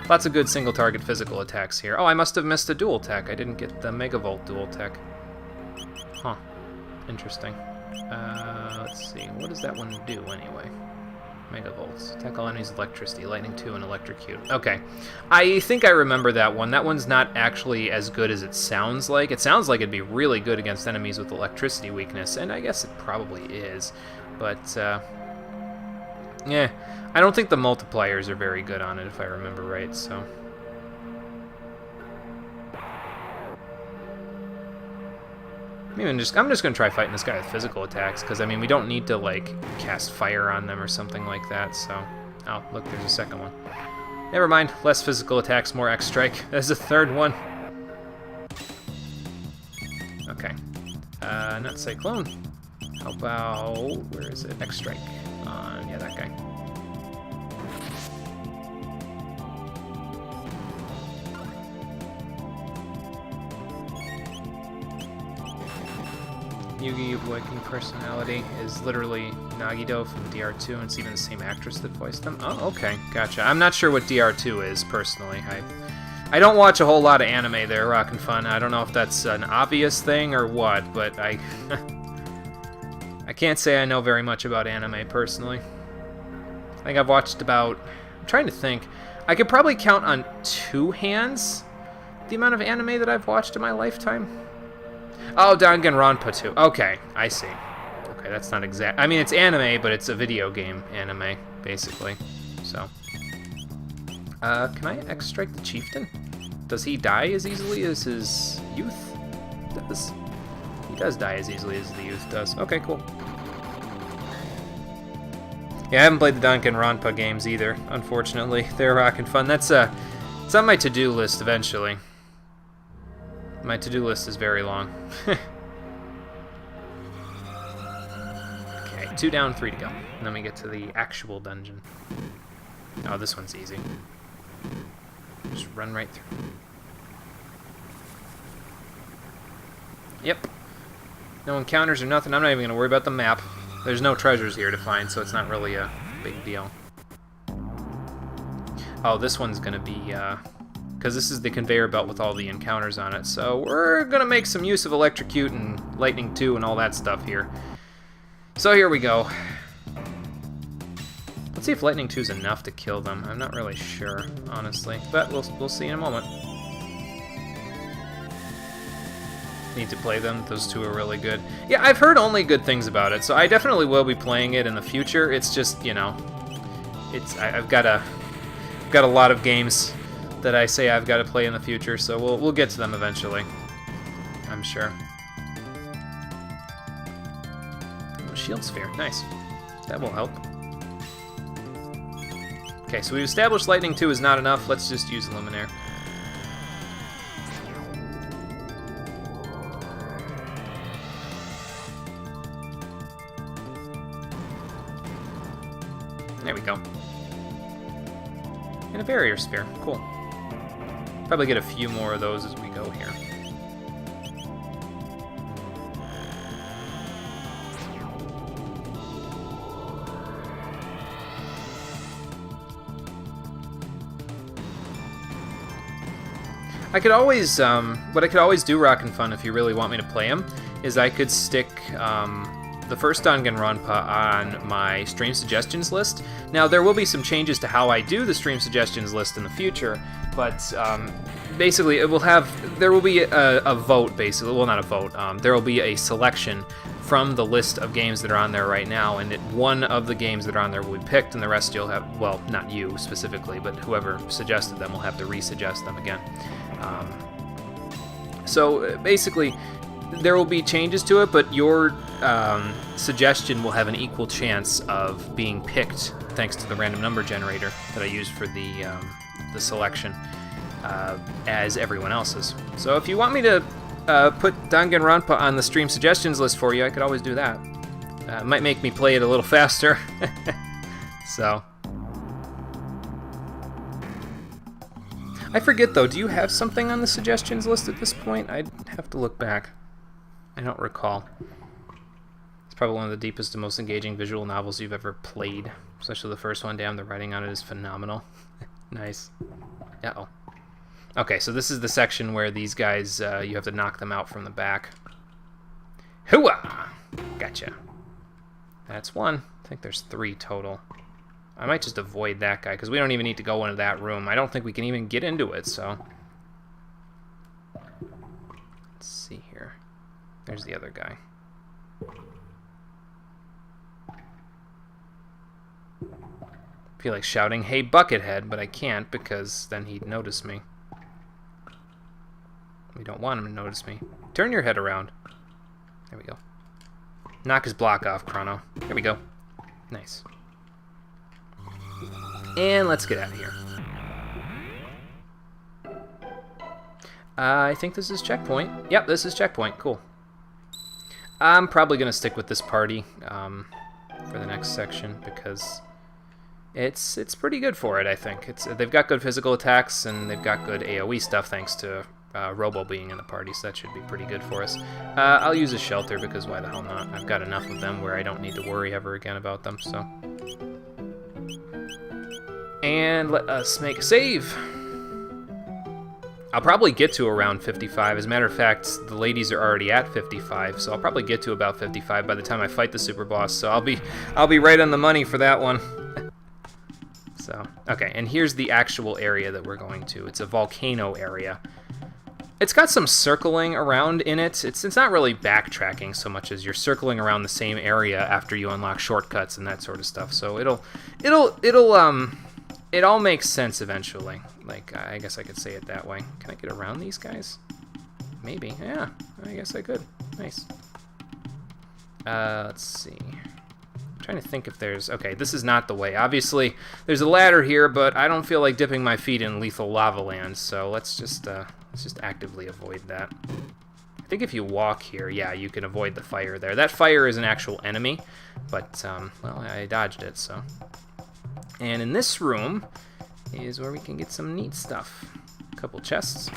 Lots of good single-target physical attacks here. Oh, I must have missed a dual tech. I didn't get the Megavolt dual tech. Huh. Interesting. Let's see. What does that one do, anyway? Megavolts. Attack all enemies with electricity. Lightning 2 and electrocute. Okay. I think I remember that one. That one's not actually as good as it sounds like. It sounds like it'd be really good against enemies with electricity weakness, and I guess it probably is. But, yeah. I don't think the multipliers are very good on it, if I remember right, so... I'm just going to try fighting this guy with physical attacks, because, I mean, we don't need to, like, cast fire on them or something like that, so... Oh, look, there's a second one. Never mind, less physical attacks, more X-Strike. There's a third one. Okay. Not Cyclone. How about... Where is it? X-Strike. Yeah, that guy. Yugi Awakening personality is literally Nagido from DR2, and it's even the same actress that voiced them. Oh, okay, gotcha. I'm not sure what DR2 is, personally. I don't watch a whole lot of anime there, Rockin' Fun. I don't know if that's an obvious thing or what, but I can't say I know very much about anime, personally. I think I've watched about... I'm trying to think. I could probably count on 2 hands the amount of anime that I've watched in my lifetime. Oh, Danganronpa 2. Okay, I see. Okay, that's not exact... I mean, it's anime, but it's a video game anime, basically. So... can I X-Strike the Chieftain? Does he die as easily as his youth does? He does die as easily as the youth does. Okay, cool. Yeah, I haven't played the Danganronpa games either, unfortunately. They're rockin' fun. That's it's on my to-do list eventually. My to-do list is very long. Okay, 2 down, 3 to go. And then we get to the actual dungeon. Oh, this one's easy. Just run right through. Yep. No encounters or nothing. I'm not even going to worry about the map. There's no treasures here to find, so it's not really a big deal. Oh, this one's going to be... because this is the conveyor belt with all the encounters on it. So we're going to make some use of Electrocute and Lightning 2 and all that stuff here. So here we go. Let's see if Lightning 2 is enough to kill them. I'm not really sure, honestly. But we'll see in a moment. Need to play them. Those 2 are really good. Yeah, I've heard only good things about it, so I definitely will be playing it in the future. It's just, you know, I've got a lot of games that I say I've got to play in the future, so we'll get to them eventually. I'm sure. Oh, Shield Sphere, nice. That will help. Okay, so we've established Lightning 2 is not enough. Let's just use Luminaire. There we go. And a Barrier Sphere. Cool. Probably get a few more of those as we go here. I could always, what I could always do, Rockin' Fun, if you really want me to play him, is I could stick the first Danganronpa on my stream suggestions list. Now, there will be some changes to how I do the stream suggestions list in the future, but basically, there will be a vote, basically. Well, not a vote. There will be a selection from the list of games that are on there right now, and one of the games that are on there will be picked, and the rest you'll have, well, not you specifically, but whoever suggested them will have to resuggest them again. So basically, there will be changes to it, but your suggestion will have an equal chance of being picked thanks to the random number generator that I use for the selection as everyone else's. So if you want me to put Danganronpa on the stream suggestions list for you, I could always do that. It might make me play it a little faster. So... I forget, though, do you have something on the suggestions list at this point? I'd have to look back. I don't recall. It's probably one of the deepest and most engaging visual novels you've ever played. Especially the first one. Damn, the writing on it is phenomenal. Nice. Uh-oh. Okay, so this is the section where these guys, you have to knock them out from the back. Hooah! Gotcha. That's 1. I think there's 3 total. I might just avoid that guy, because we don't even need to go into that room. I don't think we can even get into it, so... Let's see here. There's the other guy. I feel like shouting, "Hey, Buckethead," but I can't, because then he'd notice me. We don't want him to notice me. Turn your head around. There we go. Knock his block off, Chrono. There we go. Nice. And let's get out of here. I think this is checkpoint. Yep, this is checkpoint. Cool. I'm probably going to stick with this party for the next section because it's pretty good for it, I think. They've got good physical attacks and they've got good AoE stuff thanks to Robo being in the party, so that should be pretty good for us. I'll use a shelter because why the hell not? I've got enough of them where I don't need to worry ever again about them, so... And let us make a save. I'll probably get to around 55. As a matter of fact, the ladies are already at 55, so I'll probably get to about 55 by the time I fight the super boss. So I'll be right on the money for that one. So, okay, and here's the actual area that we're going to. It's a volcano area. It's got some circling around in it. It's not really backtracking so much as you're circling around the same area after you unlock shortcuts and that sort of stuff. So it all makes sense eventually. Like, I guess I could say it that way. Can I get around these guys? Maybe. Yeah, I guess I could. Nice. Let's see. I'm trying to think if there's... Okay, this is not the way. Obviously, there's a ladder here, but I don't feel like dipping my feet in lethal lava land, so let's just actively avoid that. I think if you walk here, yeah, you can avoid the fire there. That fire is an actual enemy, but, well, I dodged it, so... And in this room is where we can get some neat stuff. A couple chests.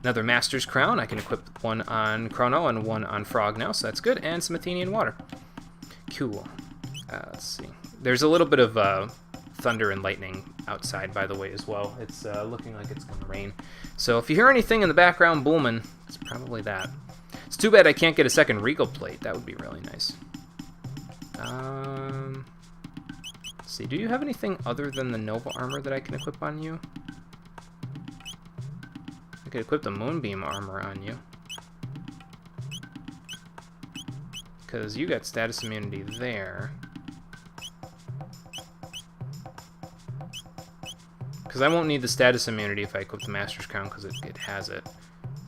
Another Master's Crown. I can equip one on Chrono and one on Frog now, so that's good. And some Athenian water. Cool. Let's see. There's a little bit of thunder and lightning outside, by the way, as well. It's looking like it's going to rain. So if you hear anything in the background booming, it's probably that. It's too bad I can't get a second Regal plate. That would be really nice. Let's see, do you have anything other than the Nova armor that I can equip on you? I could equip the Moonbeam armor on you. Because you got status immunity there. Because I won't need the status immunity if I equip the Master's Crown because it has it.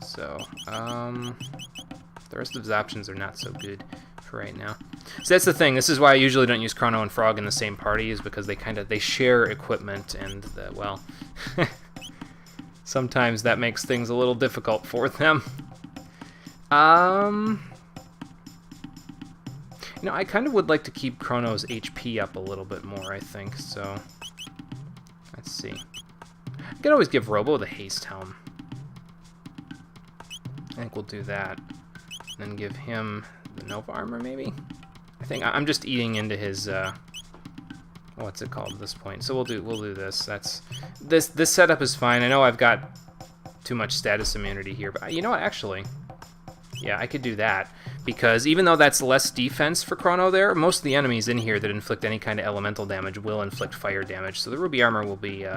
So, the rest of his options are not so good for right now. So that's the thing. This is why I usually don't use Chrono and Frog in the same party, is because they share equipment, and well, sometimes that makes things a little difficult for them. You know, I kind of would like to keep Chrono's HP up a little bit more, I think. So let's see. I could always give Robo the haste helm. I think we'll do that, and then give him the Nova armor, maybe. I think I'm just eating into his what's it called at this point. So we'll do this. This setup is fine. I know I've got too much status immunity here, but you know what, actually, yeah, I could do that, because even though that's less defense for Chrono there, most of the enemies in here that inflict any kind of elemental damage will inflict fire damage, so the Ruby armor will be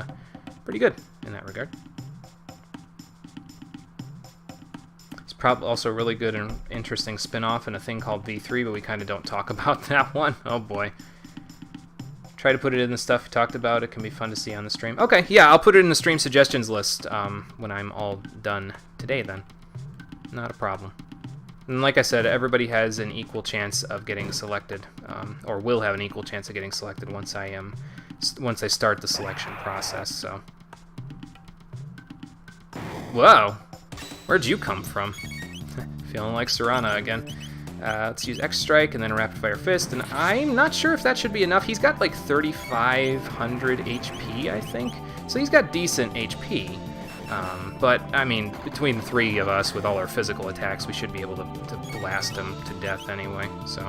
pretty good in that regard. Probably also really good and interesting spin-off in a thing called V3, but we kind of don't talk about that one. Oh boy. Try to put it in the stuff we talked about. It can be fun to see on the stream. Okay, yeah, I'll put it in the stream suggestions list when I'm all done today then. Not a problem. And like I said, everybody has an equal chance of getting selected, or will have an equal chance of getting selected once I start the selection process, so. Whoa! Where'd you come from? Feeling like Serana again. Let's use X-Strike and then a Rapid Fire Fist, and I'm not sure if that should be enough. He's got like 3,500 HP, I think. So he's got decent HP. But, I mean, between the three of us with all our physical attacks, we should be able to blast him to death anyway, so.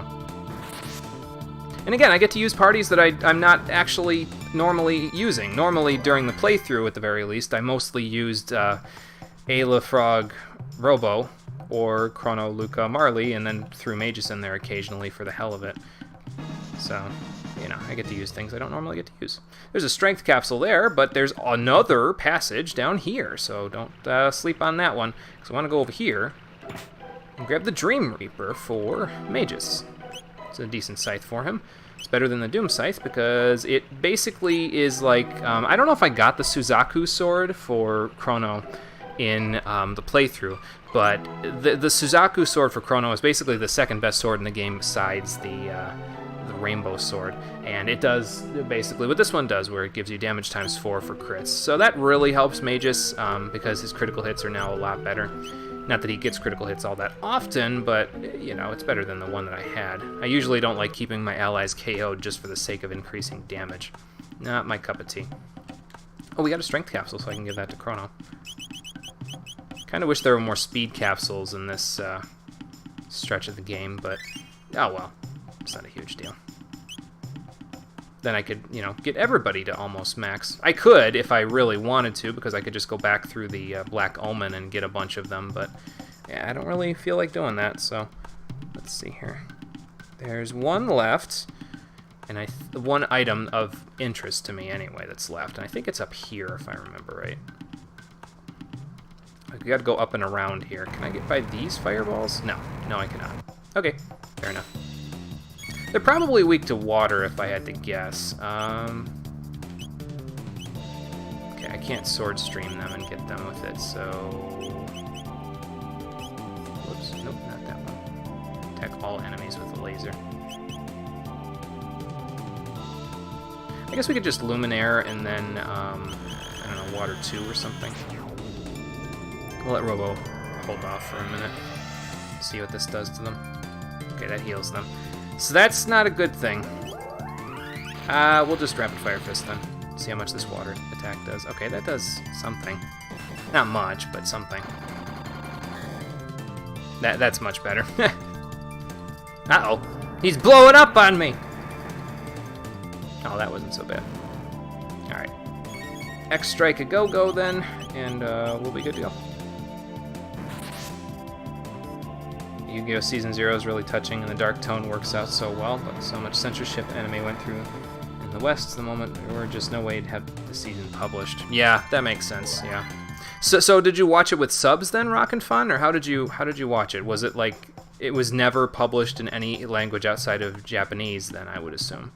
And again, I get to use parties that I'm not actually normally using. Normally, during the playthrough, at the very least, I mostly used Ayla, Frog, Robo, or Chrono, Luca, Marley, and then threw Magus in there occasionally for the hell of it. So, you know, I get to use things I don't normally get to use. There's a strength capsule there, but there's another passage down here, so don't sleep on that one, because I want to go over here and grab the Dream Reaper for Magus. It's a decent scythe for him. It's better than the Doom Scythe because it basically is like, I don't know if I got the Suzaku sword for Chrono in the playthrough, but the Suzaku sword for Chrono is basically the second best sword in the game besides the Rainbow Sword, and it does basically what this one does, where it gives you damage times 4 for crits. So that really helps Magus because his critical hits are now a lot better. Not that he gets critical hits all that often, but you know, it's better than the one that I had. I usually don't like keeping my allies KO'd just for the sake of increasing damage. Not my cup of tea. Oh, we got a strength capsule, so I can give that to Chrono. Kind of wish there were more speed capsules in this stretch of the game, but oh well, it's not a huge deal. then I could, you know, get everybody to almost max. I could if I really wanted to, because I could just go back through the Black Omen and get a bunch of them, but yeah, I don't really feel like doing that, so let's see here. There's one left, and one item of interest to me anyway that's left, and I think it's up here if I remember right. I gotta go up and around here. Can I get by these fireballs? No, I cannot. Okay, fair enough. They're probably weak to water if I had to guess. Okay, I can't sword stream them and get them with it, so... Whoops, nope, not that one. Attack all enemies with a laser. I guess we could just Luminaire and then, I don't know, Water 2 or something. We'll let Robo hold off for a minute. See what this does to them. Okay, that heals them. So that's not a good thing. We'll just Rapid Fire Fist then. See how much this water attack does. Okay, that does something. Not much, but something. That's much better. Uh-oh. He's blowing up on me! Oh, that wasn't so bad. Alright. X-Strike a go-go then, and we'll be good to go. Yu-Gi-Oh! Season 0 is really touching, and the dark tone works out so well, but so much censorship anime went through in the West the moment there were just no way to have the season published. Yeah, that makes sense, yeah. So did you watch it with subs then, Rockin' Fun, or how did you watch it? Was it like, it was never published in any language outside of Japanese then, I would assume.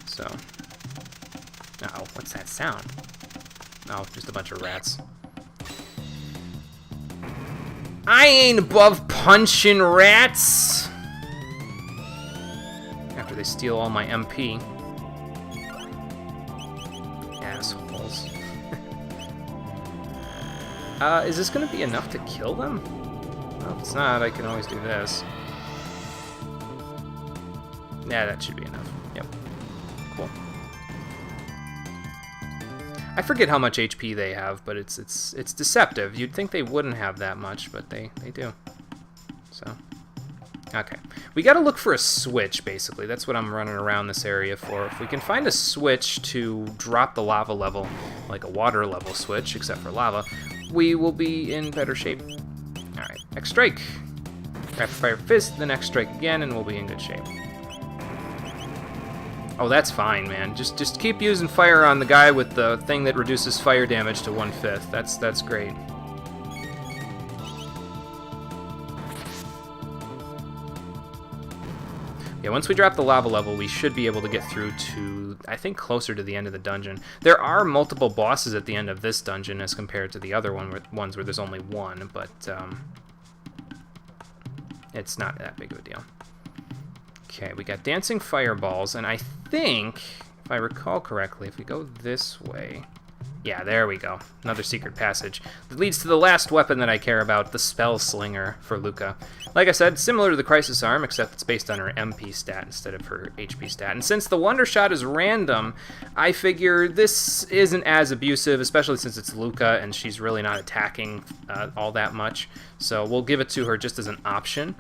So, uh-oh, what's that sound? Oh, just a bunch of rats. I ain't above punching rats! After they steal all my MP. Assholes. Is this gonna be enough to kill them? Well, if it's not, I can always do this. Yeah, that should be enough. Yep. Cool. I forget how much HP they have, but it's deceptive. You'd think they wouldn't have that much, but they do. So, okay. We gotta look for a switch, basically. That's what I'm running around this area for. If we can find a switch to drop the lava level, like a water level switch, except for lava, we will be in better shape. Alright, X-Strike. Rapid Fire Fist, then X-Strike again, and we'll be in good shape. Oh, that's fine, man. Just keep using fire on the guy with the thing that reduces fire damage to 1/5. That's great. Yeah, once we drop the lava level, we should be able to get through to, I think, closer to the end of the dungeon. There are multiple bosses at the end of this dungeon as compared to the other ones where there's only one, but it's not that big of a deal. Okay, we got dancing fireballs, and I think, if I recall correctly, if we go this way... Yeah, there we go. Another secret passage that leads to the last weapon that I care about, the Spell Slinger for Luca. Like I said, similar to the Crisis Arm, except it's based on her MP stat instead of her HP stat. And since the Wonder Shot is random, I figure this isn't as abusive, especially since it's Luca and she's really not attacking all that much. So we'll give it to her just as an option.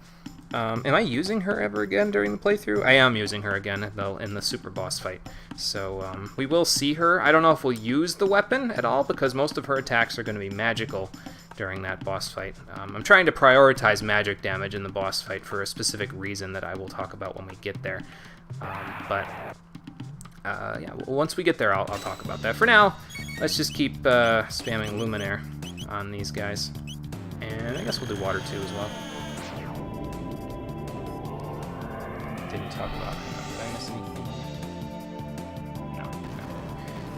Am I using her ever again during the playthrough? I am using her again in the super boss fight. So we will see her. I don't know if we'll use the weapon at all because most of her attacks are going to be magical during that boss fight. I'm trying to prioritize magic damage in the boss fight for a specific reason that I will talk about when we get there. Yeah, once we get there, I'll talk about that. For now, let's just keep spamming Luminaire on these guys. And I guess we'll do Water 2 as well. Didn't talk about... Did I miss anything? No.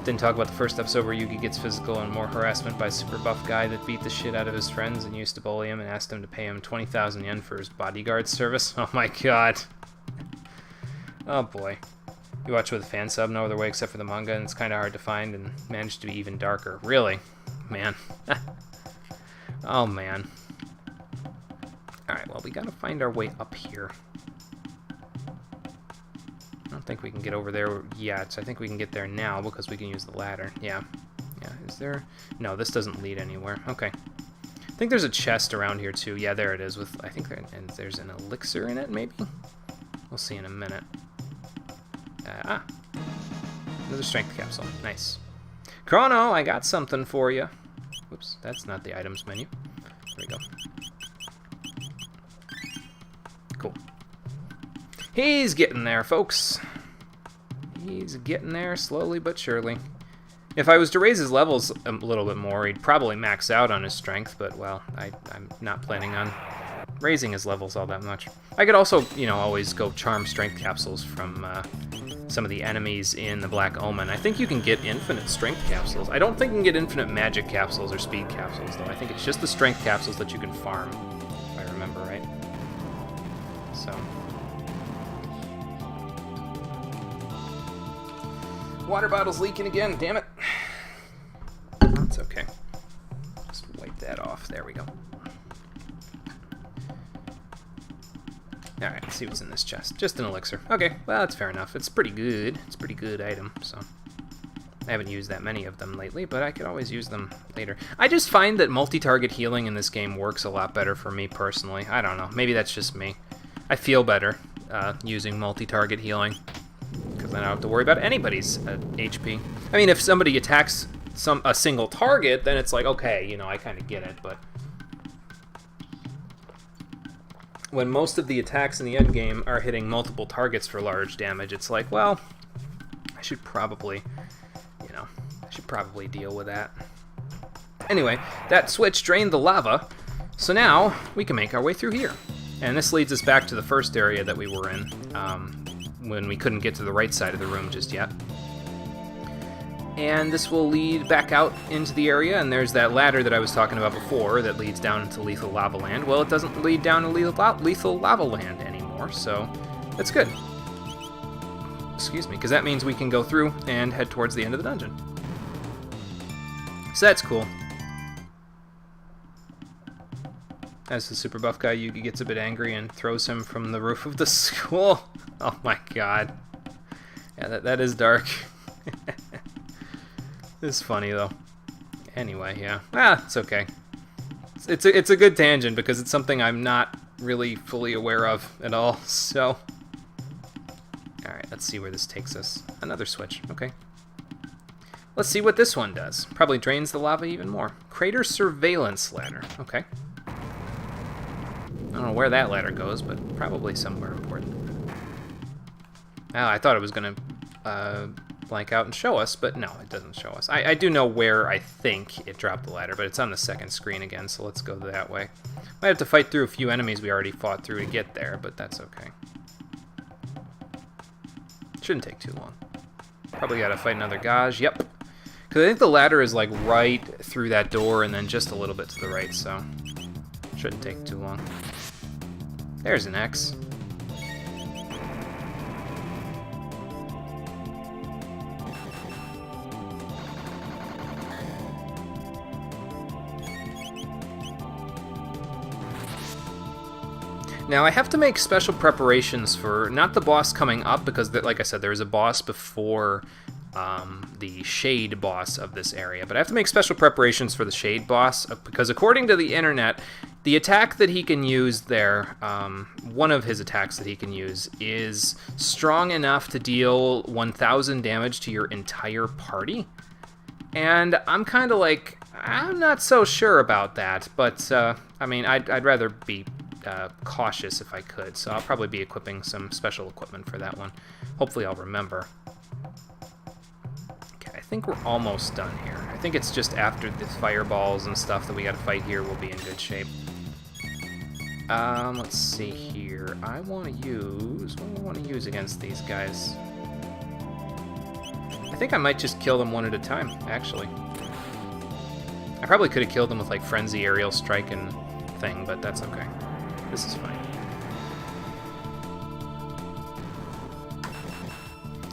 Didn't talk about the first episode where Yugi gets physical and more harassment by a super buff guy that beat the shit out of his friends and used to bully him and asked him to pay him 20,000 yen for his bodyguard service. Oh my god. Oh boy. You watch with a fan sub, no other way except for the manga, and it's kind of hard to find and managed to be even darker. Really? Man. Oh man. Alright, well we gotta find our way up here. I don't think we can get over there yet. I think we can get there now because we can use the ladder. Yeah. Yeah, is there... No, this doesn't lead anywhere. Okay. I think there's a chest around here too. Yeah, there it is. With I think there's an elixir in it, maybe? We'll see in a minute. Another strength capsule. Nice. Chrono, I got something for you. Whoops, that's not the items menu. There we go. Cool. He's getting there, folks. He's getting there slowly but surely. If I was to raise his levels a little bit more, he'd probably max out on his strength, but, well, I'm not planning on raising his levels all that much. I could also, you know, always go charm strength capsules from some of the enemies in the Black Omen. I think you can get infinite strength capsules. I don't think you can get infinite magic capsules or speed capsules, though. I think it's just the strength capsules that you can farm, if I remember right. So... water bottle's leaking again, damn it. It's okay. Just wipe that off. There we go. Alright, let's see what's in this chest. Just an elixir. Okay, well, that's fair enough. It's pretty good. It's a pretty good item, so... I haven't used that many of them lately, but I could always use them later. I just find that multi-target healing in this game works a lot better for me personally. I don't know. Maybe that's just me. I feel better using multi-target healing, because then I don't have to worry about anybody's HP. I mean, if somebody attacks a single target, then it's like, okay, you know, I kind of get it, but... when most of the attacks in the endgame are hitting multiple targets for large damage, it's like, well, I should probably, you know, deal with that. Anyway, that switch drained the lava, so now we can make our way through here. And this leads us back to the first area that we were in, when we couldn't get to the right side of the room just yet. And this will lead back out into the area, and there's that ladder that I was talking about before that leads down into Lethal Lava Land. Well, it doesn't lead down to Lethal Lava Land anymore, so that's good. Excuse me, because that means we can go through and head towards the end of the dungeon. So that's cool. As the super buff guy, Yugi gets a bit angry and throws him from the roof of the school. Oh my god. Yeah, that is dark. It's funny, though. Anyway, yeah. It's okay. It's a good tangent, because it's something I'm not really fully aware of at all, so... Alright, let's see where this takes us. Another switch, okay. Let's see what this one does. Probably drains the lava even more. Crater Surveillance Ladder, okay. I don't know where that ladder goes, but probably somewhere important. Oh, I thought it was going to... blank out and show us, but no, it doesn't show us. I do know where I think it dropped the ladder, but it's on the second screen again, so let's go that way. Might have to fight through a few enemies we already fought through to get there, but that's okay. Shouldn't take too long. Probably gotta fight another Gaj, yep. Because I think the ladder is like right through that door and then just a little bit to the right, so shouldn't take too long. There's an X. Now, I have to make special preparations for, not the boss coming up, because, like I said, there is a boss before the Shade boss of this area, but I have to make special preparations for the Shade boss, because according to the internet, the attack that he can use there, one of his attacks that he can use, is strong enough to deal 1,000 damage to your entire party, and I'm kind of like, I'm not so sure about that, but, I mean, I'd rather be... cautious if I could, so I'll probably be equipping some special equipment for that one. Hopefully I'll remember. Okay, I think we're almost done here. I think it's just after the fireballs and stuff that we gotta fight here, we'll be in good shape. Let's see here. I want to use... what do I want to use against these guys? I think I might just kill them one at a time, actually. I probably could have killed them with, like, Frenzy, Aerial Strike, and thing, but that's okay. This is fine.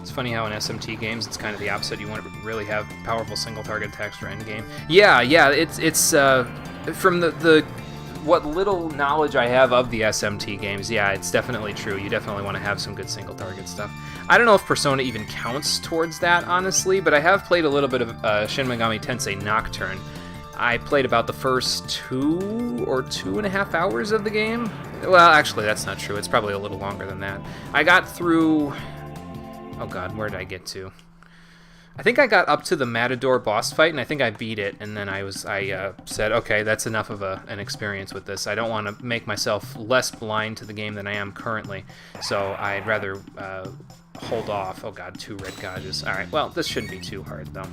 It's funny how in SMT games it's kind of the opposite. You want to really have powerful single target attacks for endgame. Yeah, it's from the what little knowledge I have of the SMT games, yeah, it's definitely true. You definitely want to have some good single target stuff. I don't know if Persona even counts towards that, honestly, but I have played a little bit of Shin Megami Tensei Nocturne. I played about the first 2 or 2.5 hours of the game. Well, actually, that's not true. It's probably a little longer than that. I got through... oh god, where did I get to? I think I got up to the Matador boss fight, and I think I beat it, and then I said, okay, that's enough of an experience with this. I don't want to make myself less blind to the game than I am currently, so I'd rather hold off. Oh god, 2 red gauges. Alright, well, this shouldn't be too hard, though.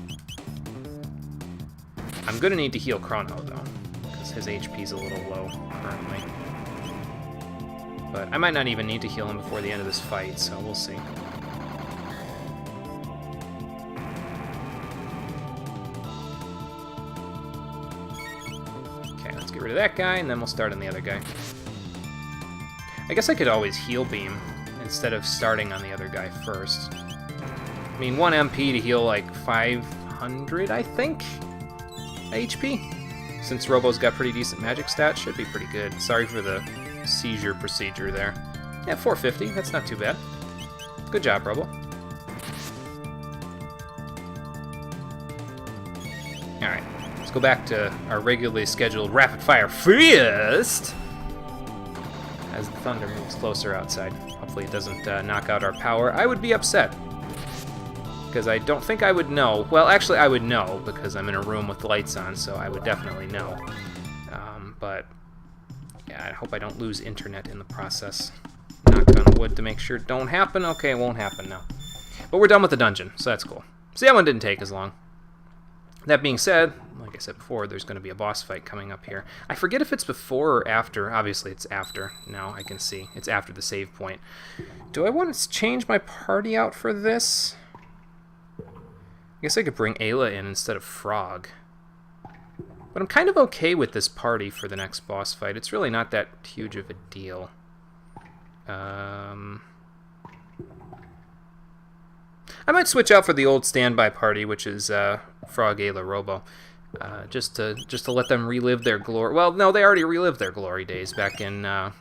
I'm going to need to heal Chrono, though, because his HP's a little low currently. But I might not even need to heal him before the end of this fight, so we'll see. Get rid of that guy, and then we'll start on the other guy. I guess I could always heal beam instead of starting on the other guy first. I mean, 1 MP to heal like 500, I think, HP. Since Robo's got pretty decent magic stats, should be pretty good. Sorry for the seizure procedure there. Yeah, 450, that's not too bad. Good job, Robo. Alright. Let's go back to our regularly scheduled rapid-fire fist as the thunder moves closer outside. Hopefully it doesn't knock out our power. I would be upset, because I don't think I would know. Well, actually, I would know, because I'm in a room with lights on, so I would definitely know. But, yeah, I hope I don't lose internet in the process. Knock on wood to make sure it don't happen. Okay, it won't happen now. But we're done with the dungeon, so that's cool. So that one didn't take as long. That being said, like I said before, there's going to be a boss fight coming up here. I forget if it's before or after. Obviously, it's after. Now I can see. It's after the save point. Do I want to change my party out for this? I guess I could bring Ayla in instead of Frog. But I'm kind of okay with this party for the next boss fight. It's really not that huge of a deal. I might switch out for the old standby party, which is Frog, Ayla, Robo, just to let them relive their glory. Well, no, they already relived their glory days back in the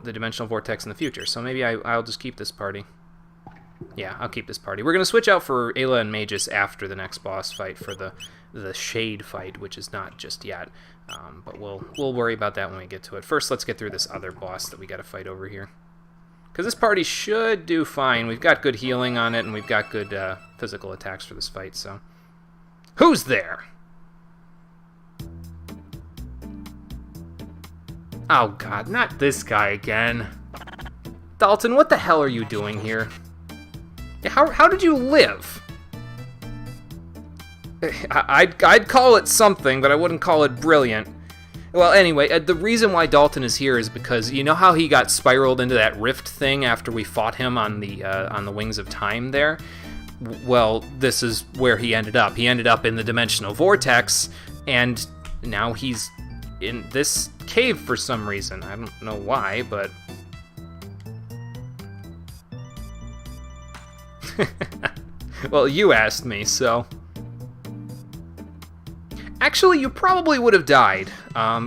dimensional vortex in the future. So maybe I'll just keep this party. Yeah, I'll keep this party. We're gonna switch out for Ayla and Magus after the next boss fight for the Shade fight, which is not just yet. But we'll worry about that when we get to it. First, let's get through this other boss that we got to fight over here. Because this party should do fine. We've got good healing on it, and we've got good physical attacks for this fight, so... Who's there? Oh god, not this guy again. Dalton, what the hell are you doing here? How did you live? I'd call it something, but I wouldn't call it brilliant. Well, anyway, the reason why Dalton is here is because you know how he got spiraled into that rift thing after we fought him on the Wings of Time there? Well, this is where he ended up. He ended up in the dimensional vortex, and now he's in this cave for some reason. I don't know why, but... Well, you asked me, so... Actually, you probably would have died,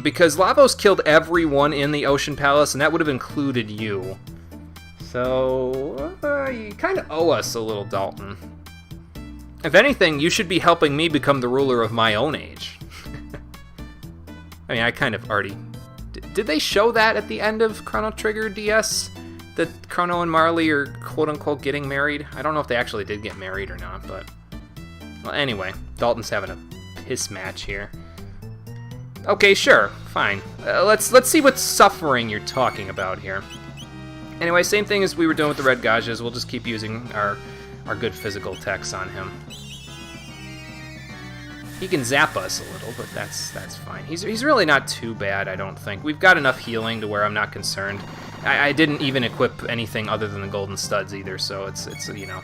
because Lavos killed everyone in the Ocean Palace, and that would have included you. So, you kind of owe us a little, Dalton. If anything, you should be helping me become the ruler of my own age. I mean, I kind of already... Did they show that at the end of Chrono Trigger DS? That Chrono and Marley are quote-unquote getting married? I don't know if they actually did get married or not, but... Well, anyway, Dalton's having a piss match here. Okay, sure, fine. Let's see what suffering you're talking about here. Anyway, same thing as we were doing with the red gauges. We'll just keep using our good physical attacks on him. He can zap us a little, but that's fine. He's really not too bad, I don't think. We've got enough healing to where I'm not concerned. I didn't even equip anything other than the golden studs either, so it's you know.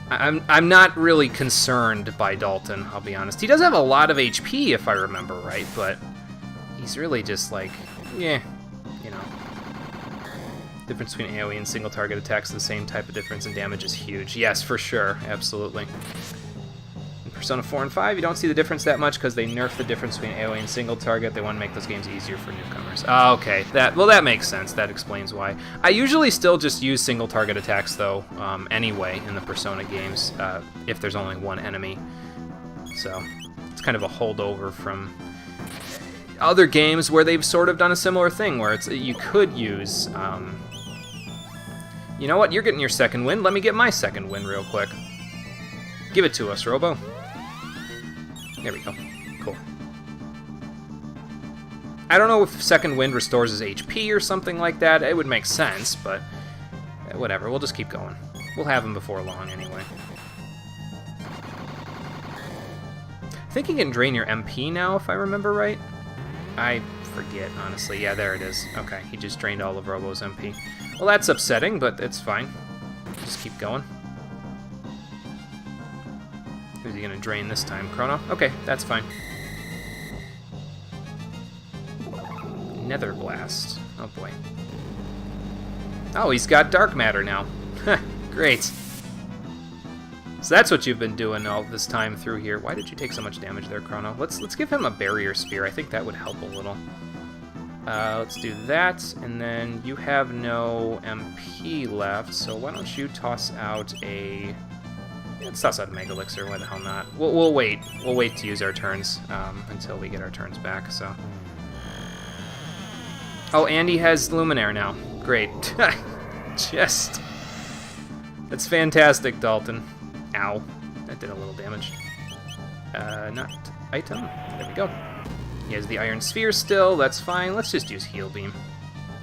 I'm not really concerned by Dalton, I'll be honest. He does have a lot of HP, if I remember right, but he's really just like, yeah, you know. Difference between AoE and single target attacks, the same type of difference in damage is huge. Yes, for sure, absolutely. In Persona 4 and 5, you don't see the difference that much because they nerfed the difference between AoE and single target. They want to make those games easier for newcomers. Okay, that makes sense. That explains why. I usually still just use single target attacks, though, anyway, in the Persona games, if there's only one enemy. So, it's kind of a holdover from other games where they've sort of done a similar thing, where it's you could use You know what? You're getting your second win. Let me get my second win real quick. Give it to us, Robo. There we go. Cool. I don't know if second wind restores his HP or something like that. It would make sense, but whatever. We'll just keep going. We'll have him before long anyway. I think you can drain your MP now, if I remember right. I forget, honestly. Yeah, there it is. Okay, he just drained all of Robo's MP. Well, that's upsetting, but it's fine. Just keep going. Who's he going to drain this time? Chrono? Okay, that's fine. Nether Blast. Oh, boy. Oh, he's got Dark Matter now. Great. So that's what you've been doing all this time through here. Why did you take so much damage there, Chrono? Let's give him a Barrier Spear. I think that would help a little. Let's do that, and then you have no MP left, so why don't you toss out a... Let's toss out a Mega Elixir, why the hell not? We'll wait. We'll wait to use our turns until we get our turns back, so... Oh, and he has Luminaire now. Great. Just... That's fantastic, Dalton. Ow. That did a little damage. Not item. There we go. He has the Iron Sphere still, that's fine. Let's just use Heal Beam.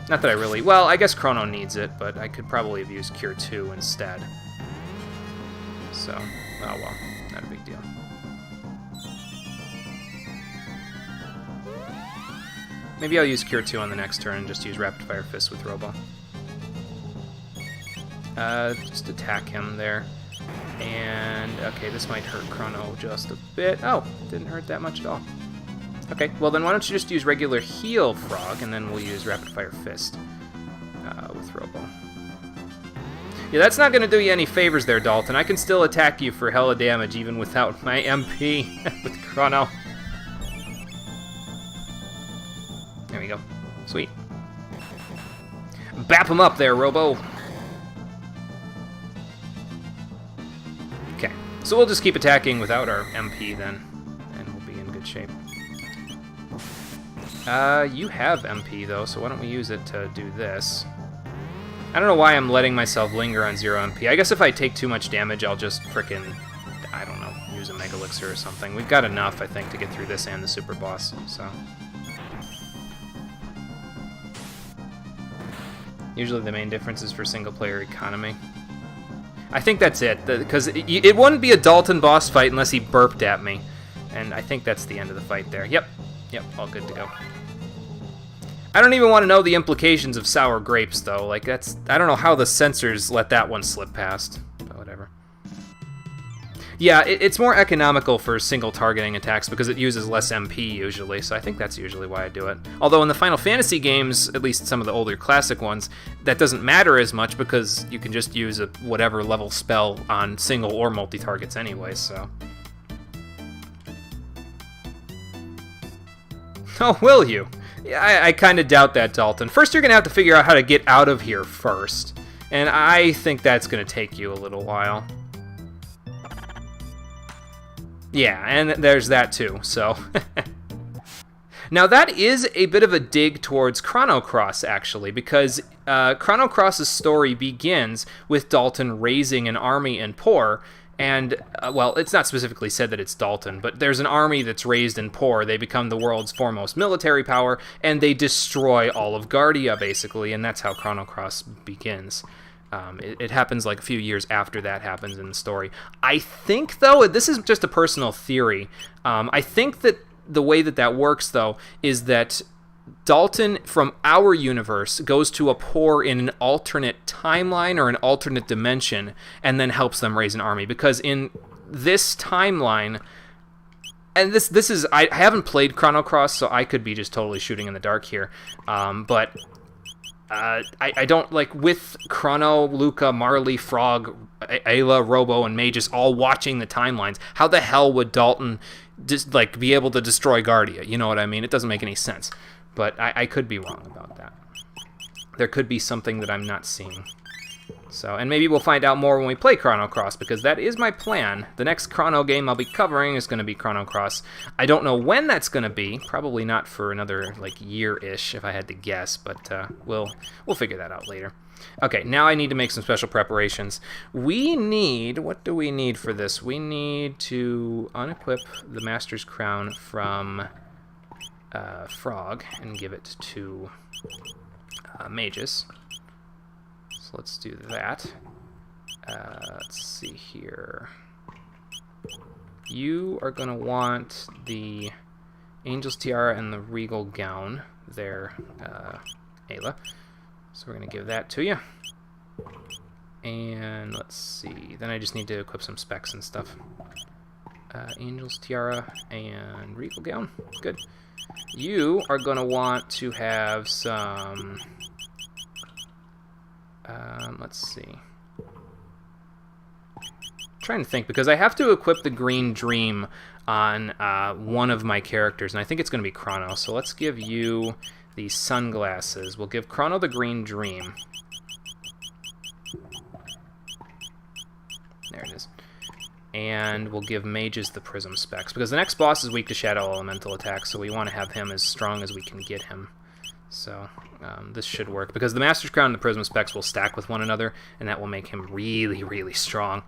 Not that I really... Well, I guess Chrono needs it, but I could probably have used Cure 2 instead. So, oh well, not a big deal. Maybe I'll use Cure 2 on the next turn and just use Rapid Fire Fist with Robo. Just attack him there. And, okay, this might hurt Chrono just a bit. Oh, didn't hurt that much at all. Okay, well then why don't you just use regular Heal Frog, and then we'll use Rapid Fire Fist with Robo. Yeah, that's not going to do you any favors there, Dalton. I can still attack you for hella damage even without my MP with Chrono. There we go. Sweet. Bap him up there, Robo. Okay, so we'll just keep attacking without our MP then, and we'll be in good shape. You have MP though, so why don't we use it to do this? I don't know why I'm letting myself linger on 0 MP. I guess if I take too much damage, I'll just frickin', I don't know, use a Mega Elixir or something. We've got enough, I think, to get through this and the Super Boss, so... Usually the main difference is for single-player economy. I think that's it, because it wouldn't be a Dalton boss fight unless he burped at me. And I think that's the end of the fight there. Yep, all good to go. I don't even want to know the implications of sour grapes, though. Like, that's... I don't know how the censors let that one slip past, but whatever. Yeah, it's more economical for single targeting attacks because it uses less MP usually, so I think that's usually why I do it. Although in the Final Fantasy games, at least some of the older classic ones, that doesn't matter as much because you can just use a whatever level spell on single or multi-targets anyway, so... Oh, will you? Yeah, I kind of doubt that, Dalton. First, you're going to have to figure out how to get out of here first. And I think that's going to take you a little while. Yeah, and there's that too, so... Now, that is a bit of a dig towards Chrono Cross, actually, because Chrono Cross's story begins with Dalton raising an army in Poor, and, well, it's not specifically said that it's Dalton, but there's an army that's raised in Poor. They become the world's foremost military power, and they destroy all of Guardia, basically, and that's how Chrono Cross begins. It happens like a few years after that happens in the story. I think, though, this is just a personal theory, I think that the way that works, though, is that Dalton, from our universe, goes to a Poor in an alternate timeline or an alternate dimension and then helps them raise an army. Because in this timeline, and this is, I haven't played Chrono Cross, so I could be just totally shooting in the dark here, but I don't, like, with Chrono, Luca, Marley, Frog, Ayla, Robo, and Magus all watching the timelines, how the hell would Dalton just, like, be able to destroy Guardia? You know what I mean? It doesn't make any sense. But I could be wrong about that. There could be something that I'm not seeing. So, and maybe we'll find out more when we play Chrono Cross, because that is my plan. The next Chrono game I'll be covering is going to be Chrono Cross. I don't know when that's going to be. Probably not for another, like, year-ish, if I had to guess, but we'll figure that out later. Okay, now I need to make some special preparations. We need... What do we need for this? We need to unequip the Master's Crown from Frog and give it to Magus. So let's do that. Let's see here. You are going to want the Angel's Tiara and the Regal Gown there, Ayla. So we're going to give that to you. And let's see. Then I just need to equip some specs and stuff. Angel's Tiara and Regal Gown. Good. You are going to want to have some... let's see. I'm trying to think, because I have to equip the Green Dream on one of my characters, and I think it's going to be Chrono. So let's give you these sunglasses. We'll give Chrono the Green Dream. There it is. And we'll give Mages the Prism specs, because the next boss is weak to Shadow Elemental attacks, so we want to have him as strong as we can get him. So this should work, because the Master's Crown and the Prism specs will stack with one another, and that will make him really, really strong.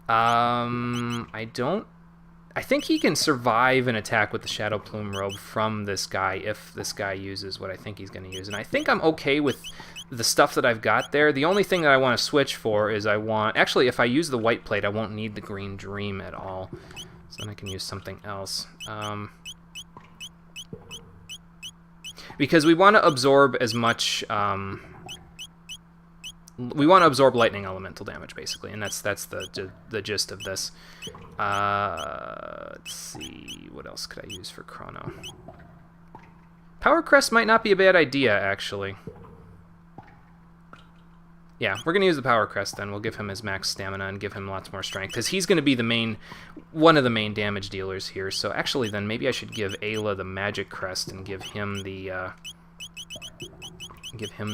I think he can survive an attack with the Shadow Plume Robe from this guy if this guy uses what I think he's going to use. And I think I'm okay with the stuff that I've got there. The only thing that I want to switch for is actually, if I use the White Plate, I won't need the Green Dream at all. So then I can use something else. Because we want to absorb as much... we want to absorb lightning elemental damage, basically, and that's the gist of this. Let's see, what else could I use for Chrono? Power Crest might not be a bad idea, actually. Yeah, we're going to use the Power Crest then. We'll give him his max stamina and give him lots more strength, because he's going to be one of the main damage dealers here. So actually then, maybe I should give Ayla the Magic Crest and give him the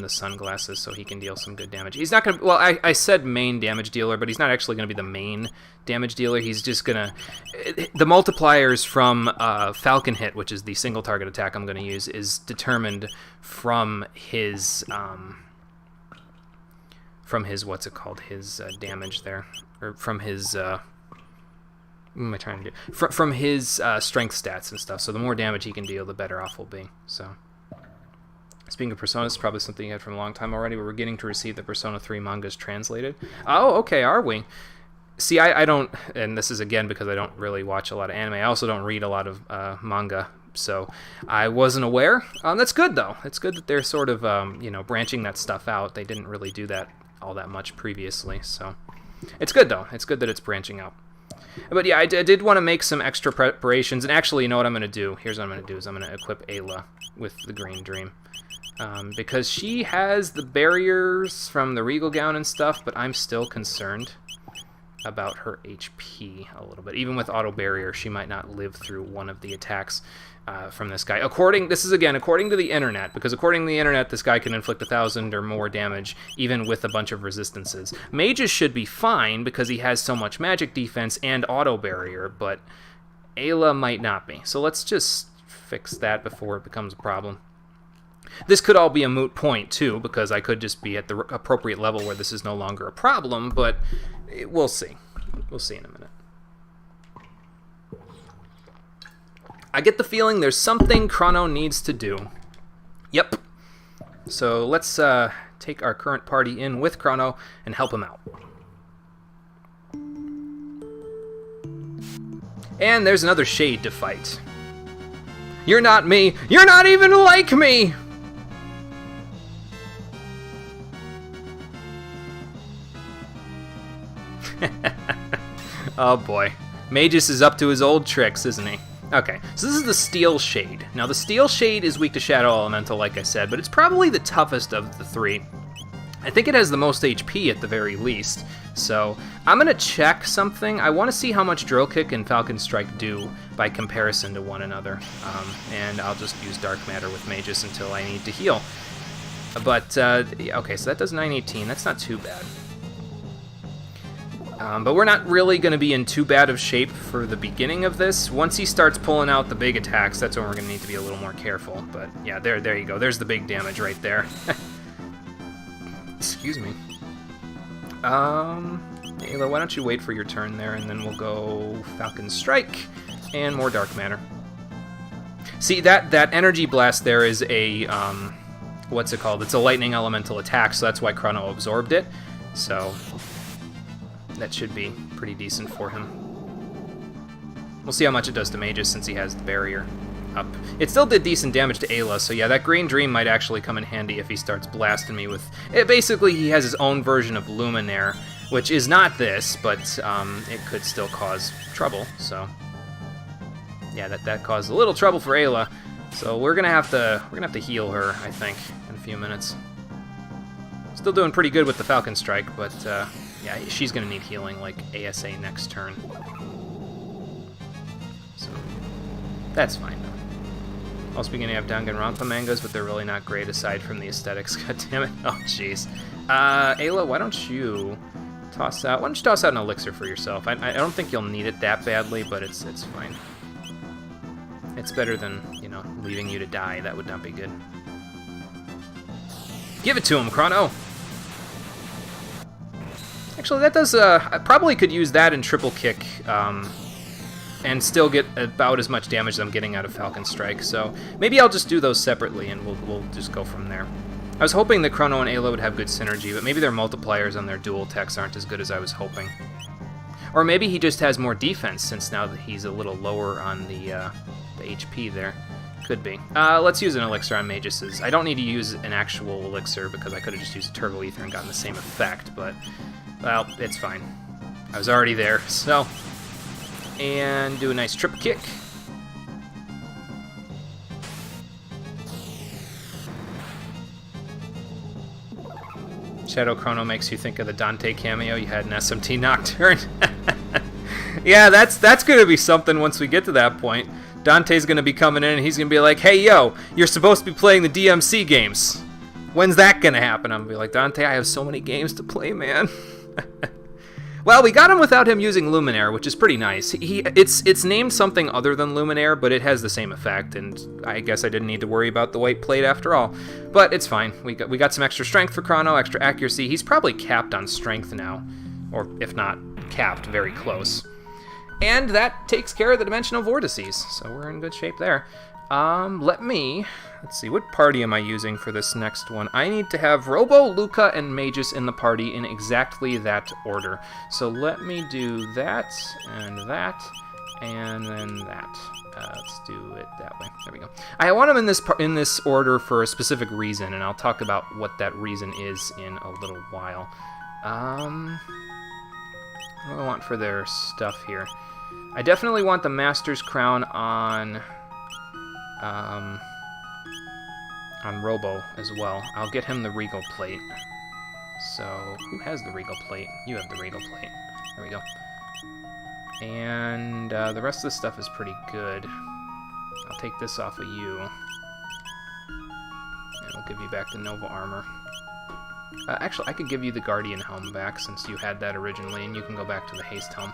sunglasses so he can deal some good damage. He's not going to... Well, I said main damage dealer, but he's not actually going to be the main damage dealer. He's just going to... The multipliers from Falcon Hit, which is the single target attack I'm going to use, is determined from his... what's it called? His damage there. Or from his... what am I trying to do? From his strength stats and stuff. So the more damage he can deal, the better off we'll be. So... Speaking of Persona, this is probably something you had from a long time already. We're beginning to receive the Persona 3 mangas translated. Oh, okay, are we? See, I don't, and this is again because I don't really watch a lot of anime. I also don't read a lot of manga, so I wasn't aware. That's good, though. It's good that they're sort of, branching that stuff out. They didn't really do that all that much previously, so it's good, though. It's good that it's branching out. But yeah, I did want to make some extra preparations, and actually, you know what I'm going to do? Here's what I'm going to do, is I'm going to equip Ayla with the Green Dream. Because she has the barriers from the Regal Gown and stuff, but I'm still concerned about her HP a little bit. Even with auto barrier, she might not live through one of the attacks from this guy. This is again according to the internet, because according to the internet, this guy can inflict 1,000 or more damage, even with a bunch of resistances. Mages should be fine because he has so much magic defense and auto barrier, but Ayla might not be. So let's just fix that before it becomes a problem. This could all be a moot point, too, because I could just be at the appropriate level where this is no longer a problem, but we'll see. We'll see in a minute. I get the feeling there's something Chrono needs to do. Yep. So let's take our current party in with Chrono and help him out. And there's another shade to fight. You're not me! You're not even like me! Oh boy. Magus is up to his old tricks, isn't he? Okay, so this is the Steel Shade. Now the Steel Shade is weak to Shadow Elemental, like I said, but it's probably the toughest of the three. I think it has the most HP at the very least. So I'm going to check something. I want to see how much Drill Kick and Falcon Strike do by comparison to one another. And I'll just use Dark Matter with Magus until I need to heal. But, okay, so that does 918. That's not too bad. But we're not really going to be in too bad of shape for the beginning of this. Once he starts pulling out the big attacks, that's when we're going to need to be a little more careful. But yeah, there you go. There's the big damage right there. Excuse me. Ayla, why don't you wait for your turn there, and then we'll go Falcon Strike and more Dark Matter. See, that Energy Blast there is a, what's it called? It's a Lightning Elemental attack, so that's why Chrono absorbed it. So that should be pretty decent for him. We'll see how much it does to Magus since he has the barrier up. It still did decent damage to Ayla, so yeah, that Green Dream might actually come in handy if he starts blasting me with... basically, he has his own version of Luminaire, which is not this, but it could still cause trouble, so... Yeah, that caused a little trouble for Ayla, so we're gonna have to heal her, I think, in a few minutes. Still doing pretty good with the Falcon Strike, but yeah, she's gonna need healing like ASA next turn. So that's fine though. Also beginning to have Danganronpa mangas, but they're really not great aside from the aesthetics. God damn it! Oh jeez. Ayla, why don't you toss out an elixir for yourself? I don't think you'll need it that badly, but it's fine. It's better than, you know, leaving you to die. That would not be good. Give it to him, Chrono! Actually, that does, I probably could use that in Triple Kick, and still get about as much damage as I'm getting out of Falcon Strike, so maybe I'll just do those separately, and we'll just go from there. I was hoping that Chrono and Ayla would have good synergy, but maybe their multipliers on their dual techs aren't as good as I was hoping. Or maybe he just has more defense, since now that he's a little lower on the HP there. Could be. Let's use an elixir on Magus's. I don't need to use an actual elixir, because I could have just used a Turbo Ether and gotten the same effect, but, well, it's fine. I was already there, so... And do a nice trip kick. Shadow Chrono makes you think of the Dante cameo you had in SMT Nocturne. Yeah, that's going to be something once we get to that point. Dante's going to be coming in and he's going to be like, hey, yo, you're supposed to be playing the DMC games. When's that going to happen? I'm going to be like, Dante, I have so many games to play, man. Well, we got him without him using Luminaire, which is pretty nice. It's named something other than Luminaire, but it has the same effect, and I guess I didn't need to worry about the white plate after all. But it's fine. We got some extra strength for Chrono, extra accuracy. He's probably capped on strength now, or if not capped, very close. And that takes care of the dimensional vortices, so we're in good shape there. Let's see, what party am I using for this next one? I need to have Robo, Luca, and Magus in the party in exactly that order. So let me do that, and then that. Let's do it that way. There we go. I want them in this order for a specific reason, and I'll talk about what that reason is in a little while. What do I want for their stuff here? I definitely want the Master's Crown on Robo as well. I'll get him the Regal Plate. So, who has the Regal Plate? You have the Regal Plate. There we go. And the rest of this stuff is pretty good. I'll take this off of you. And we'll give you back the Nova Armor. Actually, I could give you the Guardian Helm back since you had that originally, and you can go back to the Haste Helm.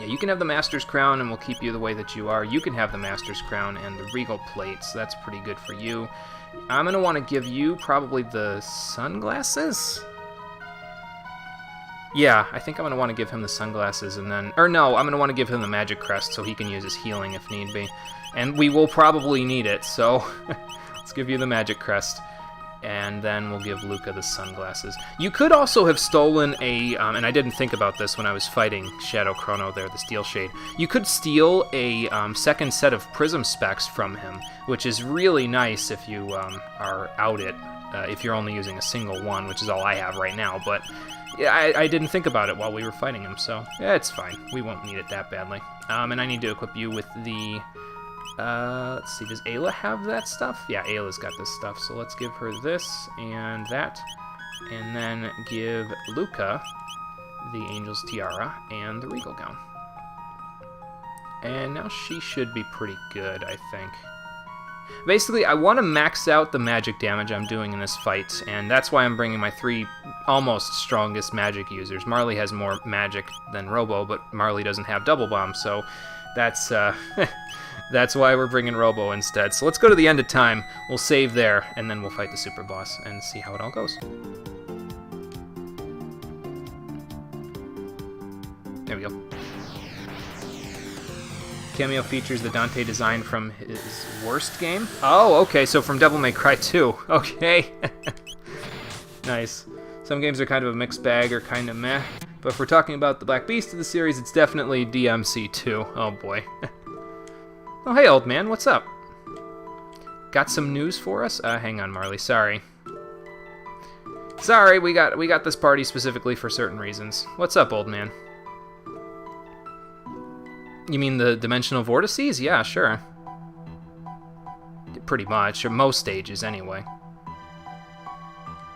Yeah, you can have the Master's Crown, and we'll keep you the way that you are. You can have the Master's Crown and the Regal Plate, so that's pretty good for you. I'm going to want to give you probably the sunglasses? Yeah, I think I'm going to want to give him the sunglasses, and then... Or no, I'm going to want to give him the Magic Crest so he can use his healing if need be. And we will probably need it, so let's give you the Magic Crest. And then we'll give Luca the sunglasses. You could also have stolen a, and I didn't think about this when I was fighting Shadow Chrono there, the Steel Shade. You could steal a second set of Prism Specs from him, which is really nice if you are out it, if you're only using a single one, which is all I have right now. But yeah, I didn't think about it while we were fighting him, so yeah, it's fine. We won't need it that badly. And I need to equip you with the... let's see, does Ayla have that stuff? Yeah, Ayla's got this stuff, so let's give her this and that, and then give Luca the Angel's Tiara and the Regal Gown. And now she should be pretty good, I think. Basically, I want to max out the magic damage I'm doing in this fight, and that's why I'm bringing my 3 almost strongest magic users. Marley has more magic than Robo, but Marley doesn't have Double Bomb, so that's that's why we're bringing Robo instead. So let's go to the end of time, we'll save there, and then we'll fight the super boss and see how it all goes. There we go. Cameo features the Dante design from his worst game. Oh, okay, so from Devil May Cry 2. Okay. Nice. Some games are kind of a mixed bag or kind of meh, but if we're talking about the Black Beast of the series, it's definitely DMC2. Oh boy. Oh, hey, old man, what's up? Got some news for us? Hang on, Marley. Sorry. Sorry, we got this party specifically for certain reasons. What's up, old man? You mean the dimensional vortices? Yeah, sure. Pretty much, or most stages, anyway.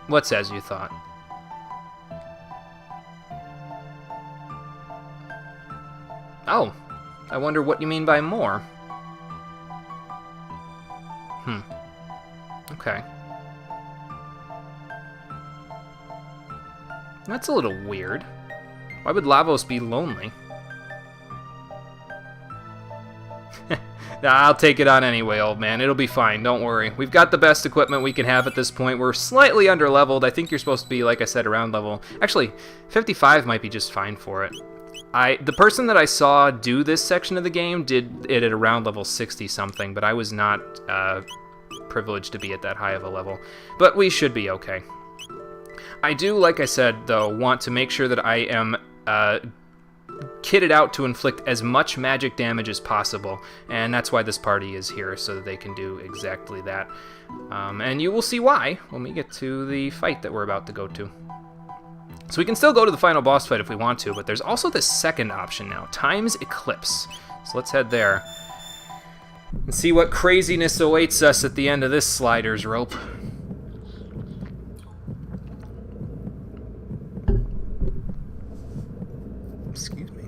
What's as you thought? Oh, I wonder what you mean by more. Okay. That's a little weird. Why would Lavos be lonely? Nah, I'll take it on anyway, old man. It'll be fine, don't worry. We've got the best equipment we can have at this point. We're slightly under-leveled. I think you're supposed to be, like I said, around level... Actually, 55 might be just fine for it. The person that I saw do this section of the game did it at around level 60-something, but I was not privileged to be at that high of a level. But we should be okay. I do, like I said, though, want to make sure that I am... kitted out to inflict as much magic damage as possible, and that's why this party is here, so that they can do exactly that. And you will see why when we get to the fight that we're about to go to. So we can still go to the final boss fight if we want to, but there's also this second option now, Time's Eclipse. So let's head there and see what craziness awaits us at the end of this slider's rope. Excuse me.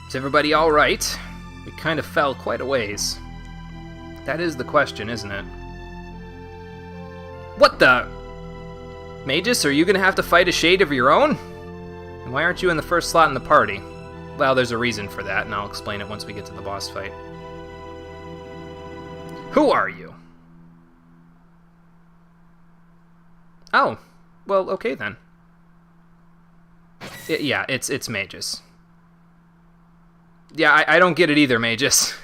Is everybody all right? We kind of fell quite a ways. That is the question, isn't it? What the? Magus, are you gonna have to fight a shade of your own? And why aren't you in the first slot in the party? Well, there's a reason for that, and I'll explain it once we get to the boss fight. Who are you? Oh, well, okay then. Yeah, it's Magus. Yeah, I don't get it either, Magus.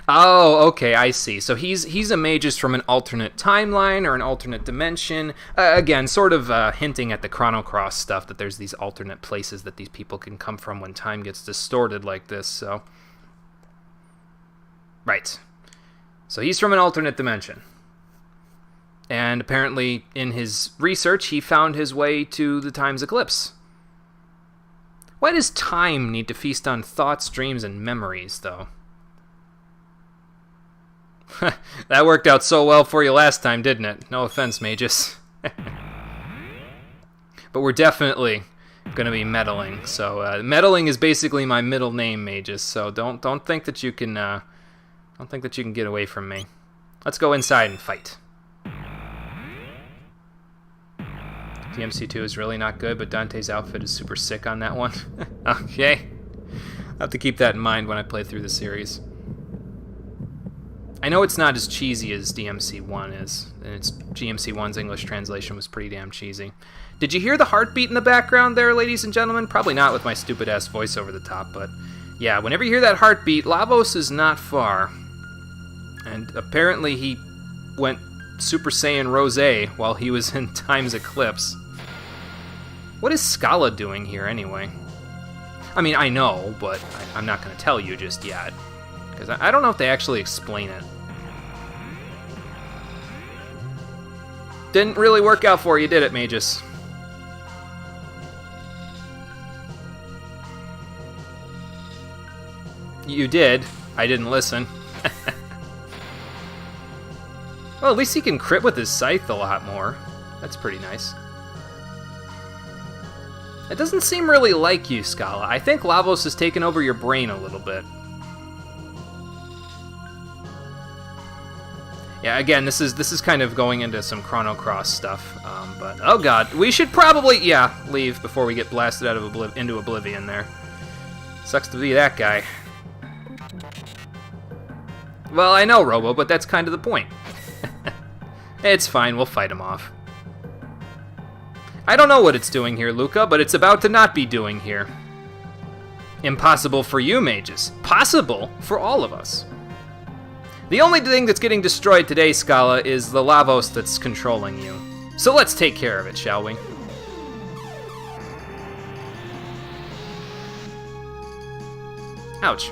Oh, okay, I see. So he's a Magus from an alternate timeline or an alternate dimension. Again, sort of hinting at the Chrono Cross stuff, that there's these alternate places that these people can come from when time gets distorted like this, so... Right. So he's from an alternate dimension. And apparently, in his research, he found his way to the Time's Eclipse. Why does time need to feast on thoughts, dreams, and memories, though? That worked out so well for you last time, didn't it? No offense, Magus. But we're definitely going to be meddling. So meddling is basically my middle name, Magus. So don't think that you can get away from me. Let's go inside and fight. DMC2 is really not good, but Dante's outfit is super sick on that one. Okay. I'll have to keep that in mind when I play through the series. I know it's not as cheesy as DMC1 is, and GMC1's English translation was pretty damn cheesy. Did you hear the heartbeat in the background there, ladies and gentlemen? Probably not with my stupid-ass voice over the top, but yeah, whenever you hear that heartbeat, Lavos is not far. And apparently he went Super Saiyan Rose while he was in Time's Eclipse. What is Scala doing here, anyway? I mean, I know, but I'm not going to tell you just yet. Because I don't know if they actually explain it. Didn't really work out for you, did it, Magus? You did. I didn't listen. Well, at least he can crit with his scythe a lot more. That's pretty nice. It doesn't seem really like you, Scala. I think Lavos has taken over your brain a little bit. Yeah, again, this is kind of going into some Chrono Cross stuff, but oh god, we should probably, yeah, leave before we get blasted out of into oblivion there. Sucks to be that guy. Well, I know, Robo, but that's kind of the point. It's fine, we'll fight him off. I don't know what it's doing here, Luca, but it's about to not be doing here. Impossible for you, mages. Possible for all of us. The only thing that's getting destroyed today, Scala, is the Lavos that's controlling you. So let's take care of it, shall we? Ouch.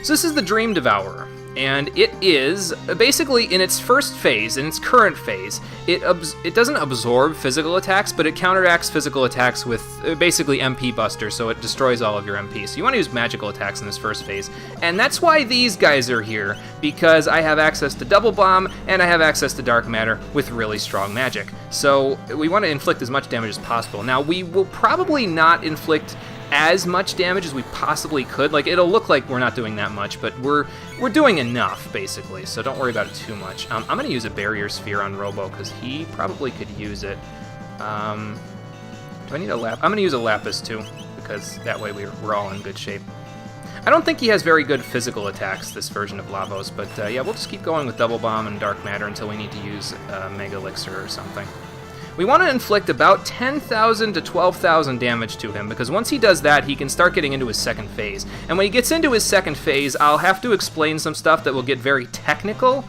So this is the Dream Devourer, and it is basically in its first phase, in its current phase, it doesn't absorb physical attacks, but it counteracts physical attacks with basically MP Buster, so it destroys all of your MP. So you want to use magical attacks in this first phase, and that's why these guys are here, because I have access to Double Bomb, and I have access to Dark Matter with really strong magic. So we want to inflict as much damage as possible. Now, we will probably not inflict as much damage as we possibly could. Like, it'll look like we're not doing that much, but we're doing enough, basically, so don't worry about it too much. I'm going to use a Barrier Sphere on Robo, because he probably could use it. Do I need a Lapis? I'm going to use a Lapis, too, because that way we're all in good shape. I don't think he has very good physical attacks, this version of Lavos, but yeah, we'll just keep going with Double Bomb and Dark Matter until we need to use Mega Elixir or something. We want to inflict about 10,000 to 12,000 damage to him, because once he does that, he can start getting into his second phase. And when he gets into his second phase, I'll have to explain some stuff that will get very technical,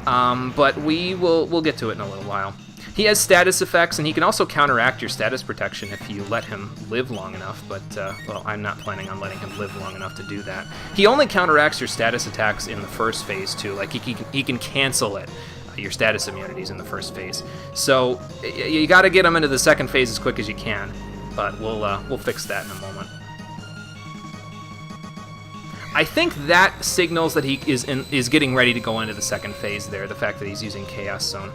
but we'll get to it in a little while. He has status effects, and he can also counteract your status protection if you let him live long enough, but, well, I'm not planning on letting him live long enough to do that. He only counteracts your status attacks in the first phase, too. Like, he can cancel it. Your status immunities in the first phase. So you got to get him into the second phase as quick as you can, but we'll fix that in a moment. I think that signals that he is getting ready to go into the second phase there, the fact that he's using Chaos Zone.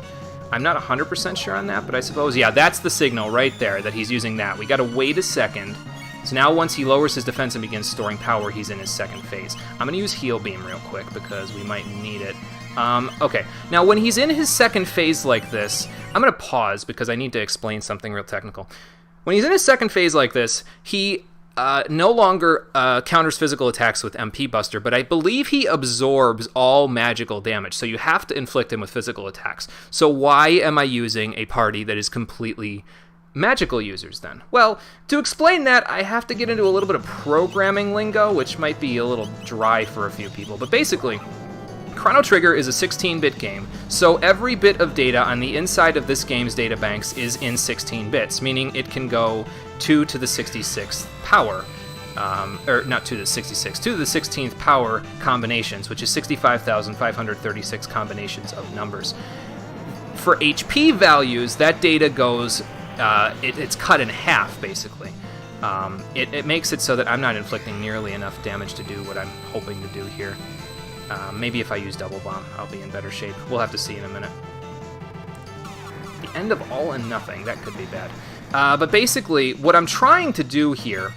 I'm not 100% sure on that, but I suppose, yeah, that's the signal right there that he's using that. We got to wait a second. So now once he lowers his defense and begins storing power, he's in his second phase. I'm going to use Heal Beam real quick because we might need it. Okay, now when he's in his second phase like this, I'm going to pause because I need to explain something real technical. When he's in his second phase like this, he no longer counters physical attacks with MP Buster, but I believe he absorbs all magical damage, so you have to inflict him with physical attacks. So why am I using a party that is completely magical users then? Well, to explain that, I have to get into a little bit of programming lingo, which might be a little dry for a few people, but basically, Chrono Trigger is a 16-bit game, so every bit of data on the inside of this game's data banks is in 16 bits, meaning it can go 2 to the 66th power, or not 2 to the 66, 2 to the 16th power combinations, which is 65,536 combinations of numbers. For HP values, that data goes, it's cut in half, basically. It makes it so that I'm not inflicting nearly enough damage to do what I'm hoping to do here. Maybe if I use Double Bomb, I'll be in better shape. We'll have to see in a minute. The end of all and nothing. That could be bad. But basically, what I'm trying to do here...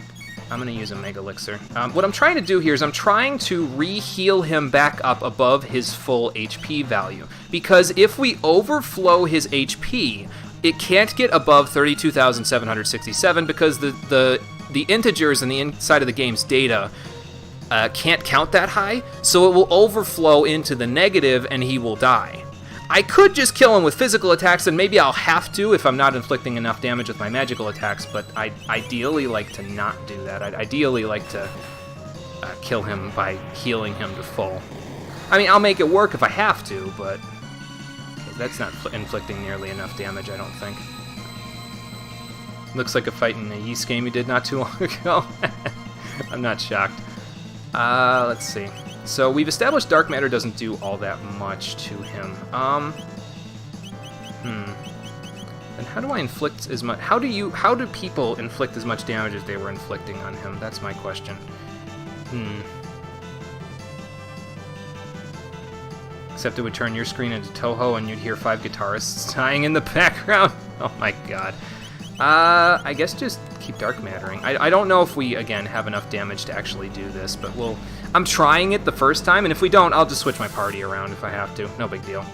I'm going to use a Mega Elixir. What I'm trying to do here is I'm trying to re-heal him back up above his full HP value. Because if we overflow his HP, it can't get above 32,767 because the integers on the inside of the game's data can't count that high, so it will overflow into the negative and he will die. I could just kill him with physical attacks, and maybe I'll have to if I'm not inflicting enough damage with my magical attacks, but I'd ideally like to not do that. I'd ideally like to kill him by healing him to full. I mean, I'll make it work if I have to, but that's not inflicting nearly enough damage, I don't think. Looks like a fight in a Ys game you did not too long ago. I'm not shocked. Let's see. So we've established Dark Matter doesn't do all that much to him. And how do I inflict as much? How do people inflict as much damage as they were inflicting on him? That's my question. Except it would turn your screen into Toho and you'd hear 5 guitarists sighing in the background. Oh my god. I guess just keep dark mattering. I don't know if we, again, have enough damage to actually do this, but I'm trying it the first time, and if we don't, I'll just switch my party around if I have to. No big deal.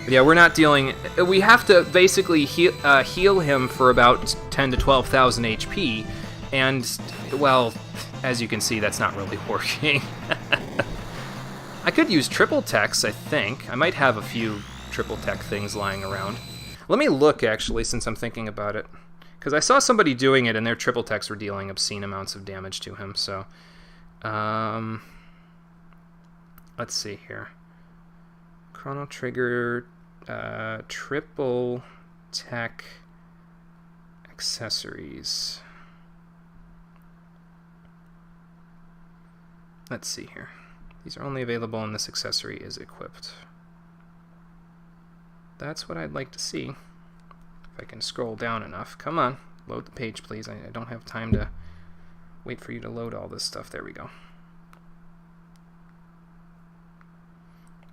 But yeah, we're not dealing... We have to basically heal him for about 10 to 12,000 HP, and, well, as you can see, that's not really working. I could use triple techs, I think. I might have a few triple tech things lying around. Let me look, actually, since I'm thinking about it. Because I saw somebody doing it, and their triple techs were dealing obscene amounts of damage to him, so... let's see here. Chrono Trigger, triple tech accessories. Let's see here. These are only available when this accessory is equipped. That's what I'd like to see. If I can scroll down enough. Come on, load the page, please. I don't have time to wait for you to load all this stuff. There we go.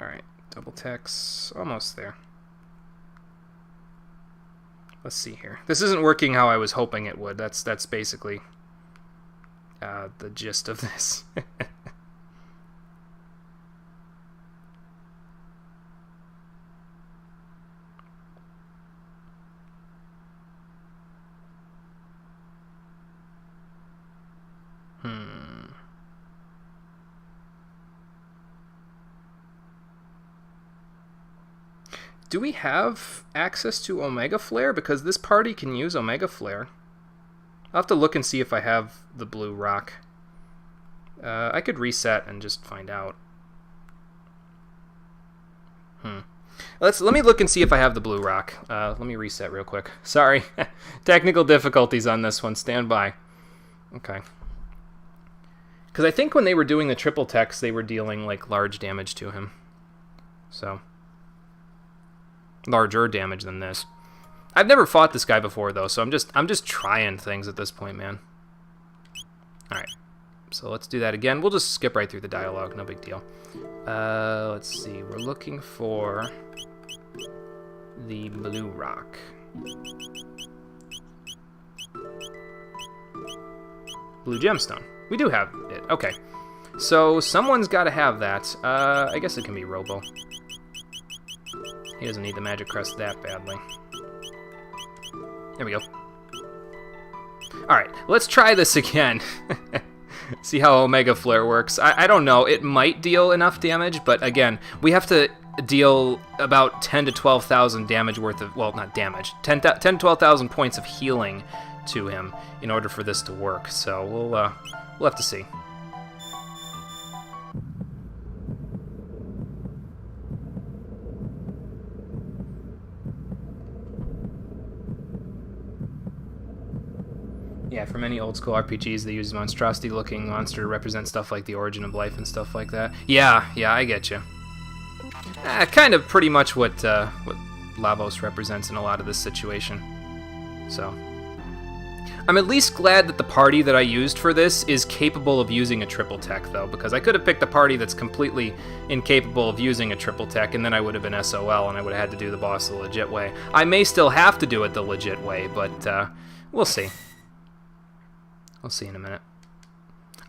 Alright, double text, almost there. Let's see here. This isn't working how I was hoping it would. That's basically the gist of this. Do we have access to Omega Flare? Because this party can use Omega Flare. I'll have to look and see if I have the blue rock. I could reset and just find out. Let me look and see if I have the blue rock. Let me reset real quick. Sorry. Technical difficulties on this one. Stand by. Okay. Because I think when they were doing the triple techs, they were dealing like large damage to him. So... larger damage than this. I've never fought this guy before though, so I'm just trying things at this point, man. Alright. So let's do that again. We'll just skip right through the dialogue, no big deal. Let's see. We're looking for the blue rock. Blue gemstone. We do have it. Okay. So someone's got to have that. I guess it can be Robo. He doesn't need the magic crest that badly. There we go. Alright, let's try this again. See how Omega Flare works. I don't know, it might deal enough damage, but again, we have to deal about 10 to 12,000 damage worth of, well, not damage, 10 to 12,000 points of healing to him in order for this to work. So we'll have to see. Yeah, for many old school RPGs, they use monstrosity-looking monster to represent stuff like the origin of life and stuff like that. Yeah, I get you. Kind of pretty much what Lavos represents in a lot of this situation. So, I'm at least glad that the party that I used for this is capable of using a triple tech, though, because I could have picked a party that's completely incapable of using a triple tech, and then I would have been SOL, and I would have had to do the boss the legit way. I may still have to do it the legit way, but we'll see. We'll see in a minute.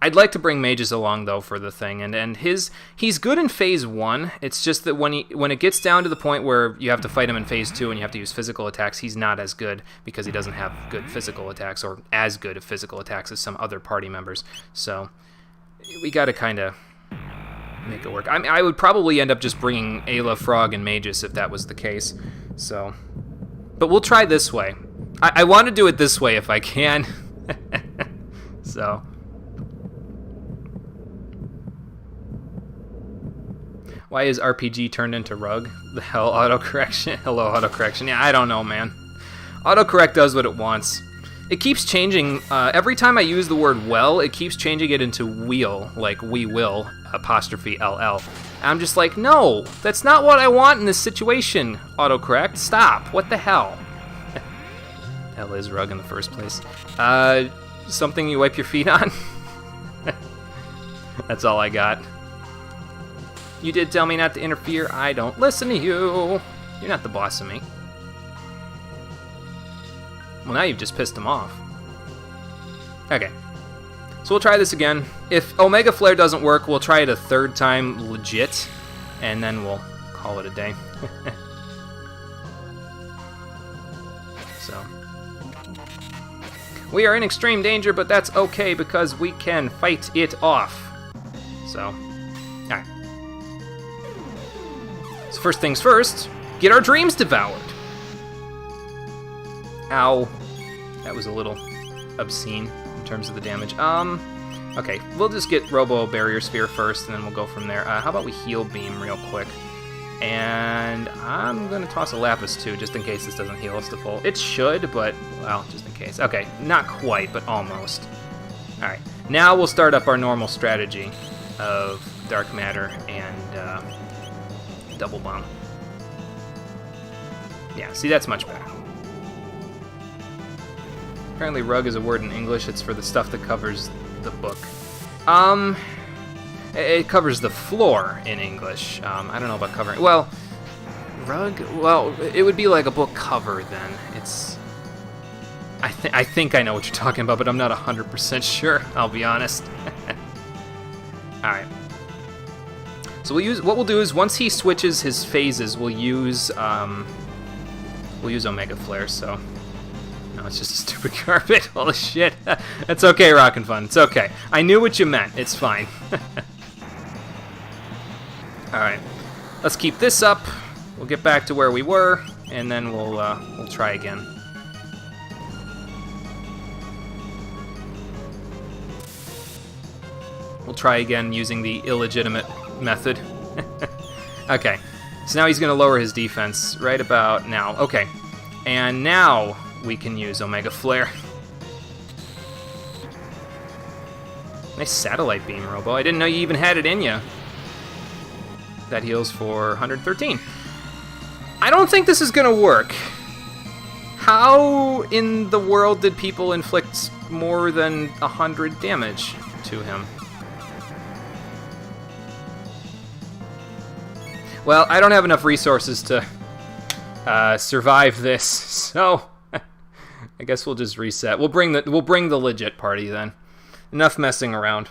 I'd like to bring mages along, though, for the thing, and he's good in Phase 1. It's just that when it gets down to the point where you have to fight him in Phase 2 and you have to use physical attacks, he's not as good because he doesn't have good physical attacks, or as good of physical attacks as some other party members. So we got to kind of make it work. I would probably end up just bringing Ayla, Frog, and Magus if that was the case. So, but we'll try this way. I want to do it this way if I can. So, why is RPG turned into rug? The hell, autocorrection? Hello, autocorrection. Yeah, I don't know, man. Autocorrect does what it wants. It keeps changing. Every time I use the word well, it keeps changing it into wheel, like we will, apostrophe LL. I'm just like, no, that's not what I want in this situation, autocorrect. Stop. What the hell? Hell is rug in the first place. Something you wipe your feet on? That's all I got. You did tell me not to interfere. I don't listen to you. You're not the boss of me. Well, now you've just pissed him off. Okay. So we'll try this again. If Omega Flare doesn't work, we'll try it a third time legit, and then we'll call it a day. So. We are in extreme danger, but that's okay because we can fight it off. So, alright. So first things first, get our dreams devoured. Ow. That was a little obscene in terms of the damage. Okay, we'll just get Robo Barrier Sphere first, and then we'll go from there. How about we heal Beam real quick? And I'm going to toss a Lapis, too, just in case this doesn't heal us to full. It should, but, well, just in case. Okay, not quite, but almost. Alright, now we'll start up our normal strategy of Dark Matter and Double Bomb. Yeah, see, that's much better. Apparently rug is a word in English. It's for the stuff that covers the book. It covers the floor in English. I don't know about covering... Well, rug? Well, it would be like a book cover then. It's... I think I know what you're talking about, but I'm not 100% sure, I'll be honest. Alright. So what we'll do is, once he switches his phases, we'll use Omega Flare, so... No, it's just a stupid carpet. Holy shit. That's okay, Rockin' Fun. It's okay. I knew what you meant. It's fine. Alright. Let's keep this up. We'll get back to where we were, and then we'll try again. We'll try again using the illegitimate method. Okay. So now he's going to lower his defense right about now. Okay. And now we can use Omega Flare. Nice satellite beam, Robo. I didn't know you even had it in you. That heals for 113. I don't think this is gonna work. How in the world did people inflict more than 100 damage to him? Well, I don't have enough resources to survive this, so I guess we'll just reset. We'll bring the legit party then. Enough messing around.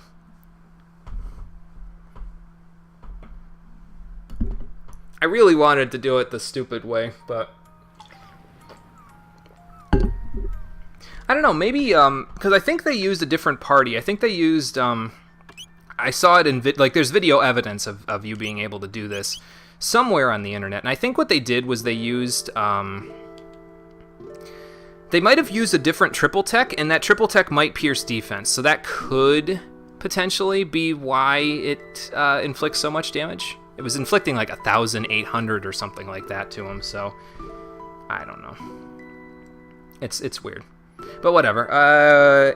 I really wanted to do it the stupid way, but I don't know. Maybe because I think they used a different party. I think they used I saw it in there's video evidence of you being able to do this somewhere on the internet, and I think what they did was they used they might have used a different triple tech, and that triple tech might pierce defense, so that could potentially be why it inflicts so much damage. It was inflicting like 1,800 or something like that to him, so I don't know. It's weird, but whatever.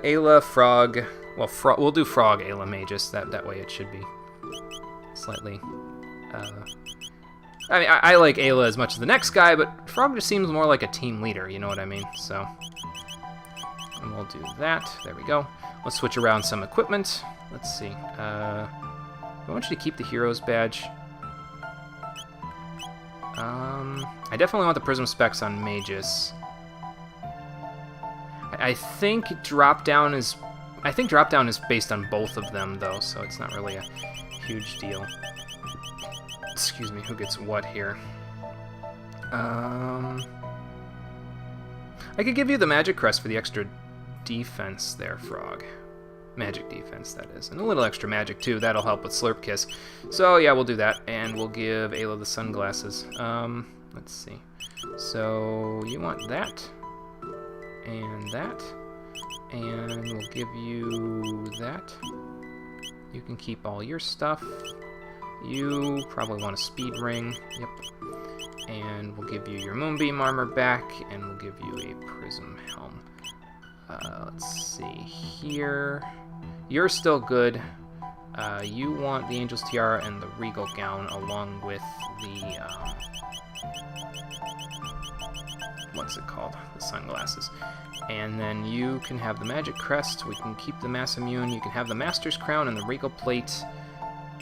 Ayla, Frog. Well, we'll do Frog, Ayla, Magus. That way it should be slightly. I mean, I like Ayla as much as the next guy, but Frog just seems more like a team leader, you know what I mean? So, and we'll do that. There we go. Let's switch around some equipment. Let's see. I want you to keep the Heroes badge. I definitely want the Prism specs on Magus. I think drop down is based on both of them, though, so it's not really a huge deal. Excuse me, who gets what here? I could give you the Magic Crest for the extra defense there, Frog. Magic defense, that is. And a little extra magic, too. That'll help with Slurp Kiss. So, yeah, we'll do that. And we'll give Ayla the sunglasses. Let's see. So, you want that. And that. And we'll give you that. You can keep all your stuff. You probably want a speed ring. Yep. And we'll give you your Moonbeam armor back. And we'll give you a Prism helm. Let's see here. You're still good. You want the Angel's Tiara and the Regal Gown along with the, what's it called? The sunglasses. And then you can have the Magic Crest. We can keep the Mass Immune. You can have the Master's Crown and the Regal Plate.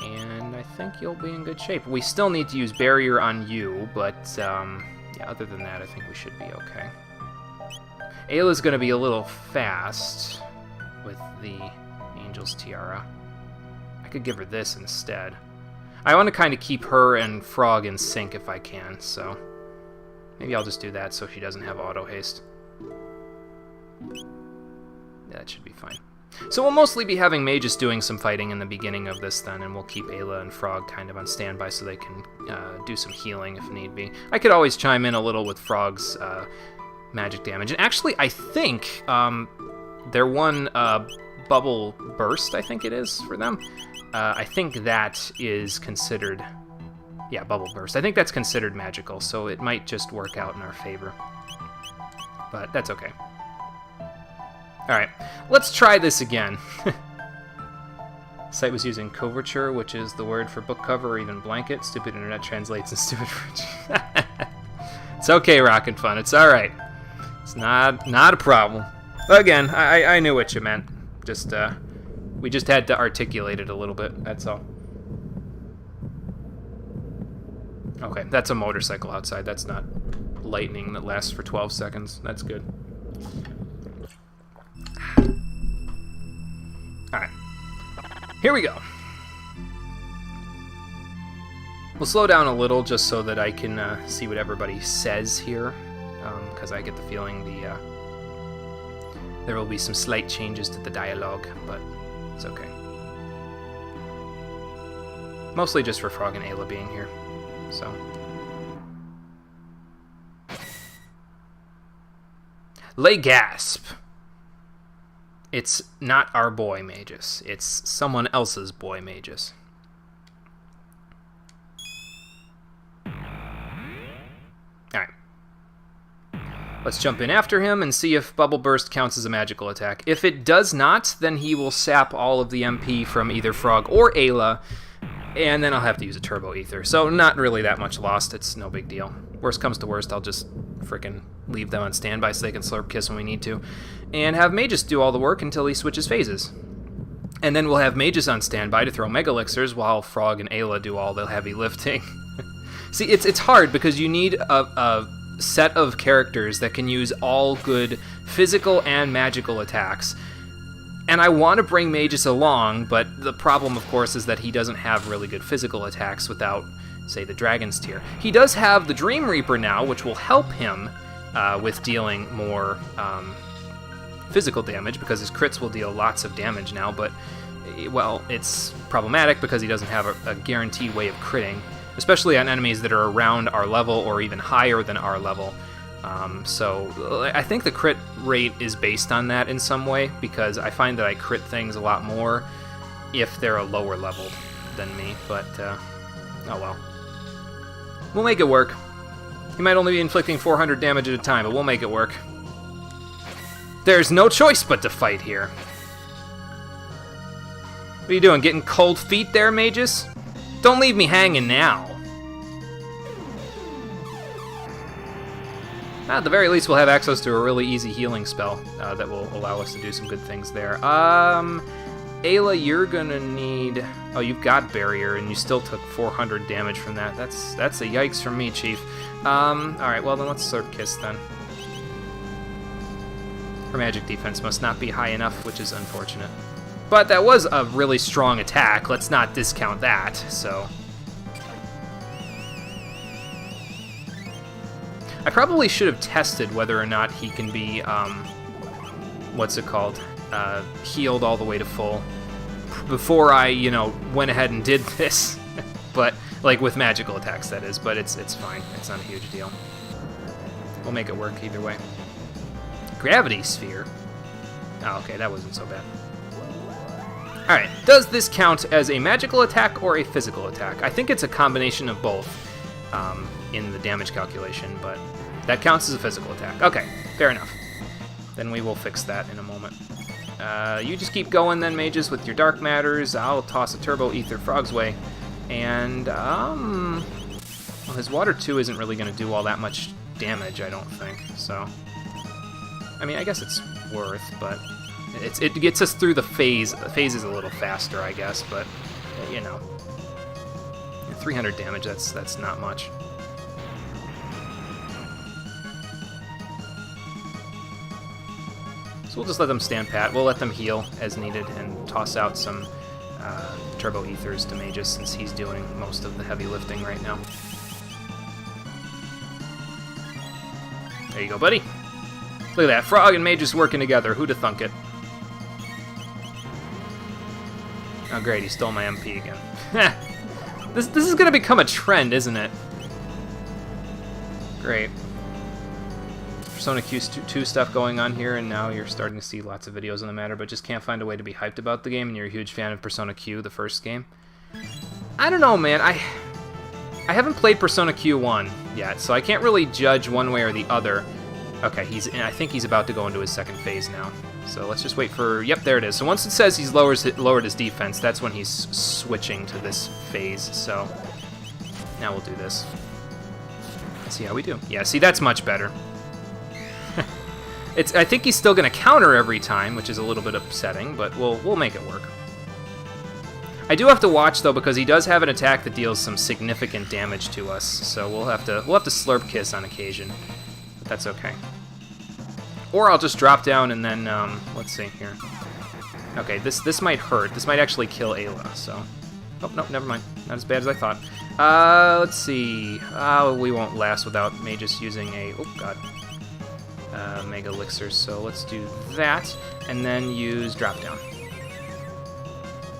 And I think you'll be in good shape. We still need to use Barrier on you, but, yeah, other than that, I think we should be okay. Ayla's going to be a little fast with the Angel's Tiara. I could give her this instead. I want to kind of keep her and Frog in sync if I can, so maybe I'll just do that so she doesn't have auto haste. That should be fine. So we'll mostly be having Magus doing some fighting in the beginning of this then, and we'll keep Ayla and Frog kind of on standby so they can do some healing if need be. I could always chime in a little with Frog's magic damage. And actually, I think their one bubble burst, I think it is, for them. I think that is considered... Yeah, bubble burst. I think that's considered magical, so it might just work out in our favor. But that's okay. Alright, let's try this again. Site was using coverture, which is the word for book cover or even blanket. Stupid internet translates and stupid fridge. It's okay, Rockin' Fun. It's alright. It's not a problem. Again, I knew what you meant. Just, we just had to articulate it a little bit, that's all. Okay, that's a motorcycle outside. That's not lightning that lasts for 12 seconds. That's good. Alright, here we go. We'll slow down a little just so that I can see what everybody says here, because I get the feeling there will be some slight changes to the dialogue, but it's okay. Mostly just for Frog and Ayla being here, so. Lay gasp. It's not our boy Magus. It's someone else's boy Magus. Alright. Let's jump in after him and see if Bubble Burst counts as a magical attack. If it does not, then he will sap all of the MP from either Frog or Ayla, and then I'll have to use a Turbo Ether. So not really that much lost. It's no big deal. Worst comes to worst, I'll just frickin' leave them on standby so they can Slurp Kiss when we need to, and have Magus do all the work until he switches phases. And then we'll have Magus on standby to throw Mega Elixirs while Frog and Ayla do all the heavy lifting. See, it's hard because you need a set of characters that can use all good physical and magical attacks. And I want to bring Magus along, but the problem, of course, is that he doesn't have really good physical attacks without, say, the Dragon's Tear. He does have the Dream Reaper now, which will help him with dealing more physical damage, because his crits will deal lots of damage now, but, well, it's problematic because he doesn't have a guaranteed way of critting, especially on enemies that are around our level or even higher than our level. So I think the crit rate is based on that in some way, because I find that I crit things a lot more if they're a lower level than me, but oh well. We'll make it work. He might only be inflicting 400 damage at a time, but we'll make it work. There's no choice but to fight here. What are you doing, getting cold feet there, Magus? Don't leave me hanging now. At the very least, we'll have access to a really easy healing spell that will allow us to do some good things there. Ayla, you're gonna need... Oh, you've got Barrier, and you still took 400 damage from that. That's a yikes from me, Chief. Alright, well then let's Slurp Kiss then. Her magic defense must not be high enough, which is unfortunate. But that was a really strong attack. Let's not discount that, so... I probably should have tested whether or not he can be, what's it called, healed all the way to full before I, went ahead and did this. But, like, with magical attacks, that is, but it's fine. It's not a huge deal. We'll make it work either way. Gravity Sphere. Oh, okay, that wasn't so bad. Alright, does this count as a magical attack or a physical attack? I think it's a combination of both. In the damage calculation, but that counts as a physical attack. Okay, fair enough. Then we will fix that in a moment. You just keep going then, Magus, with your Dark Matters. I'll toss a Turbo Ether Frog's way. And, well, his Water 2 isn't really going to do all that much damage, I don't think, so... I mean, I guess it's worth, but... It gets us through the phase. The phase is a little faster, I guess, but, 300 damage, that's not much. So we'll just let them stand pat. We'll let them heal as needed and toss out some turbo ethers to Magus since he's doing most of the heavy lifting right now. There you go, buddy. Look at that. Frog and Magus working together. Who'da thunk it? Oh, great. He stole my MP again. This is going to become a trend, isn't it? Great. Persona Q2 stuff going on here, and now you're starting to see lots of videos on the matter, but just can't find a way to be hyped about the game, and you're a huge fan of Persona Q, the first game. I don't know, man. I haven't played Persona Q1 yet, so I can't really judge one way or the other. Okay, I think he's about to go into his second phase now. So let's just wait for... Yep, there it is. So once it says he's lowered his defense, that's when he's switching to this phase. So now we'll do this. Let's see how we do. Yeah, see, that's much better. I think he's still going to counter every time, which is a little bit upsetting, but we'll make it work. I do have to watch, though, because he does have an attack that deals some significant damage to us, so we'll have to Slurp Kiss on occasion. But that's okay. Or I'll just drop down and then, let's see here. Okay, this might hurt. This might actually kill Ayla, so... Oh, no, never mind. Not as bad as I thought. Let's see. We won't last without Magus using a... Oh, God. Mega Elixirs, so let's do that, and then use drop down.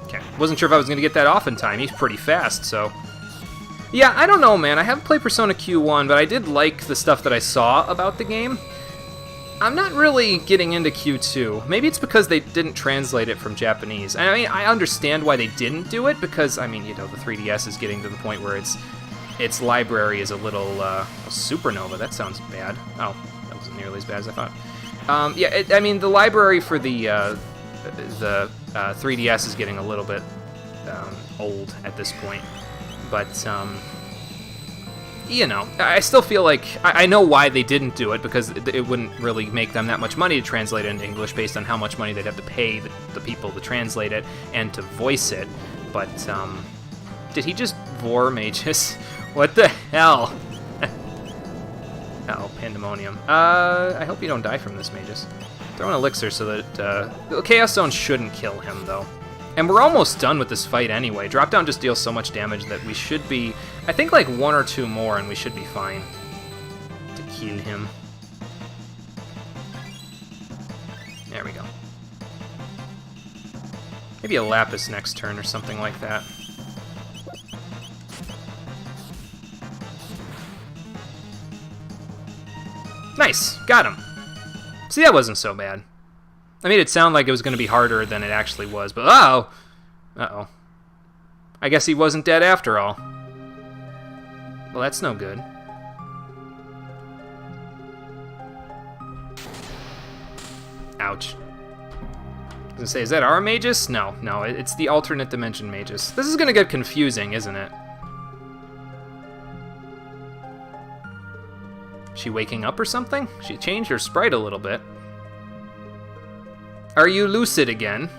Okay, wasn't sure if I was going to get that off in time. He's pretty fast, so... Yeah, I don't know, man. I haven't played Persona Q1, but I did like the stuff that I saw about the game. I'm not really getting into Q2. Maybe it's because they didn't translate it from Japanese. I mean, I understand why they didn't do it, because, I mean, you know, the 3DS is getting to the point where its library is a little... Supernova, that sounds bad. Oh, that wasn't nearly as bad as I thought. Yeah, I mean, the library for the 3DS is getting a little bit old at this point. But, you know, I still feel like... I know why they didn't do it, because it wouldn't really make them that much money to translate it into English based on how much money they'd have to pay the people to translate it and to voice it. But, did he just vor Magus? What the hell? Uh-oh, Pandemonium. I hope you don't die from this, Magus. Throw an elixir so that... the Chaos Zone shouldn't kill him, though. And we're almost done with this fight anyway. Drop down just deals so much damage that we should be... I think like 1 or 2 more and we should be fine to kill him. There we go. Maybe a Lapis next turn or something like that. Nice! Got him! See, that wasn't so bad. I made it sound like it was going to be harder than it actually was, but uh-oh! Uh-oh. I guess he wasn't dead after all. Well, that's no good. Ouch. I was going to say, is that our Magus? No, it's the alternate dimension Magus. This is going to get confusing, isn't it? She waking up or something? She changed her sprite a little bit. Are you lucid again?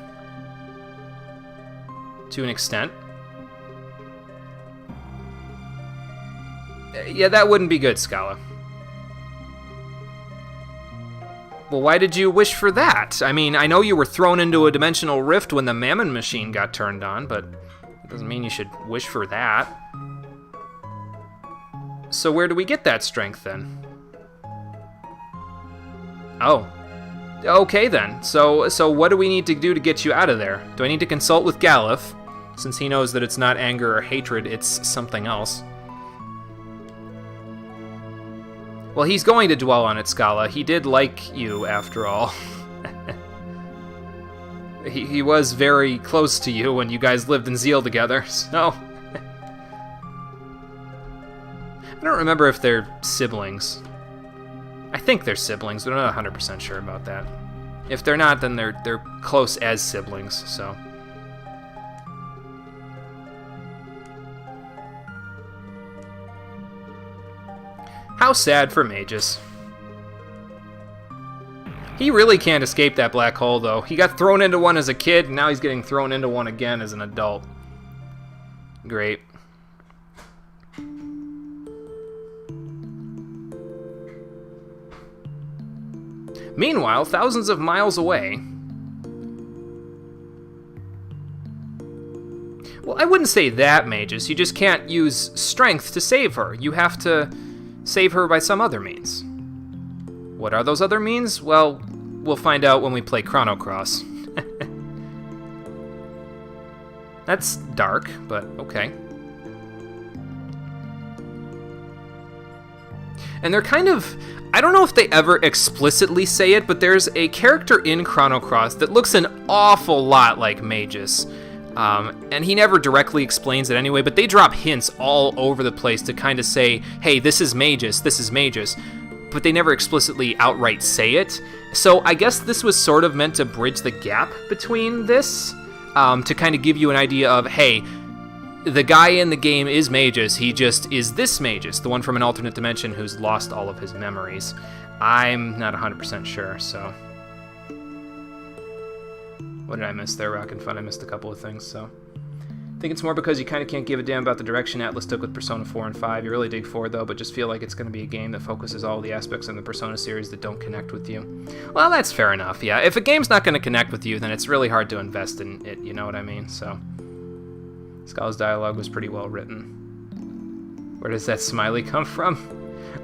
To an extent. Yeah, that wouldn't be good, Scala. Well, why did you wish for that? I mean, I know you were thrown into a dimensional rift when the Mammon machine got turned on, but it doesn't mean you should wish for that. So where do we get that strength, then? Oh. Okay, then. So what do we need to do to get you out of there? Do I need to consult with Galuf, since he knows that it's not anger or hatred, it's something else? Well, he's going to dwell on it, Scala. He did like you, after all. he was very close to you when you guys lived in Zeal together, so... I don't remember if they're siblings. I think they're siblings, but I'm not 100% sure about that. If they're not, then they're close as siblings, so... How sad for Magus. He really can't escape that black hole, though. He got thrown into one as a kid, and now he's getting thrown into one again as an adult. Great. Meanwhile, thousands of miles away... Well, I wouldn't say that, mages. You just can't use strength to save her. You have to save her by some other means. What are those other means? Well, we'll find out when we play Chrono Cross. That's dark, but okay. And they're kind of... I don't know if they ever explicitly say it, but there's a character in Chrono Cross that looks an awful lot like Magus. And he never directly explains it anyway, but they drop hints all over the place to kind of say, hey, this is Magus, this is Magus. But they never explicitly outright say it. So I guess this was sort of meant to bridge the gap between this, to kind of give you an idea of, hey, the guy in the game is Magus, he just is this Magus, the one from an alternate dimension who's lost all of his memories. I'm not 100% sure, so... What did I miss there, Rockin' Fun? I missed a couple of things, so... I think it's more because you kind of can't give a damn about the direction Atlas took with Persona 4 and 5. You really dig 4, though, but just feel like it's going to be a game that focuses all the aspects in the Persona series that don't connect with you. Well, that's fair enough, yeah. If a game's not going to connect with you, then it's really hard to invest in it, you know what I mean? So, Skull's dialogue was pretty well written. Where does that smiley come from?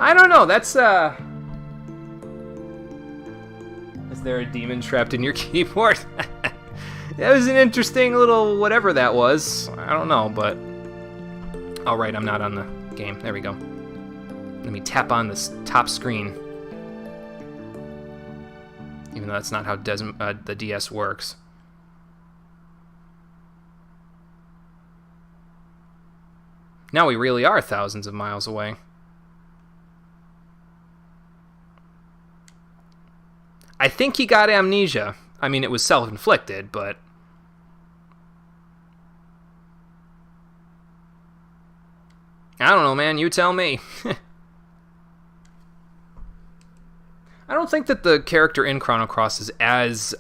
I don't know, that's, Is there a demon trapped in your keyboard? That was an interesting little whatever that was. I don't know, but... Oh, right, I'm not on the game. There we go. Let me tap on this top screen. Even though that's not how the DS works. Now we really are thousands of miles away. I think he got amnesia. I mean, it was self-inflicted, but... I don't know, man. You tell me. I don't think that the character in Chrono Cross is as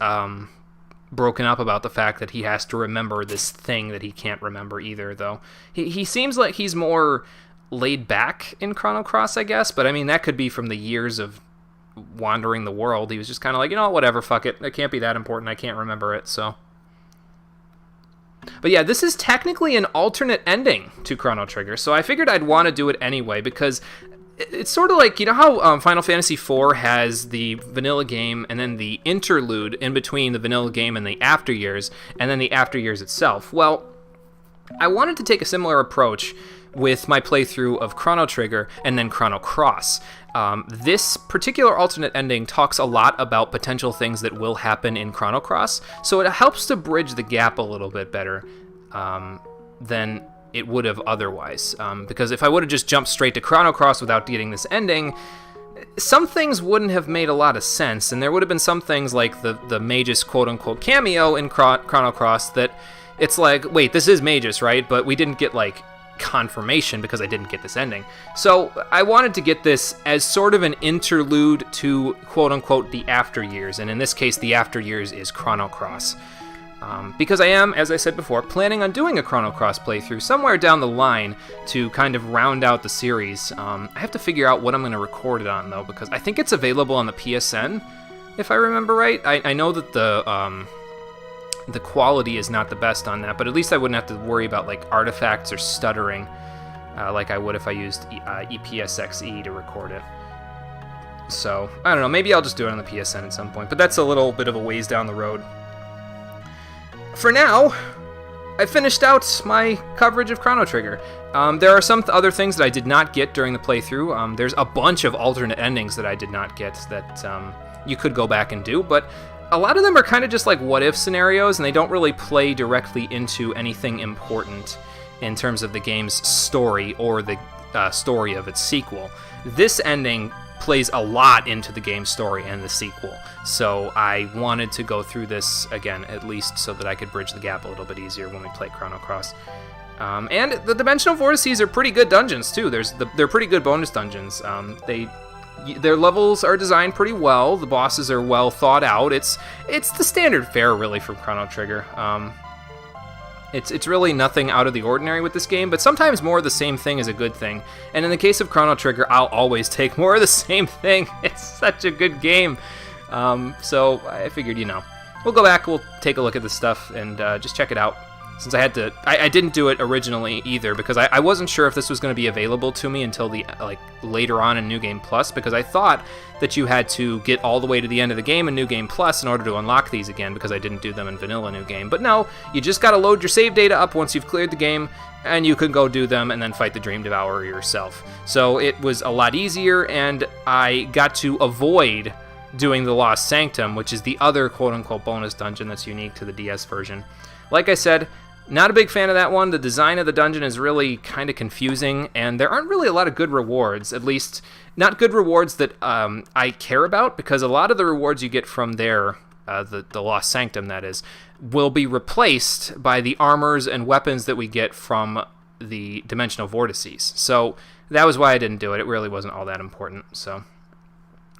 broken up about the fact that he has to remember this thing that he can't remember either, though. He seems like he's more laid back in Chrono Cross, I guess, but I mean, that could be from the years of wandering the world. He was just kind of like, you know, whatever, fuck it. It can't be that important. I can't remember it, so... But yeah, this is technically an alternate ending to Chrono Trigger, so I figured I'd want to do it anyway, because it's sort of like, you know how Final Fantasy IV has the vanilla game and then the interlude in between the vanilla game and the after years, and then the after years itself? Well, I wanted to take a similar approach with my playthrough of Chrono Trigger and then Chrono Cross. This particular alternate ending talks a lot about potential things that will happen in Chrono Cross, so it helps to bridge the gap a little bit better than it would have otherwise. Because if I would have just jumped straight to Chrono Cross without getting this ending, some things wouldn't have made a lot of sense, and there would have been some things like the Magus quote-unquote cameo in Chrono Cross that it's like, wait, this is Magus, right? But we didn't get, like, confirmation because I didn't get this ending. So I wanted to get this as sort of an interlude to quote-unquote the after years, and in this case the after years is Chrono Cross. Because I am, as I said before, planning on doing a Chrono Cross playthrough somewhere down the line to kind of round out the series. I have to figure out what I'm going to record it on, though, because I think it's available on the PSN, if I remember right. I know that the quality is not the best on that, but at least I wouldn't have to worry about like artifacts or stuttering like I would if I used EPSXE to record it. So, I don't know, maybe I'll just do it on the PSN at some point, but that's a little bit of a ways down the road. For now, I finished out my coverage of Chrono Trigger. There are some other things that I did not get during the playthrough. There's a bunch of alternate endings that I did not get that you could go back and do, but a lot of them are kind of just like what-if scenarios, and they don't really play directly into anything important in terms of the game's story or the story of its sequel. This ending plays a lot into the game's story and the sequel, so I wanted to go through this again, at least so that I could bridge the gap a little bit easier when we play Chrono Cross. And the Dimensional Vortices are pretty good dungeons, too. They're pretty good bonus dungeons. Their levels are designed pretty well. The bosses are well thought out. It's the standard fare, really, from Chrono Trigger. It's really nothing out of the ordinary with this game, but sometimes more of the same thing is a good thing. And in the case of Chrono Trigger, I'll always take more of the same thing. It's such a good game. So I figured, we'll go back, we'll take a look at this stuff, and just check it out. Since I didn't do it originally either, because I wasn't sure if this was going to be available to me until later on in New Game Plus, because I thought that you had to get all the way to the end of the game in New Game Plus in order to unlock these again, because I didn't do them in Vanilla New Game. But no, you just got to load your save data up once you've cleared the game, and you can go do them and then fight the Dream Devourer yourself. So it was a lot easier, and I got to avoid doing the Lost Sanctum, which is the other quote-unquote bonus dungeon that's unique to the DS version. Like I said, not a big fan of that one. The design of the dungeon is really kind of confusing, and there aren't really a lot of good rewards, at least not good rewards that I care about, because a lot of the rewards you get from there, the Lost Sanctum that is, will be replaced by the armors and weapons that we get from the Dimensional Vortices. So that was why I didn't do it. It really wasn't all that important.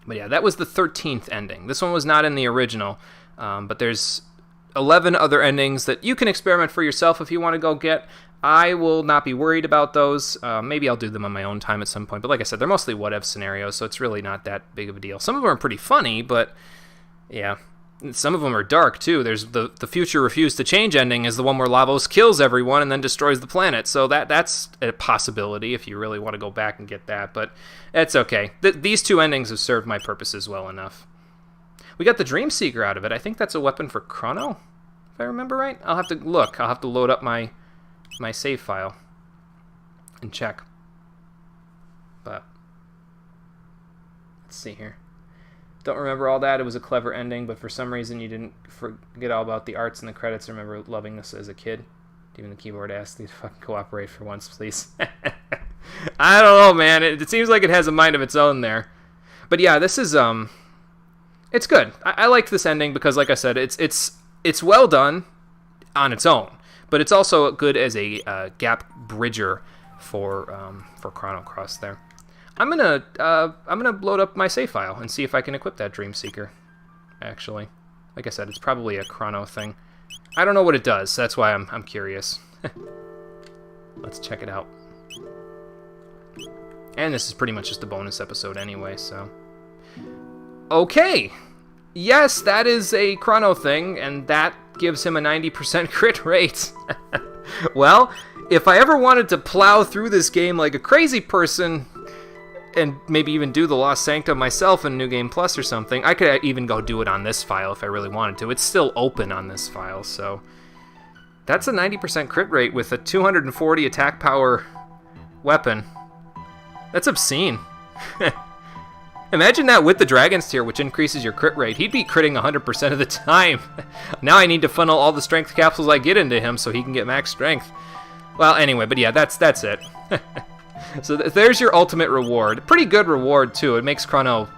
But yeah, that was the 13th ending. This one was not in the original, but there's 11 other endings that you can experiment for yourself if you want to go get. I will not be worried about those. Maybe I'll do them on my own time at some point. But like I said, they're mostly what-if scenarios, so it's really not that big of a deal. Some of them are pretty funny, but yeah. Some of them are dark, too. There's the Future Refuse to Change ending is the one where Lavos kills everyone and then destroys the planet. So that's a possibility if you really want to go back and get that. But it's okay. These two endings have served my purposes well enough. We got the Dream Seeker out of it. I think that's a weapon for Chrono, if I remember right. I'll have to look. I'll have to load up my save file and check. But let's see here. Don't remember all that. It was a clever ending, but for some reason you didn't forget all about the arts and the credits. I remember loving this as a kid. Even the keyboard asked me to fucking cooperate for once, please. I don't know, man. It seems like it has a mind of its own there. But yeah, this is it's good. I liked this ending because, like I said, it's well done on its own, but it's also good as a gap bridger for Chrono Cross there. I'm gonna load up my save file and see if I can equip that Dream Seeker. Actually, like I said, it's probably a Chrono thing. I don't know what it does, so that's why I'm curious. Let's check it out. And this is pretty much just a bonus episode anyway, so. Okay! Yes, that is a Chrono thing, and that gives him a 90% crit rate. Well, if I ever wanted to plow through this game like a crazy person, and maybe even do the Lost Sanctum myself in New Game Plus or something, I could even go do it on this file if I really wanted to. It's still open on this file, so. That's a 90% crit rate with a 240 attack power weapon. That's obscene. Imagine that with the Dragon's Tear, which increases your crit rate. He'd be critting 100% of the time. Now I need to funnel all the strength capsules I get into him so he can get max strength. Well, anyway, but yeah, that's it. So there's your ultimate reward. Pretty good reward, too. It makes Chrono...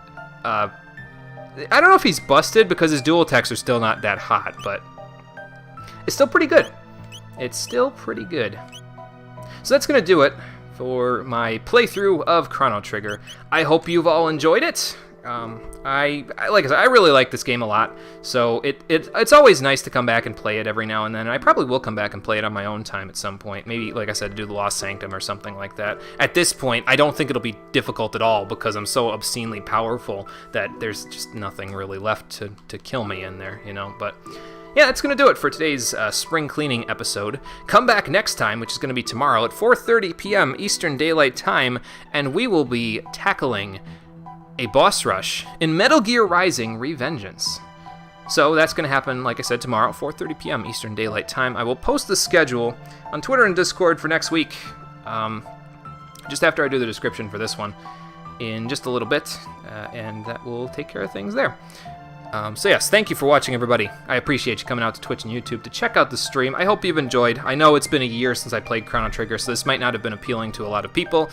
I don't know if he's busted because his dual attacks are still not that hot, but it's still pretty good. It's still pretty good. So that's going to do it for my playthrough of Chrono Trigger. I hope you've all enjoyed it. Like I said, I really like this game a lot, so it's always nice to come back and play it every now and then, and I probably will come back and play it on my own time at some point. Maybe, like I said, do the Lost Sanctum or something like that. At this point, I don't think it'll be difficult at all, because I'm so obscenely powerful that there's just nothing really left to kill me in there, but... yeah, that's going to do it for today's spring cleaning episode. Come back next time, which is going to be tomorrow at 4:30 p.m. Eastern Daylight Time, and we will be tackling a boss rush in Metal Gear Rising: Revengeance. So that's going to happen, like I said, tomorrow, 4:30 p.m. Eastern Daylight Time. I will post the schedule on Twitter and Discord for next week, just after I do the description for this one, in just a little bit, and that will take care of things there. So yes, thank you for watching, everybody. I appreciate you coming out to Twitch and YouTube to check out the stream. I hope you've enjoyed. I know it's been a year since I played Chrono Trigger, so this might not have been appealing to a lot of people,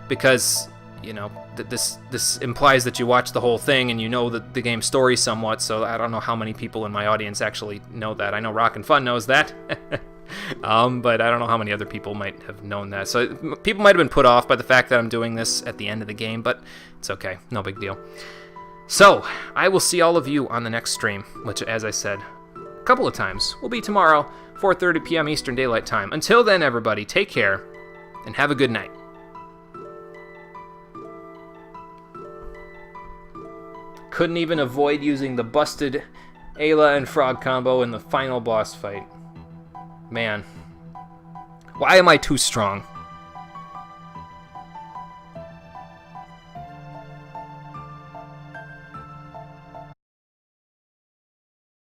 because, this implies that you watch the whole thing and you know the game's story somewhat, so I don't know how many people in my audience actually know that. I know Rock and Fun knows that, but I don't know how many other people might have known that. So people might have been put off by the fact that I'm doing this at the end of the game, but it's okay. No big deal. So, I will see all of you on the next stream, which, as I said a couple of times, will be tomorrow, 4:30 p.m. Eastern Daylight Time. Until then, everybody, take care, and have a good night. couldn't even avoid using the busted Ayla and Frog combo in the final boss fight. Man. Why am I too strong?